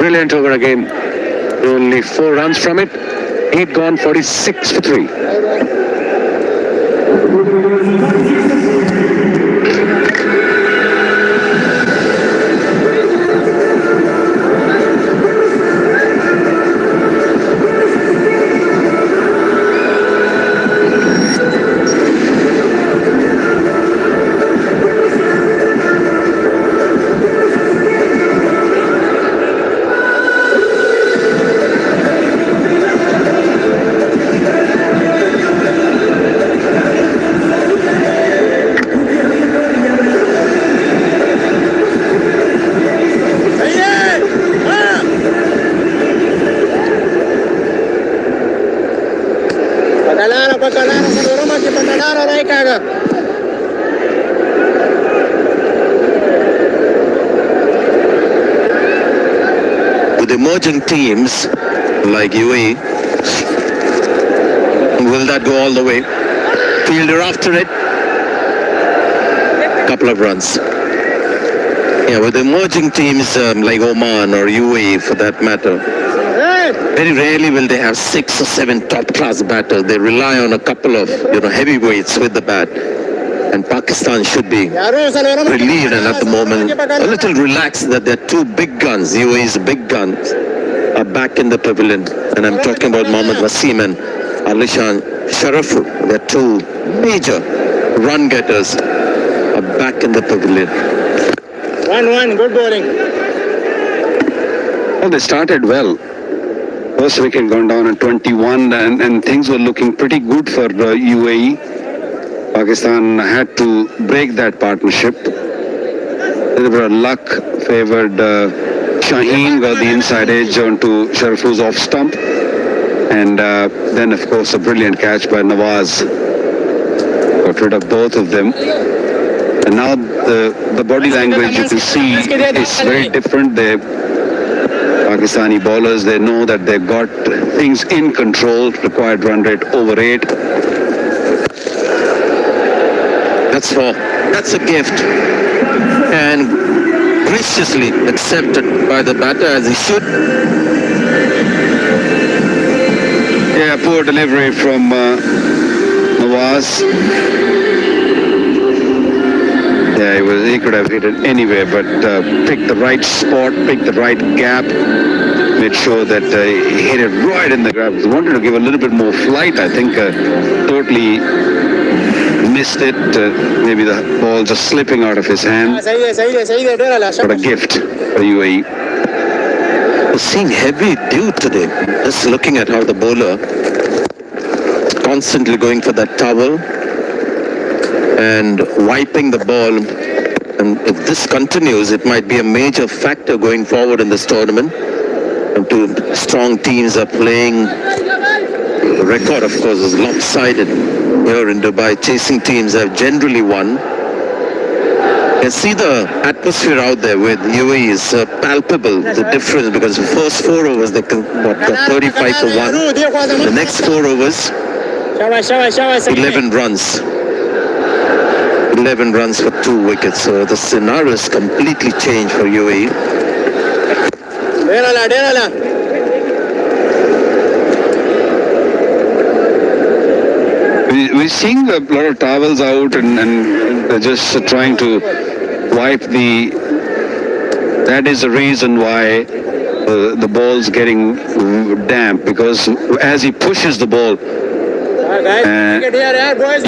Brilliant over again. Only 4 runs from it. 8 gone, 46 for 3. With emerging teams like UAE, will that go all the way? Fielder after it, couple of runs. Yeah, with emerging teams like Oman or UAE for that matter, very rarely will they have 6 or 7 top-class batters. They rely on a couple of heavyweights with the bat. And Pakistan should be relieved and at the moment a little relaxed that their 2 big guns, UAE's big guns, are back in the pavilion. And I'm talking about Mohammad Wasim and Alishan Sharafu. Their 2 major run getters are back in the pavilion. 1-1, good bowling. Well, they started well. First wicket gone down at 21, and things were looking pretty good for UAE. Pakistan had to break that partnership. There were luck favored Shaheen, got the inside edge onto Sharafu's off stump. And then, of course, a brilliant catch by Nawaz. Got rid of both of them. And now the body language you can see is very different. The Pakistani bowlers, they know that they've got things in control, required run rate over 8. That's a gift, and graciously accepted by the batter as he should. Yeah, poor delivery from Nawaz. Yeah, he could have hit it anywhere, but picked the right spot, picked the right gap, made sure that he hit it right in the gap. He wanted to give a little bit more flight. I think totally missed it. Maybe the ball just slipping out of his hand. What a gift for UAE. We're seeing heavy dew today. Just looking at how the bowler constantly going for that towel and wiping the ball. And if this continues, it might be a major factor going forward in this tournament. And 2 strong teams are playing. The record, of course, is lopsided here in Dubai. Chasing teams have generally won. You can see the atmosphere out there with UAE is palpable, the difference, because the first 4 overs, they got 35 for 1. The next 4 overs, 11 runs. 11 runs for 2 wickets. So the scenario is completely changed for UAE. We're seeing a lot of towels out and they're just trying to wipe the... That is the reason why the ball's getting damp, because as he pushes the ball,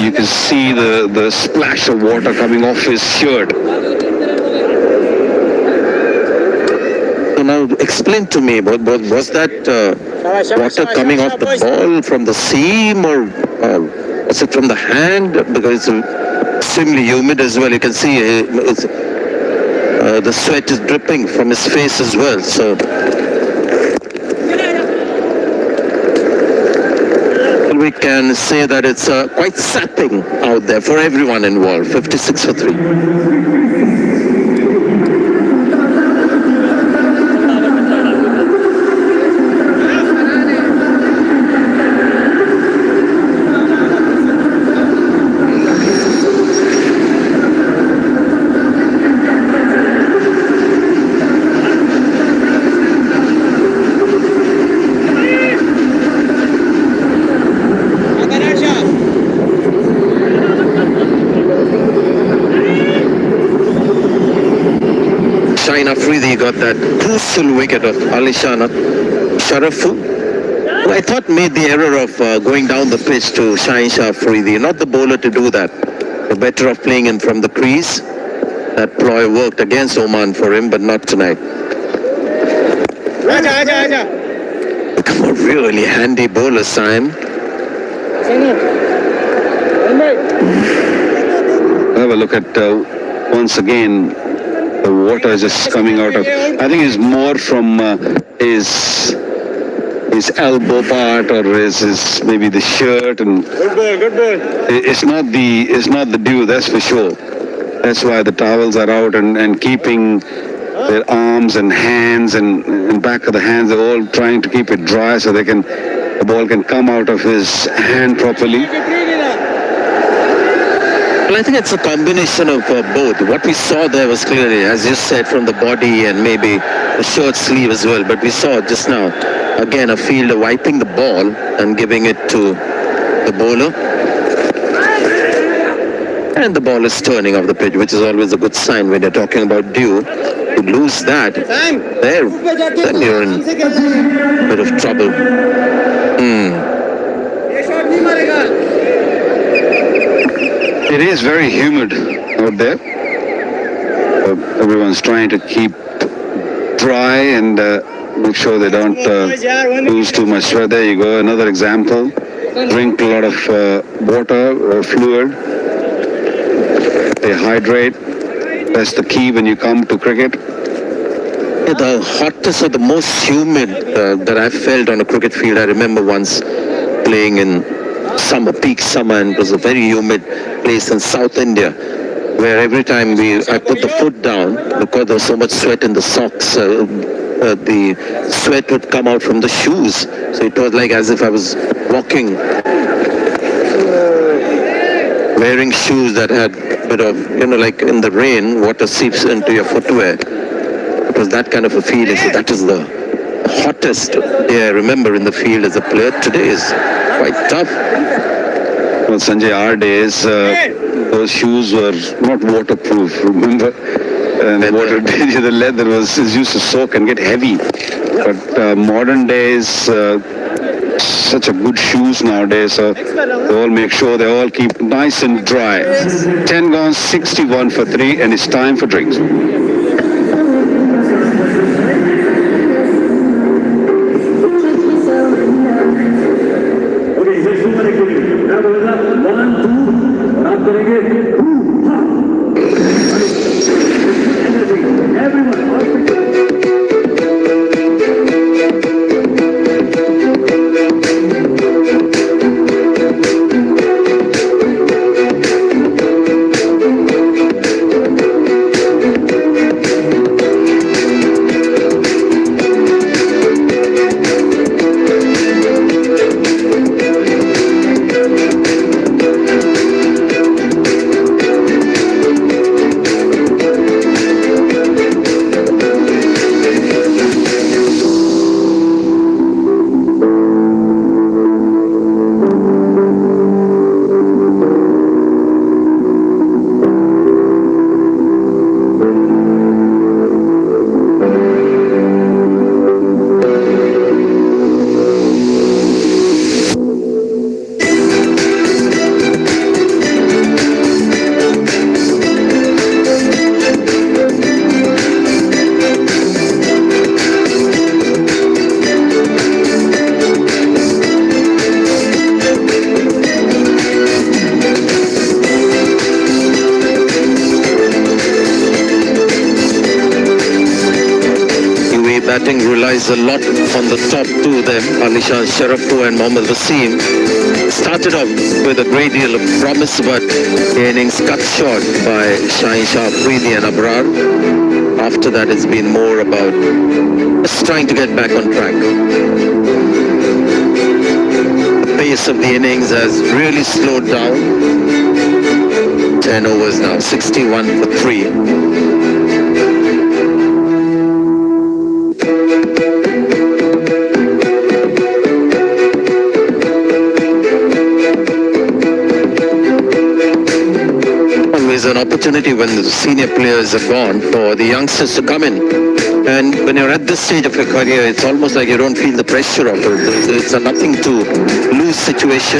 you can see the splash of water coming off his shirt. now explain to me, was that water coming off the ball from the seam, or was it from the hand? Because it's extremely humid as well. You can see the sweat is dripping from his face as well. So we can say that it's quite sapping out there for everyone involved. 56 for 3. Shaheen Afridi got that crucial wicket of Alishan Sharafu, who I thought made the error of going down the pitch to Shaheen Afridi, not the bowler to do that. The better of playing in from the crease. That ploy worked against Oman for him, but not tonight. Become a really handy bowler, Saim. Have a look at once again. The water is just coming out of. I think it's more from his elbow part, or his maybe the shirt, and Good ball. it's not the dew, that's for sure. That's why the towels are out and keeping their arms and hands and back of the hands. They're all trying to keep it dry so the ball can come out of his hand properly. Well, I think it's a combination of both. What we saw there was clearly, as you said, from the body and maybe the shirt sleeve as well. But we saw just now, again, a fielder wiping the ball and giving it to the bowler. And the ball is turning off the pitch, which is always a good sign when you're talking about dew. You lose that, then you're in a bit of trouble. It is very humid out there. Everyone's trying to keep dry and make sure they don't lose too much sweat. There you go, another example. Drink a lot of water, fluid. They hydrate. That's the key when you come to cricket. Yeah, the hottest or the most humid that I've felt on a cricket field, I remember once playing in peak summer, and it was a very humid place in South India, where every time I put the foot down, because there was so much sweat in the socks, the sweat would come out from the shoes. So it was like as if I was walking, wearing shoes that had a bit of, like in the rain, water seeps into your footwear. It was that kind of a feeling. So that is the hottest day I remember in the field as a player. Today is quite tough. Well, Sanjay, our days, those shoes were not waterproof, remember? And the leather was used to soak and get heavy. But modern days, such a good shoes nowadays, so they all make sure they all keep nice and dry. 10 gone, 61 for 3, and it's time for drinks. batting relies a lot on the top two of them, Alishan Sharafu and Mohammad Wasim. Started off with a great deal of promise, but the innings cut short by Shaheen Shah Afridi and Abrar. After that, it's been more about just trying to get back on track. The pace of the innings has really slowed down. 10 overs now, 61 for 3. An opportunity when the senior players are gone for the youngsters to come in, and when you're at this stage of your career, it's almost like you don't feel the pressure of it. It's a nothing to lose situation.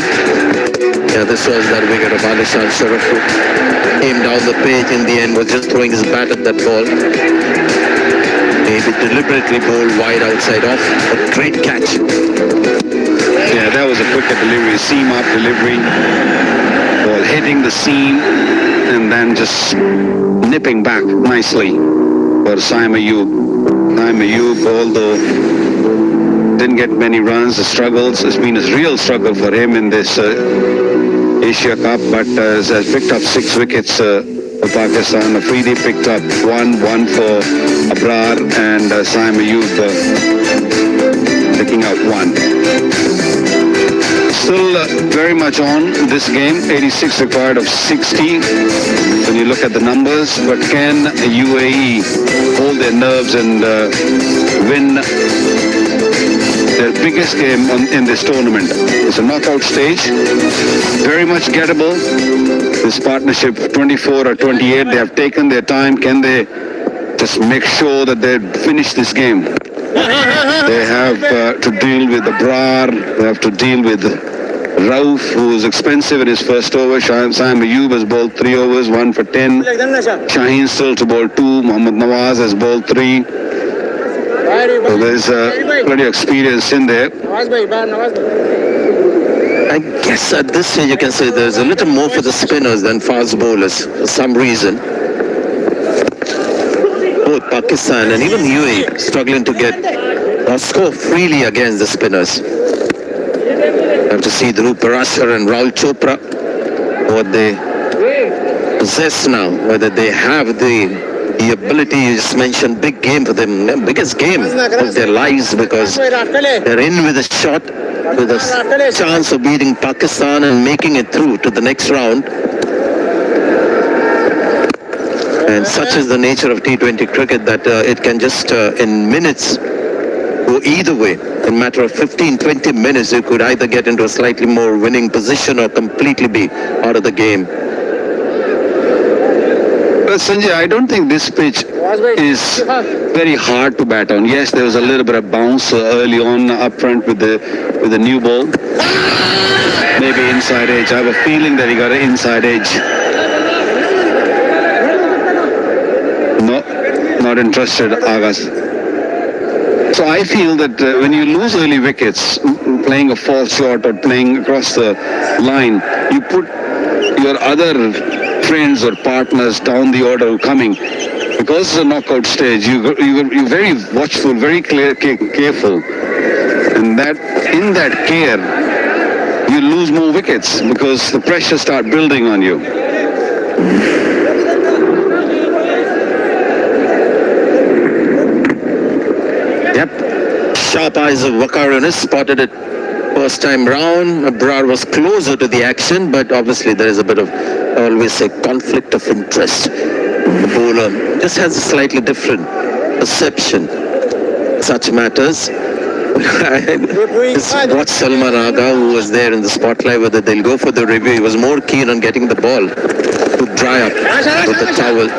Yeah, this was that wicket of Alishan Sharafu. Came down the page in the end, was just throwing his bat at that ball. Maybe deliberately bowled wide outside off, a great catch. Yeah, that was a quicker delivery, seam up delivery, ball hitting the seam and then just nipping back nicely for Saim Ayub. Saim Ayub, although didn't get many runs, the struggles, it's been a real struggle for him in this Asia Cup, but has picked up 6 wickets for Pakistan. Afridi picked up one for Abrar, and Saim Ayub picking out 1. Still very much on this game, 86 required of 60 when you look at the numbers, but can UAE hold their nerves and win their biggest game in this tournament? It's a knockout stage, very much gettable. This partnership 24 or 28, they have taken their time. Can they just make sure that they finish this game? They have to deal with Abrar, they have to deal with Rauf, who is expensive in his first over. Saim Ayub has bowled 3 overs, 1 for 10. Shaheen still to bowl 2. Mohammad Nawaz has bowled 3. So there's plenty of experience in there. I guess at this stage you can say there's a little more for the spinners than fast bowlers for some reason. Both Pakistan and even UAE struggling to get or score freely against the spinners. Have to see Dhruv Parashar and Rahul Chopra, what they possess now, whether they have the ability. You just mentioned big game for them, biggest game of their lives, because they're in with a shot, with a chance of beating Pakistan and making it through to the next round. And such is the nature of T20 cricket that it can just in minutes go either way. In a matter of 15-20 minutes, you could either get into a slightly more winning position or completely be out of the game. But Sanjay, I don't think this pitch is very hard to bat on. Yes, there was a little bit of bounce early on up front with the new ball. Maybe inside edge. I have a feeling that he got an inside edge. No, not interested, Agas. So I feel that when you lose early wickets, playing a false shot or playing across the line, you put your other friends or partners down the order coming. Because it's a knockout stage, you're very watchful, very careful. And that in that care, you lose more wickets because the pressure starts building on you. Yep. Sharp eyes of Waqar spotted it first time round. Abrar was closer to the action, but obviously there is a bit of, I always say, conflict of interest. The bowler just has a slightly different perception. Such matters. Watch Salman Agha, who was there in the spotlight, whether they'll go for the review. He was more keen on getting the ball to dry up with the towel.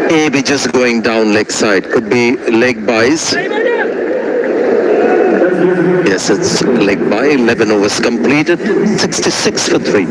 Maybe just going down leg side. Could be leg buys. Yes, it's leg by. 11 overs completed. 66 for 3.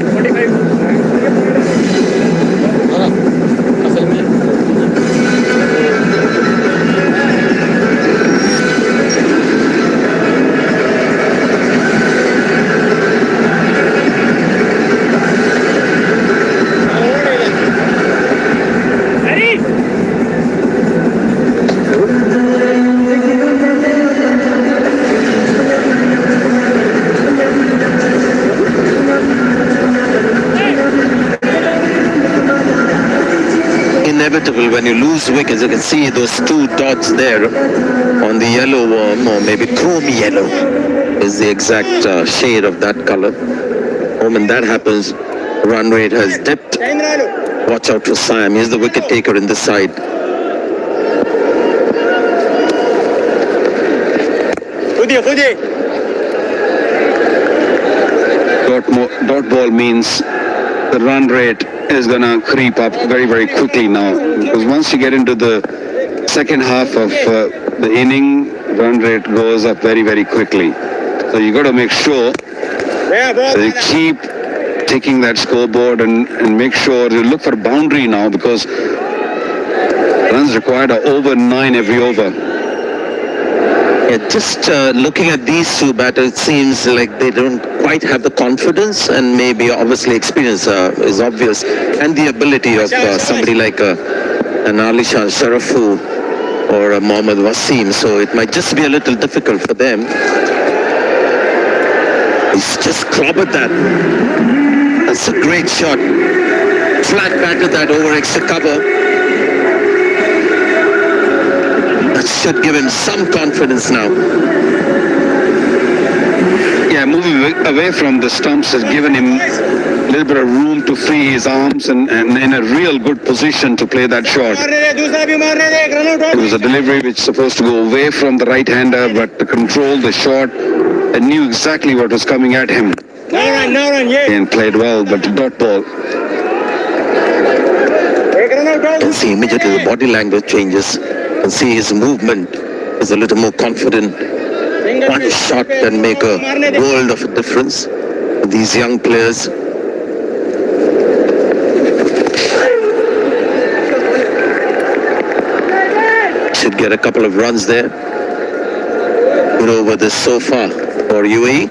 inevitable when you lose wickets. You can see those two dots there on the yellow or maybe chrome yellow is the exact shade of that color. The moment that happens, run rate has dipped. Watch out for Siam. He's the wicket taker in this side. Dot ball means the run rate is going to creep up very, very quickly now. Because once you get into the second half of the inning, run rate goes up very, very quickly. So you got to make sure that you keep taking that scoreboard and make sure you look for boundary now, because runs required are over 9 every over. Yeah, just looking at these two batters, it seems like they don't quite have the confidence, and maybe obviously experience is obvious, and the ability of somebody like an Alishan Sharafu or a Mohammad Wasim. So it might just be a little difficult for them. He's just clobbered that. That's a great shot. Flat batted that over extra cover. That should give him some confidence now. Yeah, moving away from the stumps has given him a little bit of room to free his arms and in a real good position to play that shot. It was a delivery which was supposed to go away from the right-hander, but to control the shot and knew exactly what was coming at him. And played well, but the dot ball. You can see immediately the body language changes. You can see his movement is a little more confident. One shot can make a world of a difference. These young players. Should get a couple of runs there. Good over this so far for UAE.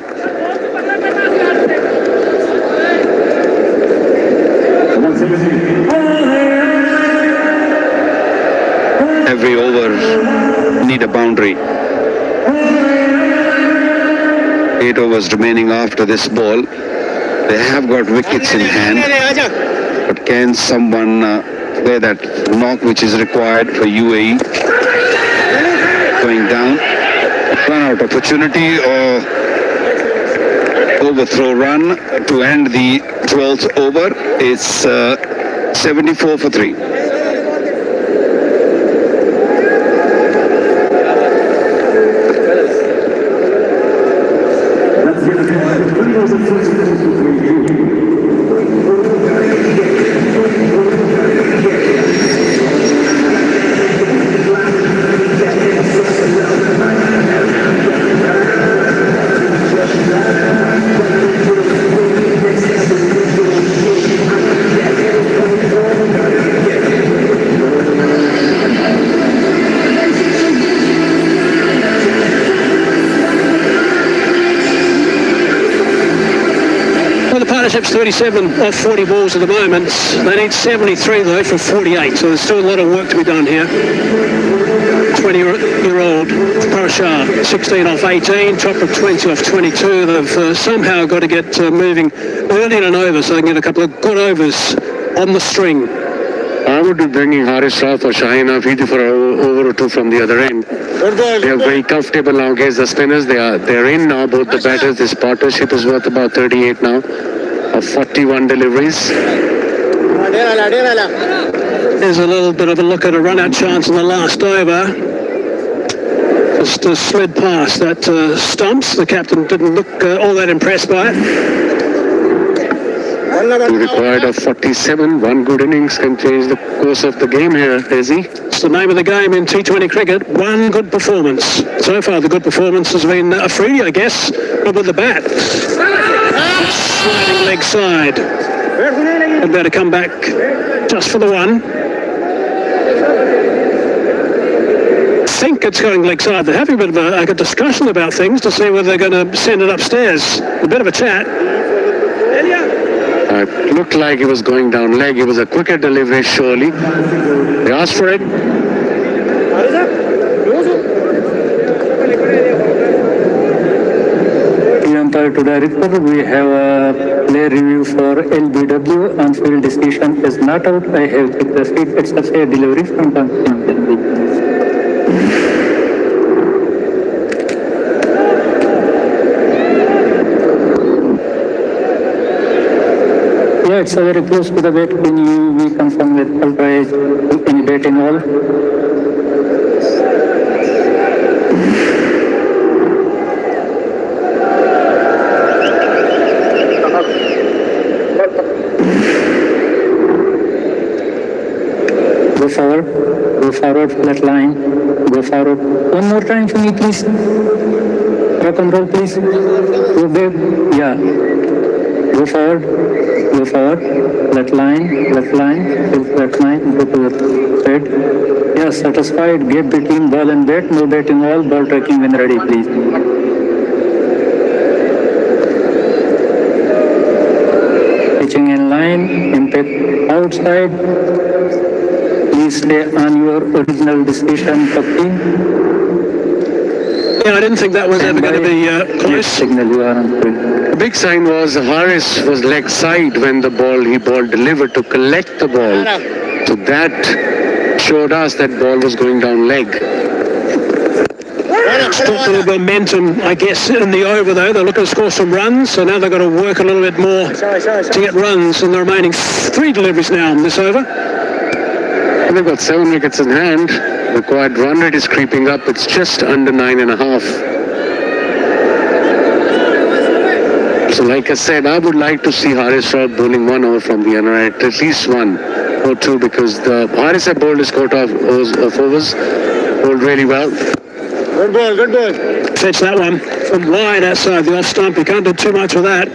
Every over need a boundary. 8 overs remaining after this ball. They have got wickets in hand, but can someone play that knock which is required for UAE? Going down, run out opportunity or overthrow run to end the 12th over. It's 74 for 3. Partnership's 37 off 40 balls at the moment. They need 73 though for 48, so there's still a lot of work to be done here. 20-year-old Parashar, 16 off 18, top of 20 off 22. They've somehow got to get moving early in an over so they can get a couple of good overs on the string. I would be bringing Haris Shah for Shaheen Afidi for an over or two from the other end. They are very comfortable now against the spinners. They're in now, both the batters. This partnership is worth about 38 now. Of 41 deliveries. There's a little bit of a look at a run-out chance in the last over. Just slid past that stumps. The captain didn't look all that impressed by it. Required of 47. One good innings can change the course of the game here, Desi. It's the name of the game in T20 cricket. One good performance. So far, the good performance has been Afridi, I guess, but with the bat. Sliding leg side. Had better come back just for the one. I think it's going leg side. They're having a bit of a discussion about things to see whether they're going to send it upstairs. A bit of a chat. It looked like it was going down leg. It was a quicker delivery, surely. They asked for it. The umpire to Director, we have a play review for LBW. On-field decision is not out. I have checked the feed. It's a fair delivery from Pakistan. Yeah, it's very close to the bat. Can you be confirmed with ultra edge? Any bat in all? Go forward, flat line, go forward. One more time for me, please. Rock and roll, please. Go back, yeah. Go forward, flat line, till flat line, go to the thread. Yeah, satisfied, gap between ball and bat, no batting all, ball tracking when ready, please. Pitching in line, impact outside. Please stay on your original decision, Captain. Yeah, I didn't think that was ever going to be close. Signal you are on screen. The big sign was Harris was leg side when the ball delivered to collect the ball. So that showed us that ball was going down leg. Stopped a little bit of momentum, I guess, in the over though. They're looking to score some runs, so now they've got to work a little bit more to get runs in the remaining 3 deliveries now in this over. And they've got 7 wickets in hand. The required run rate is creeping up. It's just under 9.5. So like I said, I would like to see Haris Raut bowling 1 over from the NRI, at least 1 or 2, because the Haris have bowled his quota of overs, bowled really well. Good ball. Fetch that one from wide outside the off stump. You can't do too much with that.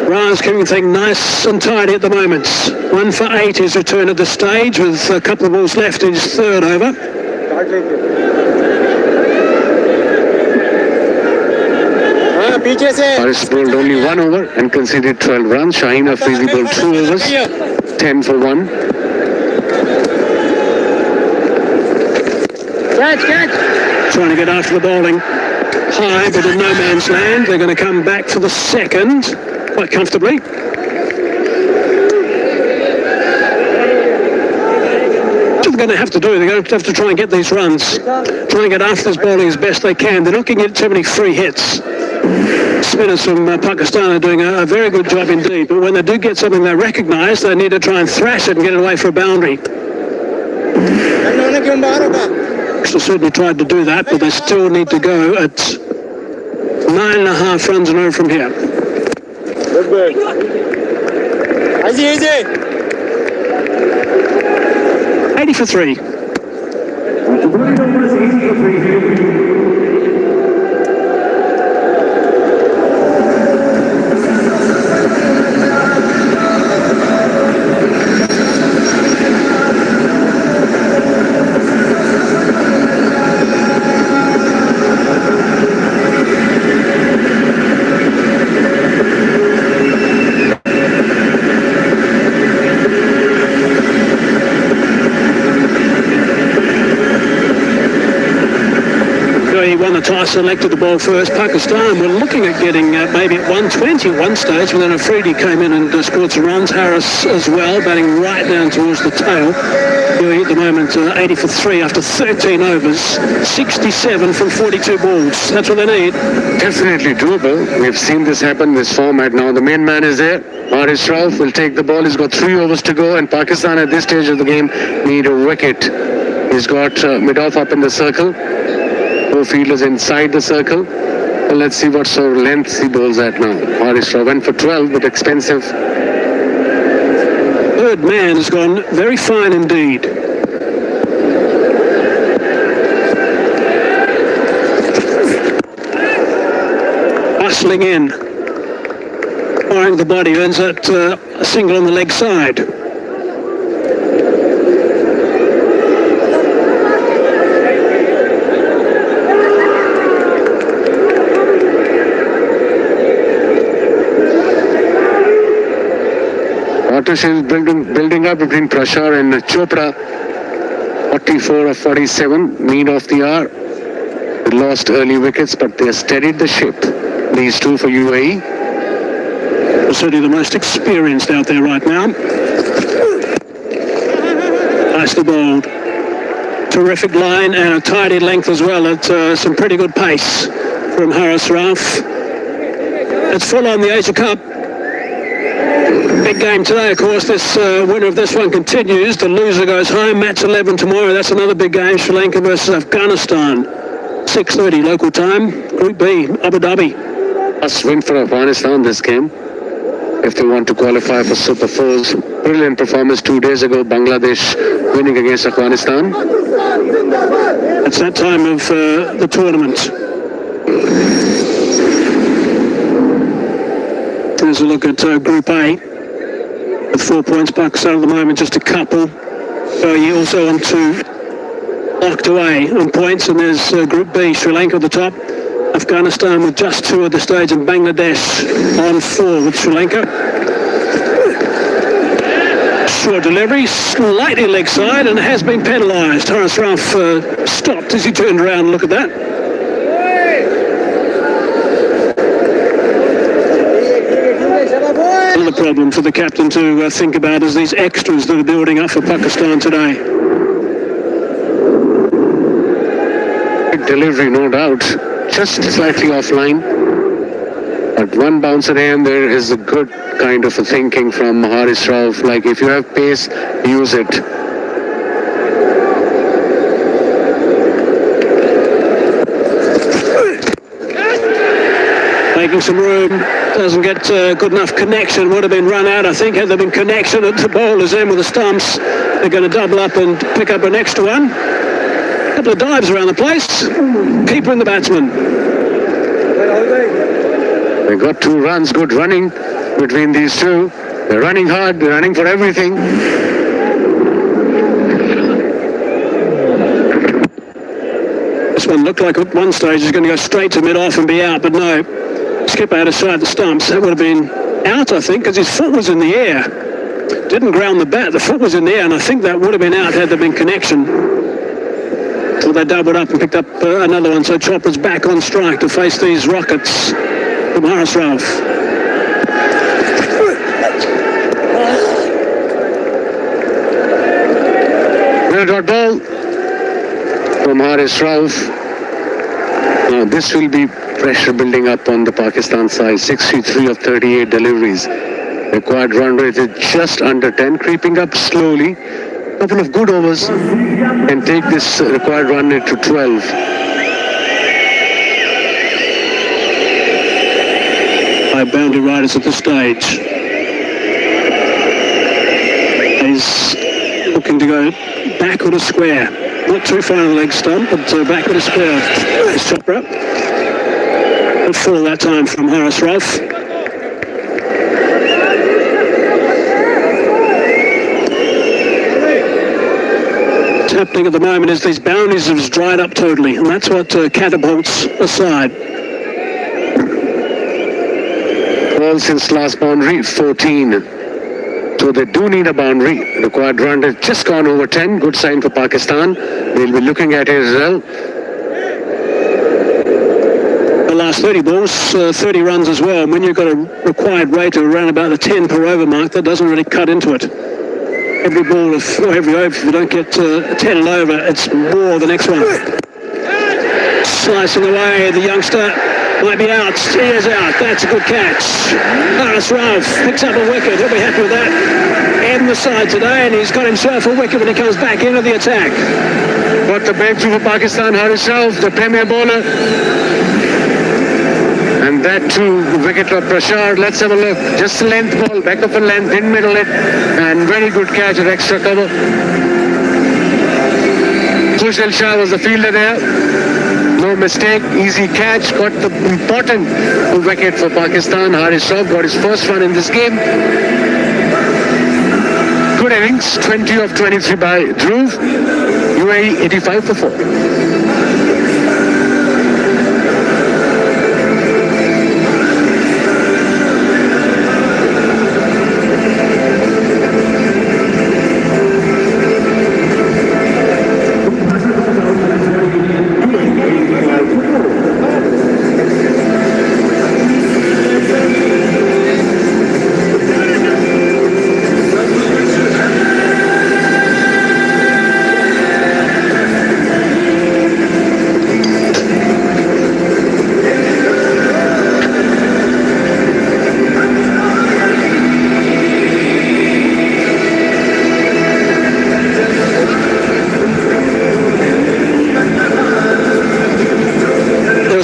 Ryan's keeping things nice and tidy at the moment. 1 for 8 his return at this stage, with a couple of balls left in his 3rd over. Haris bowled only 1 over and conceded 12 runs. Shaheen Afridi bowled 2 overs, 10 for 1. Trying to get after the bowling high, but in no man's land. They're going to come back for the 2nd quite comfortably. What they're going to have to do, they're going to have to try and get these runs, try and get after this bowling as best they can. They're not going to get too many free hits. Spinners from Pakistan are doing a very good job indeed, but when they do get something they recognise, they need to try and thrash it and get it away for a boundary. So certainly tried to do that, but they still need to go at 9.5 runs and over from here. Good. Easy. 80 for 3. Toss selected the ball first. Pakistan were looking at getting maybe at 120 at one stage, and then Afridi came in and scored some runs. Harris as well, batting right down towards the tail. UAE at the moment 80 for 3 after 13 overs, 67 from 42 balls. That's what they need. Definitely doable. We've seen this happen in this format now. The main man is there. Haris Raut will take the ball. He's got 3 overs to go, and Pakistan at this stage of the game need a wicket. He's got mid-off up in the circle. Fielders inside the circle. Well, let's see what sort of length he bowls at now. Haris Raut went for 12, but expensive. Third man has gone very fine indeed. Bustling in. Firing the body, ends at a single on the leg side. Partnership is building up between Prashar and Chopra. 44 of 47, mean of the hour. They lost early wickets, but they steadied the ship. These two for UAE. Certainly the most experienced out there right now. Nicely bowled. Terrific line and a tidy length as well at some pretty good pace from Haris Rauf. It's full on the Asia Cup. Big game today, of course. This winner of this one continues. The loser goes home. Match 11 tomorrow. That's another big game. Sri Lanka versus Afghanistan. 6:30 local time. Group B, Abu Dhabi. Must win for Afghanistan this game if they want to qualify for Super 4's. Brilliant performance 2 days ago. Bangladesh winning against Afghanistan. It's that time of the tournament. There's a look at Group A with 4 points. Pakistan at the moment just a couple. UAE also on two, locked away on points. And there's Group B, Sri Lanka at the top. Afghanistan with just two at the stage, and Bangladesh on four with Sri Lanka. Short delivery, slightly leg side, and has been penalised. Haris Rauf stopped as he turned around. Look at that. Another problem for the captain to think about is these extras that are building up for Pakistan today. Good delivery, no doubt. Just slightly offline. But one bouncer here and there is a good kind of a thinking from Haris Rauf. Like, if you have pace, use it. Making some room, doesn't get good enough connection. Would have been run out, I think, had there been connection at the bowlers in with the stumps. They're going to double up and pick up an extra one. A couple of dives around the place. Keeper and the batsman. They got 2 runs, good running between these two. They're running hard, they're running for everything. This one looked like at one stage it was going to go straight to mid-off and be out, but no. Skipper had a shot at the stumps. That would have been out, I think, because his foot was in the air. Didn't ground the bat, the foot was in the air, and I think that would have been out had there been connection. So they doubled up and picked up another one, so Chopra's back on strike to face these rockets from Haris Rauf. Dot ball from Haris Rauf. Now this will be pressure building up on the Pakistan side. 63 of 38 deliveries. Required run rate is just under 10, creeping up slowly. Couple of good overs and take this required run rate to 12. By boundary riders at the stage. He's looking to go backward a square. Not too far on the leg stump, but backward a square. There's Chopra. Good fall that time from Haris Rauf. What's happening at the moment is these boundaries have dried up totally, and that's what catapults aside. Ball since last boundary, 14. So they do need a boundary. Required run has just gone over 10. Good sign for Pakistan. They'll be looking at it as well. The last 30 balls, 30 runs as well. And when you've got a required rate of around about the 10 per over mark, that doesn't really cut into it. Every ball, or every over, if you don't get 10 and over, it's more the next one. Slicing away, the youngster might be out. He is out. That's a good catch. Haris Rauf picks up a wicket. He'll be happy with that. In the side today, and he's got himself a wicket when he comes back into the attack. Got the breakthrough for Pakistan. Haris Rauf, the premier bowler. And that too, wicket of Prashad. Let's have a look. Just a length ball, back of a length, didn't middle it. And very good catch at extra cover. Khushal Shah was the fielder there. No mistake, easy catch, got the important wicket for Pakistan. Haris Rauf got his first run in this game. Good innings, 20 of 23 by Dhruv. UAE 85 for 4.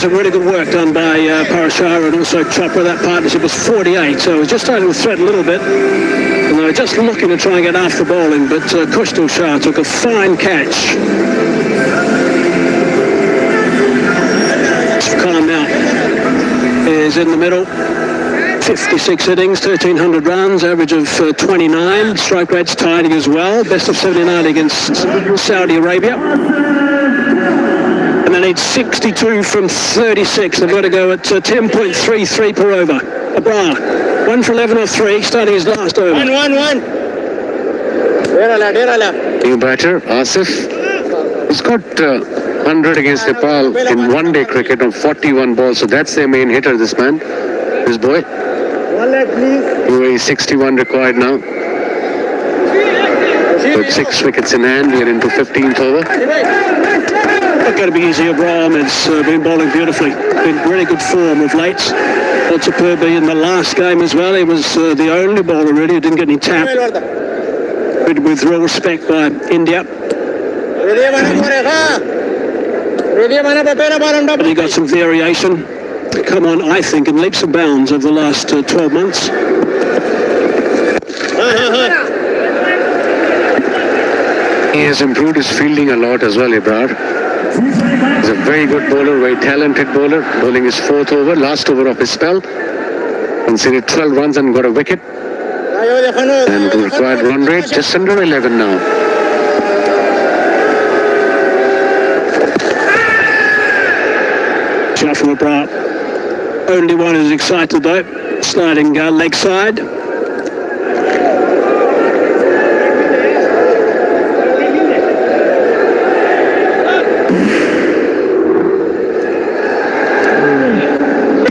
some really good work done by Parashara and also Chopra. That partnership was 48, so it was just starting to threaten a little bit. And they were just looking to try and get after bowling, but Kushal Shah took a fine catch. Khan now is in the middle. 56 innings, 1,300 runs, average of 29. Strike rate's tidy as well. Best of 79 against Saudi Arabia. And they need 62 from 36. They've got to go at 10.33 per over. Abrar, 1 for 11 or 3, starting his last over. One. New batter, Asif. He's got 100 against Nepal in one-day cricket on 41 balls. So that's their main hitter, this man, this boy. UAE 61 required now. With 6 wickets in hand, we are into 15th over. Not going to be easy. Abraham has been bowling beautifully. Been really good form of late. Not superbly in the last game as well. He was the only bowler really who didn't get any tap. With real respect by India. But he got some variation. Come on, I think, in leaps and bounds over the last 12 months. He has improved his fielding a lot as well, Ibrar. He's a very good bowler, very talented bowler. Bowling his 4th over, last over of his spell. Conceded 12 runs and got a wicket. And the required run rate just under 11 now. Shot from Abrar. Only one is excited though. Sliding leg side.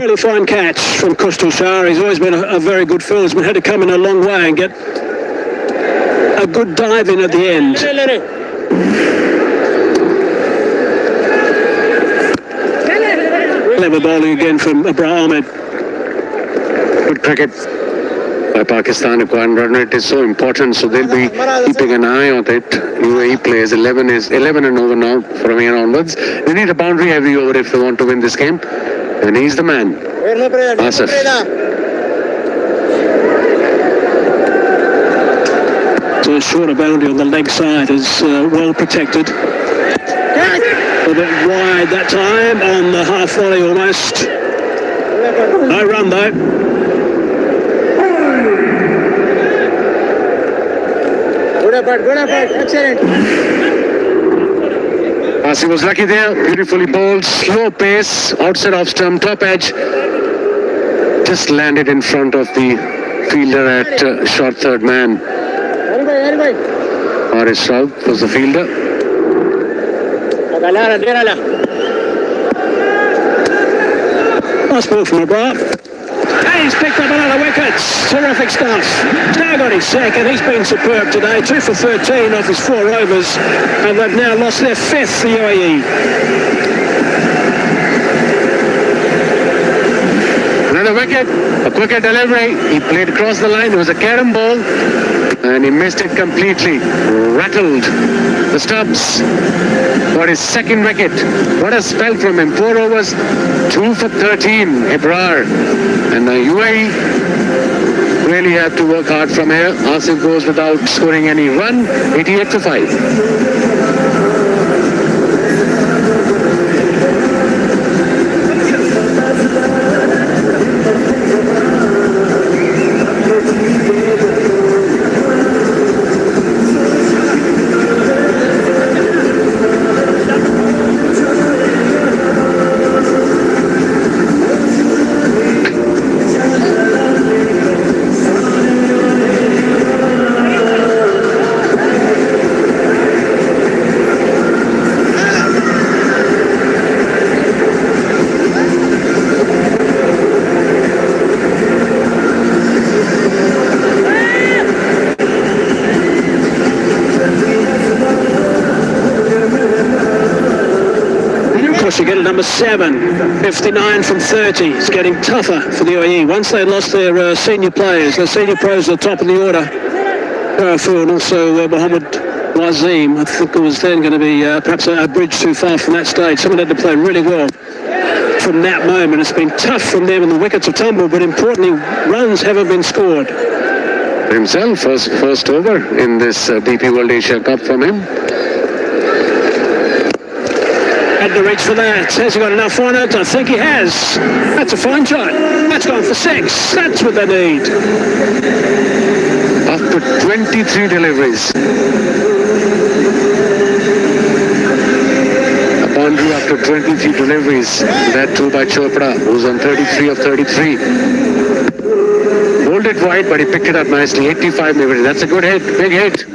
Really fine catch from Kushal Shah. He's always been a very good fielder. He's had to come in a long way and get a good dive in at the end. Clever bowling again from Abrar Ahmed. Good cricket by Pakistan. Required run rate is so important, so they'll be keeping an eye on it. UAE players 11 and over now from here onwards. They need a boundary every over if they want to win this game. And he's the man, Asif. So a shorter boundary on the leg side is well protected. A bit wide that time on the half volley almost. No run though. Good effort, excellent. Asif was lucky there, beautifully bowled, slow pace, outside off stump, top edge. Just landed in front of the fielder at short third man. Haris Raut was the fielder. Nice ball from Abrar. And he's picked up another wicket. Terrific stuff. Now got his second. He's been superb today. 2 for 13 off his 4 overs. And they've now lost their 5th, the UAE. Another wicket, a quicker delivery. He played across the line. It was a carom ball. And he missed it completely. Rattled the stumps. Got his 2nd wicket. What a spell from him. 4 overs, 2 for 13. Ibrar. And the UAE really have to work hard from here. Asif goes without scoring any run. 88 for 5. To get a number 7, 59 from 30. It's getting tougher for the UAE. Once they lost their senior players, their senior pros at the top of the order, Karafu and also Mohammed Wazim, I think it was then going to be perhaps a bridge too far from that stage. Someone had to play really well from that moment. It's been tough from them and the wickets have tumbled, but importantly, runs haven't been scored. Himself, first over in this DP World Asia Cup from him. Had to reach for that. Has he got enough on it? I think he has. That's a fine shot. That's gone for 6. That's what they need. After 23 deliveries. A boundary after 23 deliveries. That too by Chopra, who's on 33 of 33. Bowled it wide, but he picked it up nicely. 85 maybe. That's a good hit. Big hit.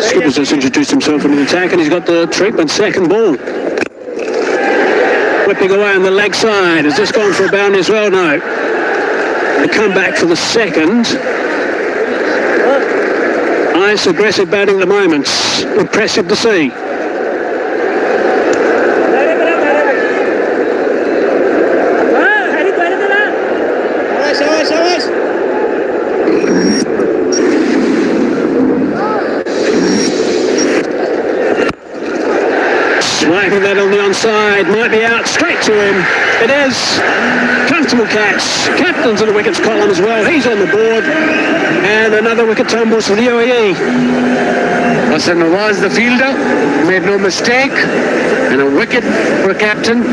Skipper's just introduced himself into the attack and he's got the treatment second ball. Whipping away on the leg side. Has this gone for a boundary as well? No. The comeback for the second. Nice aggressive batting at the moment. Impressive to see. Swiping that on the onside, might be out straight to him. It is. Comfortable catch. Captain's in the wickets column as well. He's on the board. And another wicket tumbles for the UAE. Hassan Nawaz, the fielder, made no mistake. And a wicket for captain.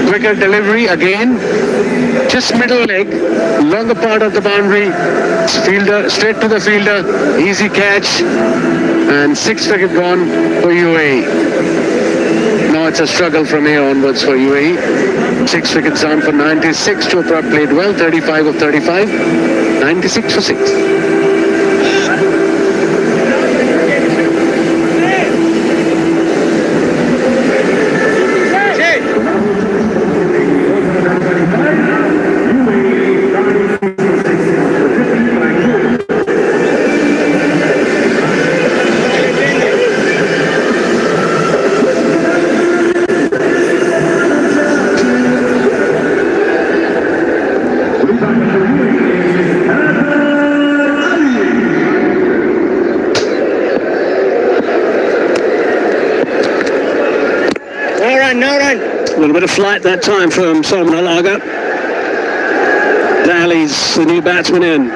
Quicker delivery again. Just middle leg. Longer part of the boundary. Fielder, straight to the fielder. Easy catch. And 6 wicket gone for UAE. Now it's a struggle from here onwards for UAE. 6 wickets down for 96. Chopra played well, 35 of 35. 96 for 6. A little bit of flight that time from Solomon Alaga. Daly's the new batsman in.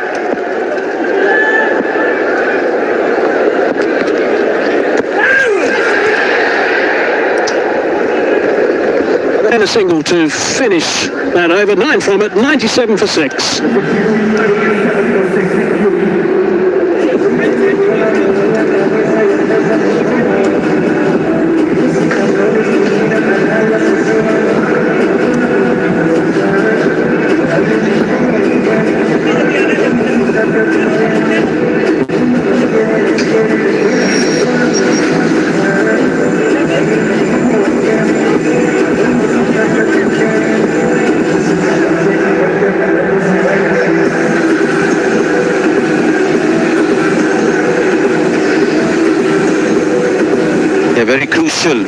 And a single to finish that over. 9 from it, 97 for 6. A very crucial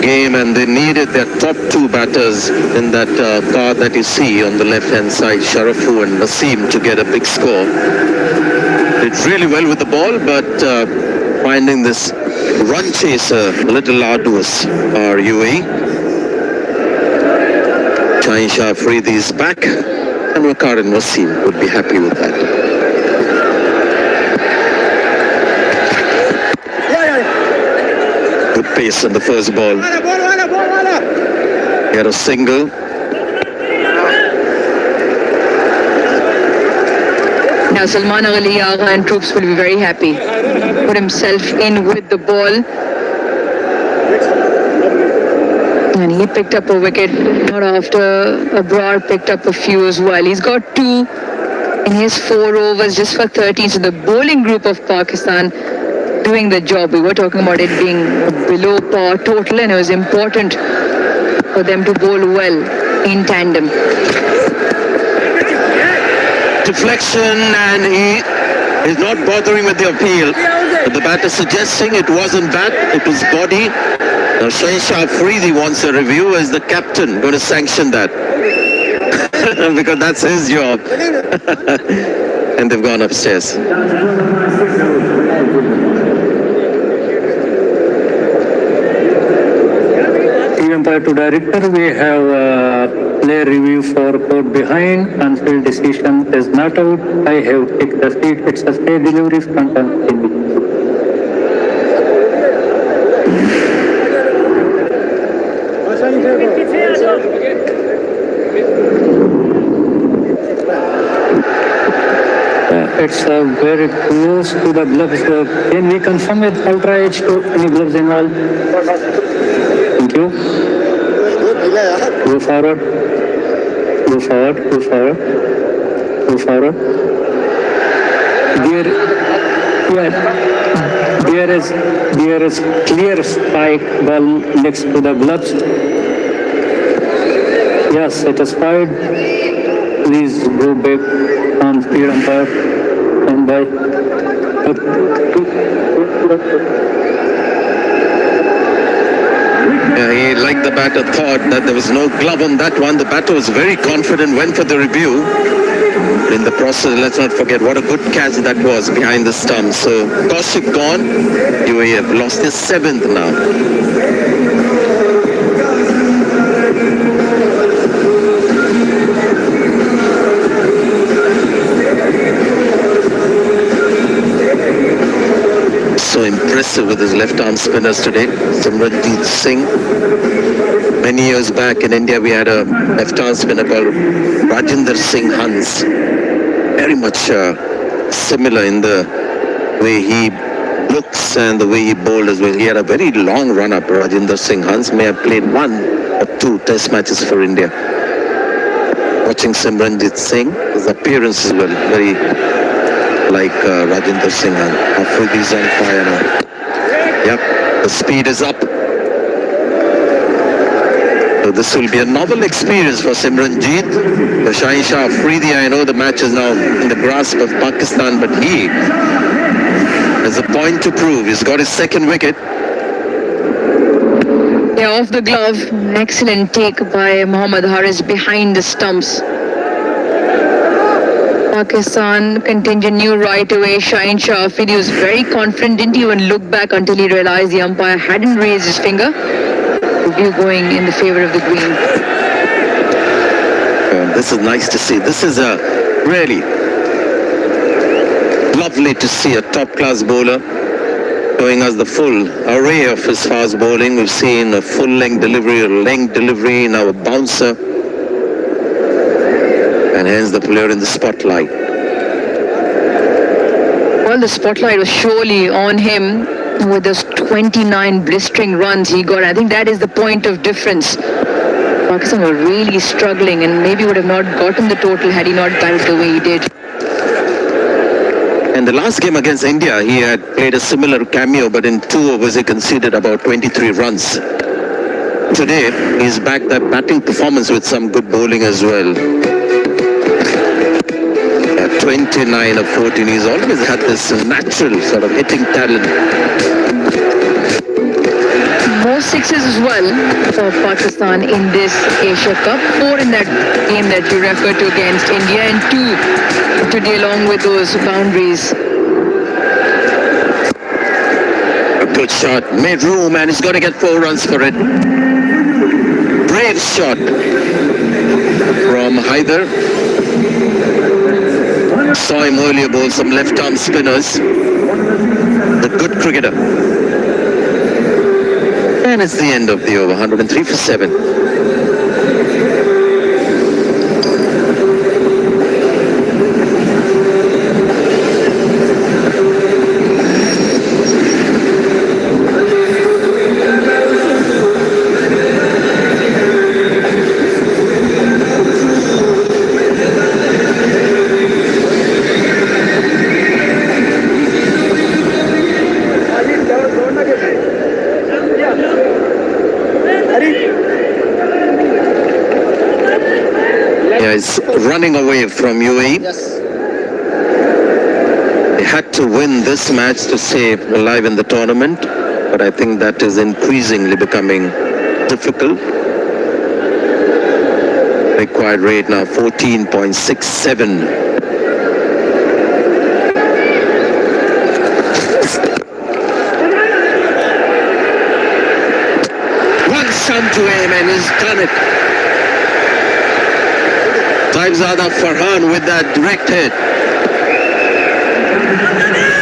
game, and they needed their top 2 batters in that card that you see on the left-hand side, Sharafu and Naseem, to get a big score. Did really well with the ball, but finding this run chaser a little arduous for UAE. Shaheen Afridi is back, and Waqar and Naseem would be happy with that. Good pace on the first ball. He had a single. Now Salman Ali Agha and troops will be very happy. Put himself in with the ball. And he picked up a wicket not after Abrar picked up a few as well. He's got 2 in his 4 overs just for 13. So the bowling group of Pakistan doing the job. We were talking about it being below par total, and it was important for them to bowl well in tandem. Deflection, and he is not bothering with the appeal. But the batter suggesting it wasn't bat, it was body. Now Shaheen Afridi wants a review. Is the captain going to sanction that? Because that's his job. And they've gone upstairs. to director, we have player review for court behind. Unfield decision is not out. I have taken the seat. It's a stay delivery front and it's very close to the gloves. Can we confirm with Ultra H2 any gloves involved? Thank you. Go forward. Go forward. Go forward. Go forward. There is clear spike ball next to the gloves. Yes, it is fired. Please go back on speed umpire and by. Yeah, he, like the batter, thought that there was no glove on that one. The batter was very confident, went for the review. In the process, let's not forget what a good catch that was behind the stump. So, Kaushik gone. UAE have lost his 7th now. So impressive with his left arm spinners today. Simranjeet Singh. Many years back in India, we had a left arm spinner called Rajinder Singh Hans. Very much similar in the way he looks and the way he bowled as well. He had a very long run up. Rajinder Singh Hans may have played 1 or 2 test matches for India. Watching Simranjeet Singh, his appearance as well, very like Rajinder Singh Hans. Afridi's on fire now. Yep, the speed is up. So this will be a novel experience for Simranjeet. The Shah Afridi, I know the match is now in the grasp of Pakistan, but he has a point to prove. He's got his 2nd wicket. Yeah, off the glove. Excellent take by Mohammad Haris behind the stumps. Pakistan contingent knew right away. Shaheen Shah Afridi was very confident, didn't even look back until he realized the umpire hadn't raised his finger. Review going in the favor of the green. This is nice to see. This is really lovely to see a top-class bowler showing us the full array of his fast bowling. We've seen a full-length delivery, a length delivery, now a bouncer. And hence the player in the spotlight. Well, the spotlight was surely on him with those 29 blistering runs he got. I think that is the point of difference. Pakistan were really struggling and maybe would have not gotten the total had he not batted the way he did. And the last game against India, he had played a similar cameo, but in 2 overs he conceded about 23 runs. Today, he's backed that batting performance with some good bowling as well. 29 of 14. He's always had this natural sort of hitting talent. More sixes as well for Pakistan in this Asia Cup. 4 in that game that you referred to against India and 2 today along with those boundaries. A good shot. Made room and he's got to get 4 runs for it. Brave shot from Haider. Saw him earlier bowl some left-arm spinners. The good cricketer. And it's the end of the over. 103 for 7. Running away from UAE. They had to win this match to stay alive in the tournament, but I think that is increasingly becoming difficult. Required rate now 14.67. One shot to him and done it. Saibzada Farhan with that direct hit.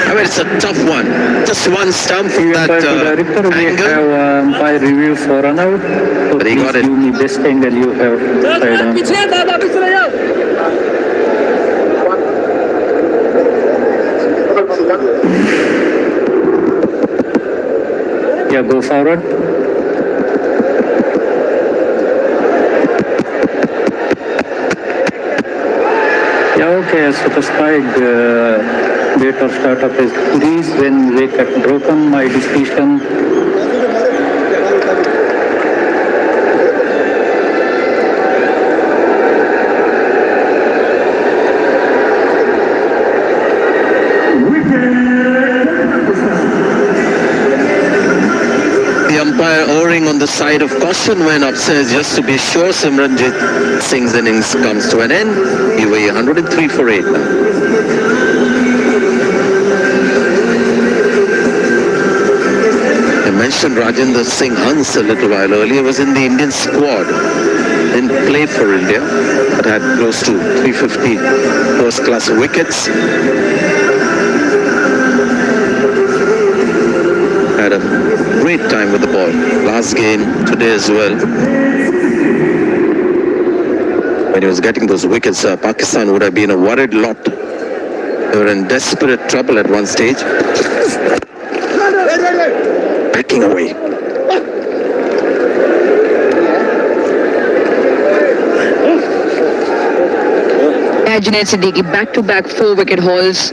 I mean, it's a tough one. Just one stump from that Director, we angle. have my review for run out. So But he please got it. give me best angle you have. Side on. Yeah, go forward. Yeah, okay, satisfied date of startup is please when wicket broken, my decision. The umpire erring on the side of caution when upstairs just to be sure Simranjit Singh's innings comes to an end. UAE 103 for 8 now. I mentioned Rajendra Singh Hans a little while earlier, was in the Indian squad. Didn't play for India, but had close to 350 first-class wickets. Had a great time with the ball. Last game, today as well. When he was getting those wickets, Pakistan would have been a worried lot. They were in desperate trouble at one stage. Backing away. Imagine it, Siddiqui, back-to-back 4-wicket hauls.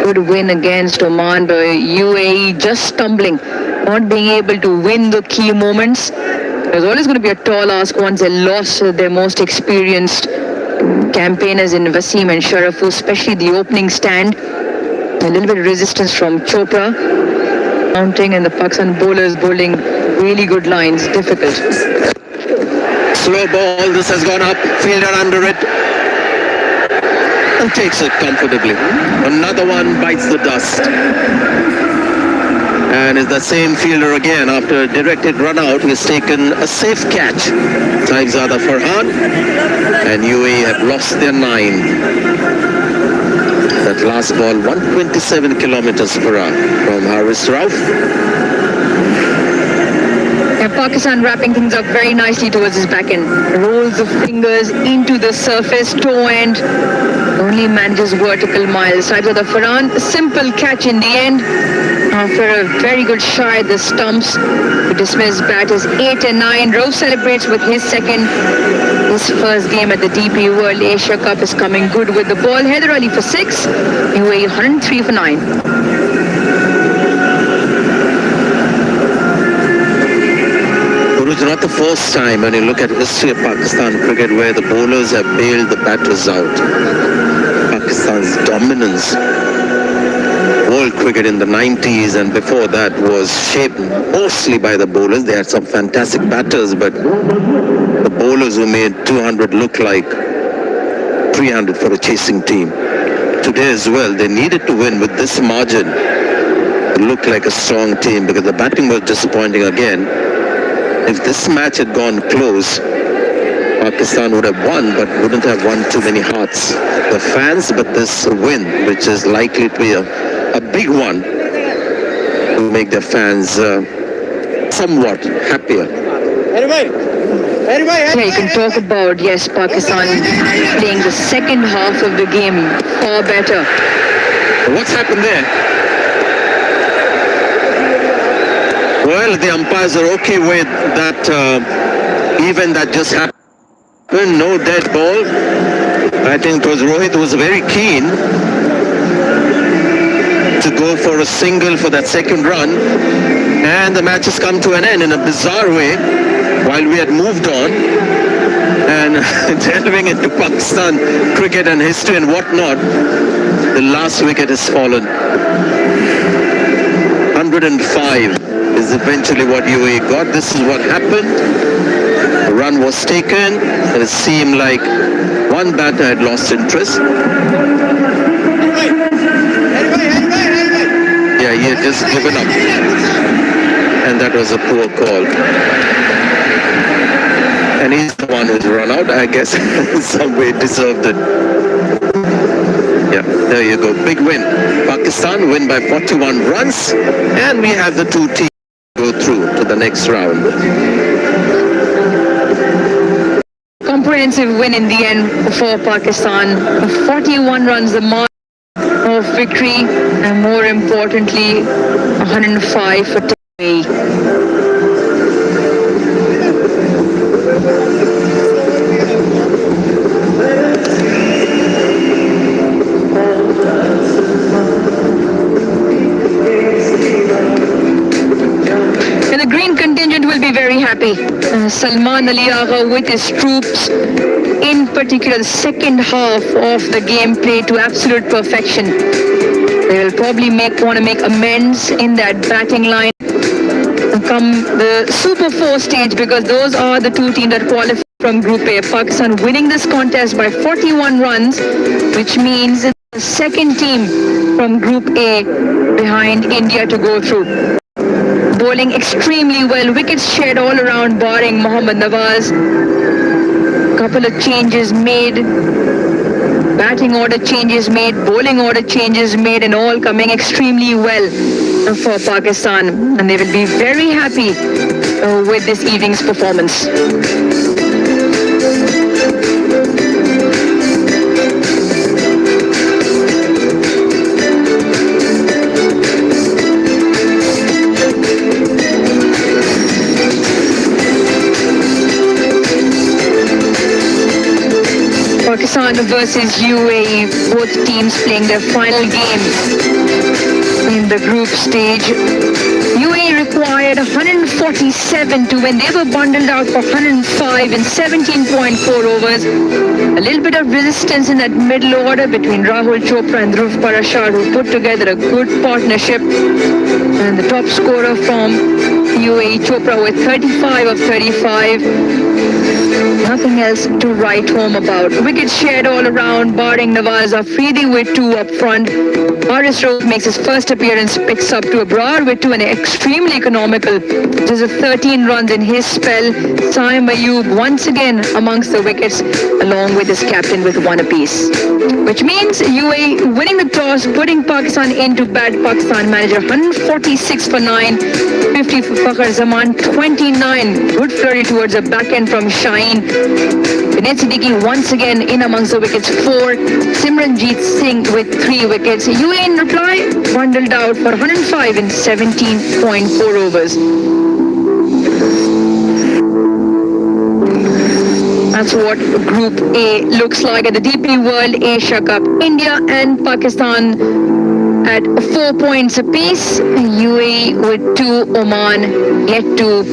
Good win against Oman, but UAE just stumbling, not being able to win the key moments. There's always going to be a tall ask once they lost their most experienced campaigners in Wasim and Sharafu, especially the opening stand. A little bit of resistance from Chopra, mounting, and the Pakistan bowlers bowling really good lines, difficult. Slow ball, this has gone up, fielder under it. And takes it comfortably. Another one bites the dust. And it's the same fielder again. After a directed run out, he's taken a safe catch. Saibzada Farhan. And UAE have lost their 9. That last ball, 127 kilometers per hour from Haris Rauf. And Pakistan wrapping things up very nicely towards his back end. Rolls the fingers into the surface, toe end. Only manages vertical miles. Saibzada Farhan, simple catch in the end. After a very good shot at the stumps, to dismiss batters 8 and 9. Rauf celebrates with his second. His first game at the DP World Asia Cup is coming good with the ball. Haider Ali for 6. UAE 103 for 9. It's not the first time when you look at history of Pakistan cricket where the bowlers have bailed the batters out. Pakistan's dominance, world cricket in the 90s and before that was shaped mostly by the bowlers. They had some fantastic batters, but the bowlers who made 200 look like 300 for a chasing team. Today as well, they needed to win with this margin to look like a strong team because the batting was disappointing again. If this match had gone close, Pakistan would have won, but wouldn't have won too many hearts. The fans, but this win, which is likely to be a big one, will make the fans somewhat happier. Yeah, you can talk about, yes, Pakistan playing the second half of the game far better. What's happened there? Well, the umpires are okay with that event that just happened. No dead ball. I think it was Rohit who was very keen to go for a single for that second run. And the match has come to an end in a bizarre way while we had moved on and delving into Pakistan cricket and history and whatnot. The last wicket has fallen. 105 is eventually what UAE got. This is what happened. The run was taken. It seemed like one batter had lost interest. Yeah, he had just given up. And that was a poor call. And he's the one who's run out, I guess. In some way deserved it. Yeah, there you go. Big win. Pakistan win by 41 runs. And we have the two teams go through to the next round. Comprehensive win in the end for Pakistan. 41 runs, the mark of victory, and more importantly, 105 for UAE. And the green contingent will be very happy. Salman Ali Agha with his troops, in particular the second half of the game played to absolute perfection. They will probably want to make amends in that batting line come the Super 4 stage, because those are the two teams that qualify from Group A. Pakistan winning this contest by 41 runs, which means it's the second team from Group A behind India to go through. Bowling extremely well, wickets shared all around barring Mohammad Nawaz. Couple of changes made, batting order changes made, bowling order changes made, and all coming extremely well for Pakistan, and they will be very happy with this evening's performance. Pakistan versus UAE, both teams playing their final game in the group stage. UAE required 147 to win. They were bundled out for 105 in 17.4 overs. A little bit of resistance in that middle order between Rahul Chopra and Dhruv Parashar, who put together a good partnership. And the top scorer from UAE, Chopra, with 35 of 35. Nothing else to write home about. Wickets shared all around, barring Nawaz. Afridi with 2 up front. Haris Rose makes his first appearance, picks up to Abrar with 2 and extremely economical. Just 13 runs in his spell. Saim Ayub once again amongst the wickets, along with his captain with 1 apiece. Which means UAE winning the toss, putting Pakistan into bat. Pakistan manager 146 for 9, 50 for Fakhar Zaman, 29. Good flurry towards the back end from Shaheen. Vinay Siddiqui once again in amongst the wickets, 4. Simranjeet Singh with 3 wickets. UAE in reply bundled out for 105 in 17.4 overs. That's what Group A looks like at the DP World Asia Cup. India and Pakistan at 4 points apiece. UAE with 2, Oman yet to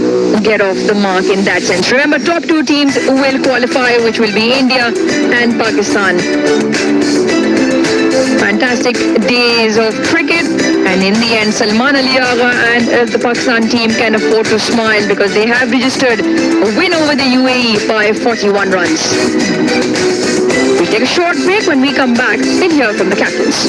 get off the mark in that sense. Remember, top 2 teams will qualify, which will be India and Pakistan. Fantastic days of cricket, and in the end Salman Ali Agha and the Pakistan team can afford to smile, because they have registered a win over the UAE by 41 runs. We'll take a short break. When we come back, we'll hear from the captains.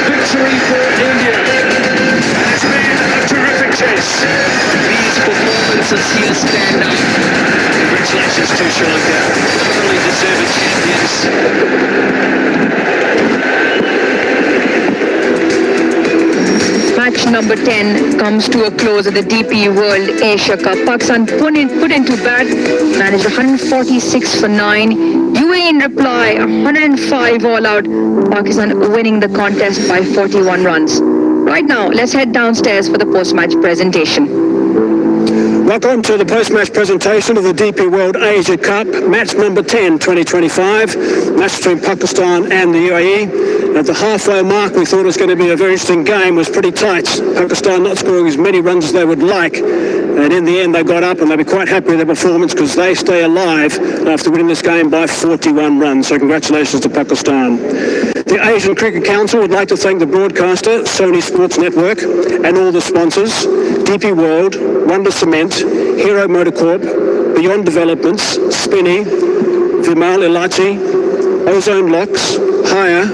victory for India. It's been a terrific chase. These performances here stand out. Congratulations to Sri Lanka. Thoroughly deserving champions. Match number 10 comes to a close at the DP World Asia Cup. Pakistan put into bat, managed 146 for 9. UAE in reply, 105 all out. Pakistan winning the contest by 41 runs. Right now, let's head downstairs for the post-match presentation. Welcome to the post-match presentation of the DP World Asia Cup, match number 10, 2025, match between Pakistan and the UAE. At the halfway mark, we thought it was going to be a very interesting game. It was pretty tight. Pakistan not scoring as many runs as they would like. And in the end, they got up and they'll be quite happy with their performance because they stay alive after winning this game by 41 runs. So congratulations to Pakistan. The Asian Cricket Council would like to thank the broadcaster, Sony Sports Network, and all the sponsors, DP World, Wonder Cement, Hero Motor Corp, Beyond Developments, Spinny, Vimal Ilachi, Ozone Locks, Hire,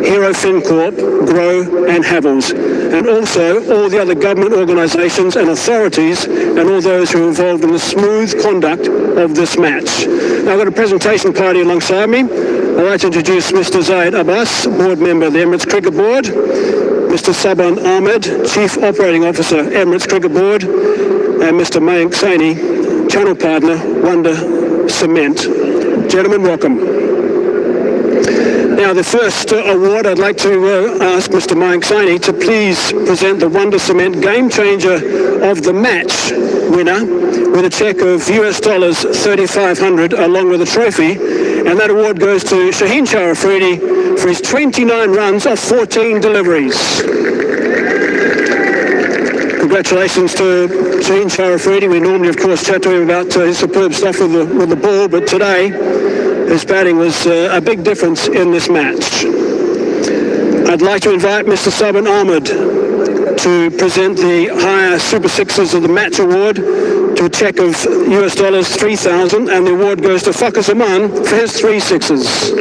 Hero FinCorp, Grow and Havels, and also all the other government organisations and authorities and all those who are involved in the smooth conduct of this match. Now I've got a presentation party alongside me. I'd like to introduce Mr. Zaid Abbas, board member of the Emirates Cricket Board, Mr. Saban Ahmed, Chief Operating Officer, Emirates Cricket Board, and Mr. Mayank Saini, Channel Partner, Wonder Cement. Gentlemen, welcome. Now, the first award, I'd like to ask Mr. Mayank Saini to please present the Wonder Cement Game Changer of the Match winner with a cheque of US $3,500 along with a trophy And that award goes to Shaheen Shah Afridi for his 29 runs off 14 deliveries. Congratulations to Shaheen Shah Afridi. We normally, of course, chat to him about his superb stuff with the ball, but today his batting was a big difference in this match. I'd like to invite Mr. Sabin Ahmed to present the higher Super Sixes of the Match Award to a cheque of US dollars 3,000, and the award goes to Fakhar Zaman for his 3 sixes.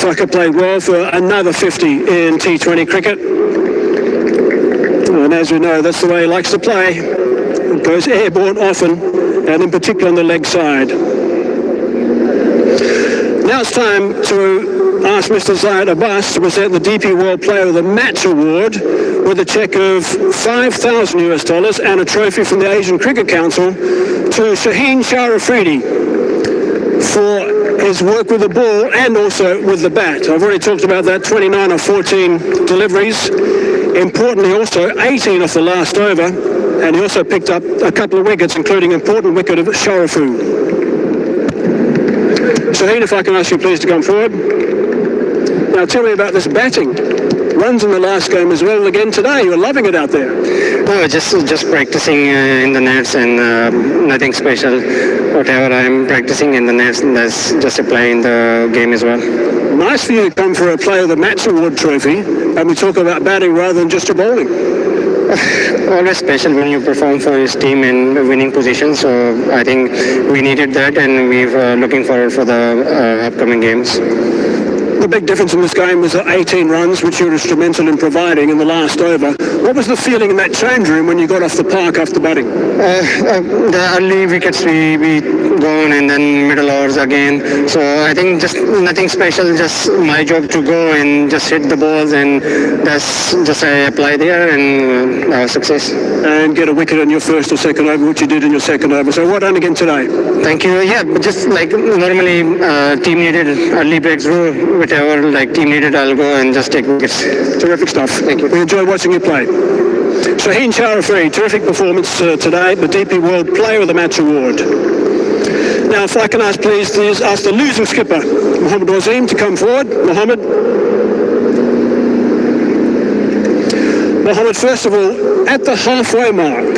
Fakhar played well for another 50 in T20 cricket. And as we know, that's the way he likes to play. It goes airborne often, and in particular on the leg side. Now it's time to ask Mr. Zayed Abbas to present the DP World Player of the Match Award with a cheque of 5,000 US dollars and a trophy from the Asian Cricket Council to Shaheen Shah Afridi for his work with the ball and also with the bat. I've already talked about that, 29 of 14 deliveries. Importantly also, 18 off the last over, and he also picked up a couple of wickets, including an important wicket of Sharafu. Shaheen, if I can ask you please to come forward. Now tell me about this batting. Runs in the last game as well again today. You're loving it out there. No, just practicing in the nets and nothing special. Whatever I'm practicing in the nets, that's just applying the game as well. Nice for you to come for a Player of the Match Award trophy, and we talk about batting rather than just your bowling. Always special when you perform for his team in winning position. So I think we needed that, and we're looking forward for the upcoming games. The big difference in this game was the 18 runs, which you were instrumental in providing in the last over. What was the feeling in that change room when you got off the park after batting? The early wickets we gone, and then middle overs again. So I think just nothing special, just my job to go and just hit the balls, and that's just I apply there and success. And get a wicket in your first or second over, which you did in your second over. So well done again today. Thank you. Yeah, but just like normally team needed early breakthrough, whatever like team needed, I'll go and just take wickets. Terrific stuff. Thank you. We enjoyed watching you play. Shaheen Shah Afridi, terrific performance today, the DP World Player of the Match Award. Now, if I can ask, please, ask the losing skipper, Mohammed Wazeem, to come forward. Mohammed, first of all, at the halfway mark,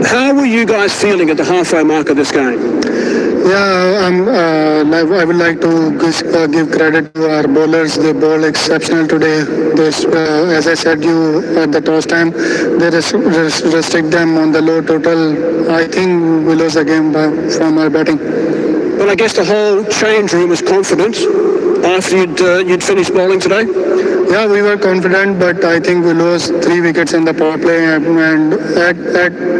how were you guys feeling at the halfway mark of this game? Yeah, I would like to give credit to our bowlers. They bowled exceptional today. As I said you at the toss time, they restrict them on the low total. I think we lost the game from our batting. Well, I guess the whole change room was confident after you'd finished bowling today? Yeah, we were confident, but I think we lost 3 wickets in the power play, and at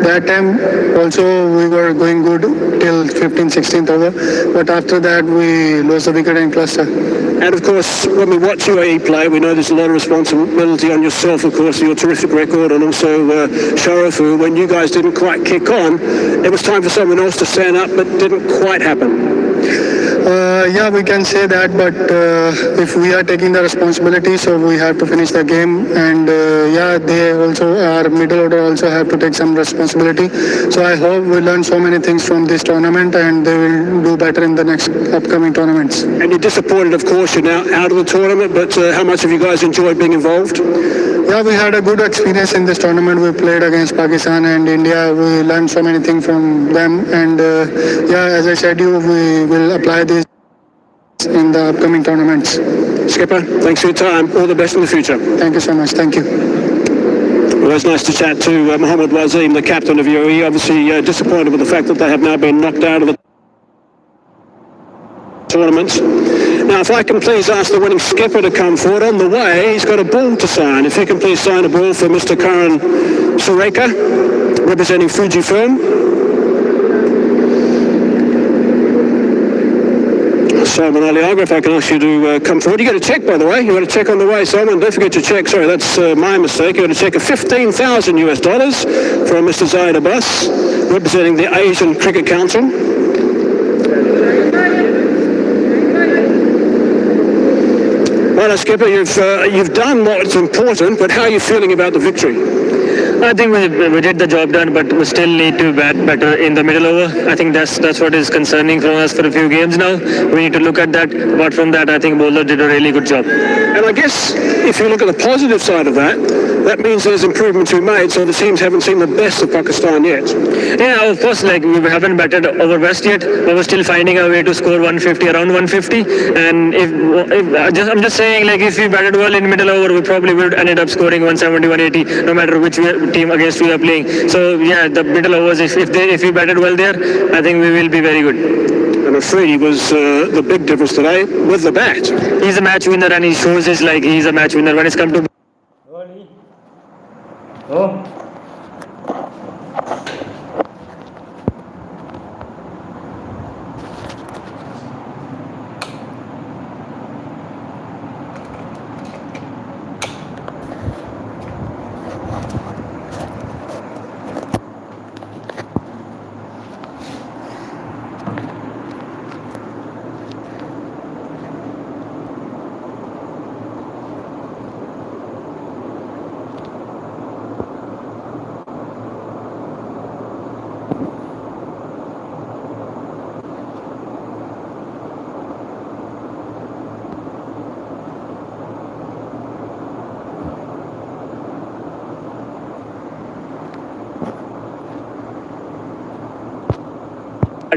that time also we were going good till 15th, 16th over, but after that we lost the wicket in cluster. And of course, when we watch UAE play, we know there's a lot of responsibility on yourself, of course, your terrific record, and also Sharafu. When you guys didn't quite kick on, it was time for someone else to stand up, but didn't quite happen. Yeah, we can say that, but if we are taking the responsibility, so we have to finish the game, and yeah, they also, our middle order also have to take some responsibility. So I hope we learn so many things from this tournament, and they will do better in the next upcoming tournaments. And you're disappointed, of course, you're now out of the tournament, but how much have you guys enjoyed being involved? Yeah, we had a good experience in this tournament. We played against Pakistan and India. We learned so many things from them, and yeah, as I said, we will apply this in the upcoming tournaments. Skipper, thanks for your time. All the best in the future. Thank you so much. Thank you. Well, it's nice to chat to Mohammed Wazeem, the captain of UAE. Obviously disappointed with the fact that they have now been knocked out of the tournament. Now, if I can please ask the winning skipper to come forward. On the way, he's got a ball to sign. If you can please sign a ball for Mr. Karan Sureka, representing Fujifilm. Simon Aliaga, if I can ask you to come forward. You got a cheque, by the way. You got a cheque on the way, Simon. Don't forget your cheque. Sorry, that's my mistake. You got a cheque of $15,000 US from Mr. Zayed Abbas, representing the Asian Cricket Council. Well, Skipper, you've done what's important, but how are you feeling about the victory? I think we did the job done, but we still need to bat better in the middle over. I think that's what is concerning from us for a few games now. We need to look at that. Apart from that, I think bowler did a really good job. And I guess if you look at the positive side of that, that means there's improvement to be made, so the teams haven't seen the best of Pakistan yet. Yeah, of course, like we haven't batted over West yet, but we're still finding a way to score 150, around 150. And I'm just saying, like if we batted well in middle over, we probably would ended up scoring 170, 180, no matter which team against we are playing. So yeah, the middle overs, if we batted well there, I think we will be very good. And Afridi was the big difference today with the bat. He's a match winner, and he shows his like he's a match winner when it's come to.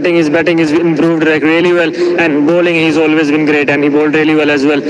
His batting is improved like really well, and bowling he's always been great, and he bowled really well as well.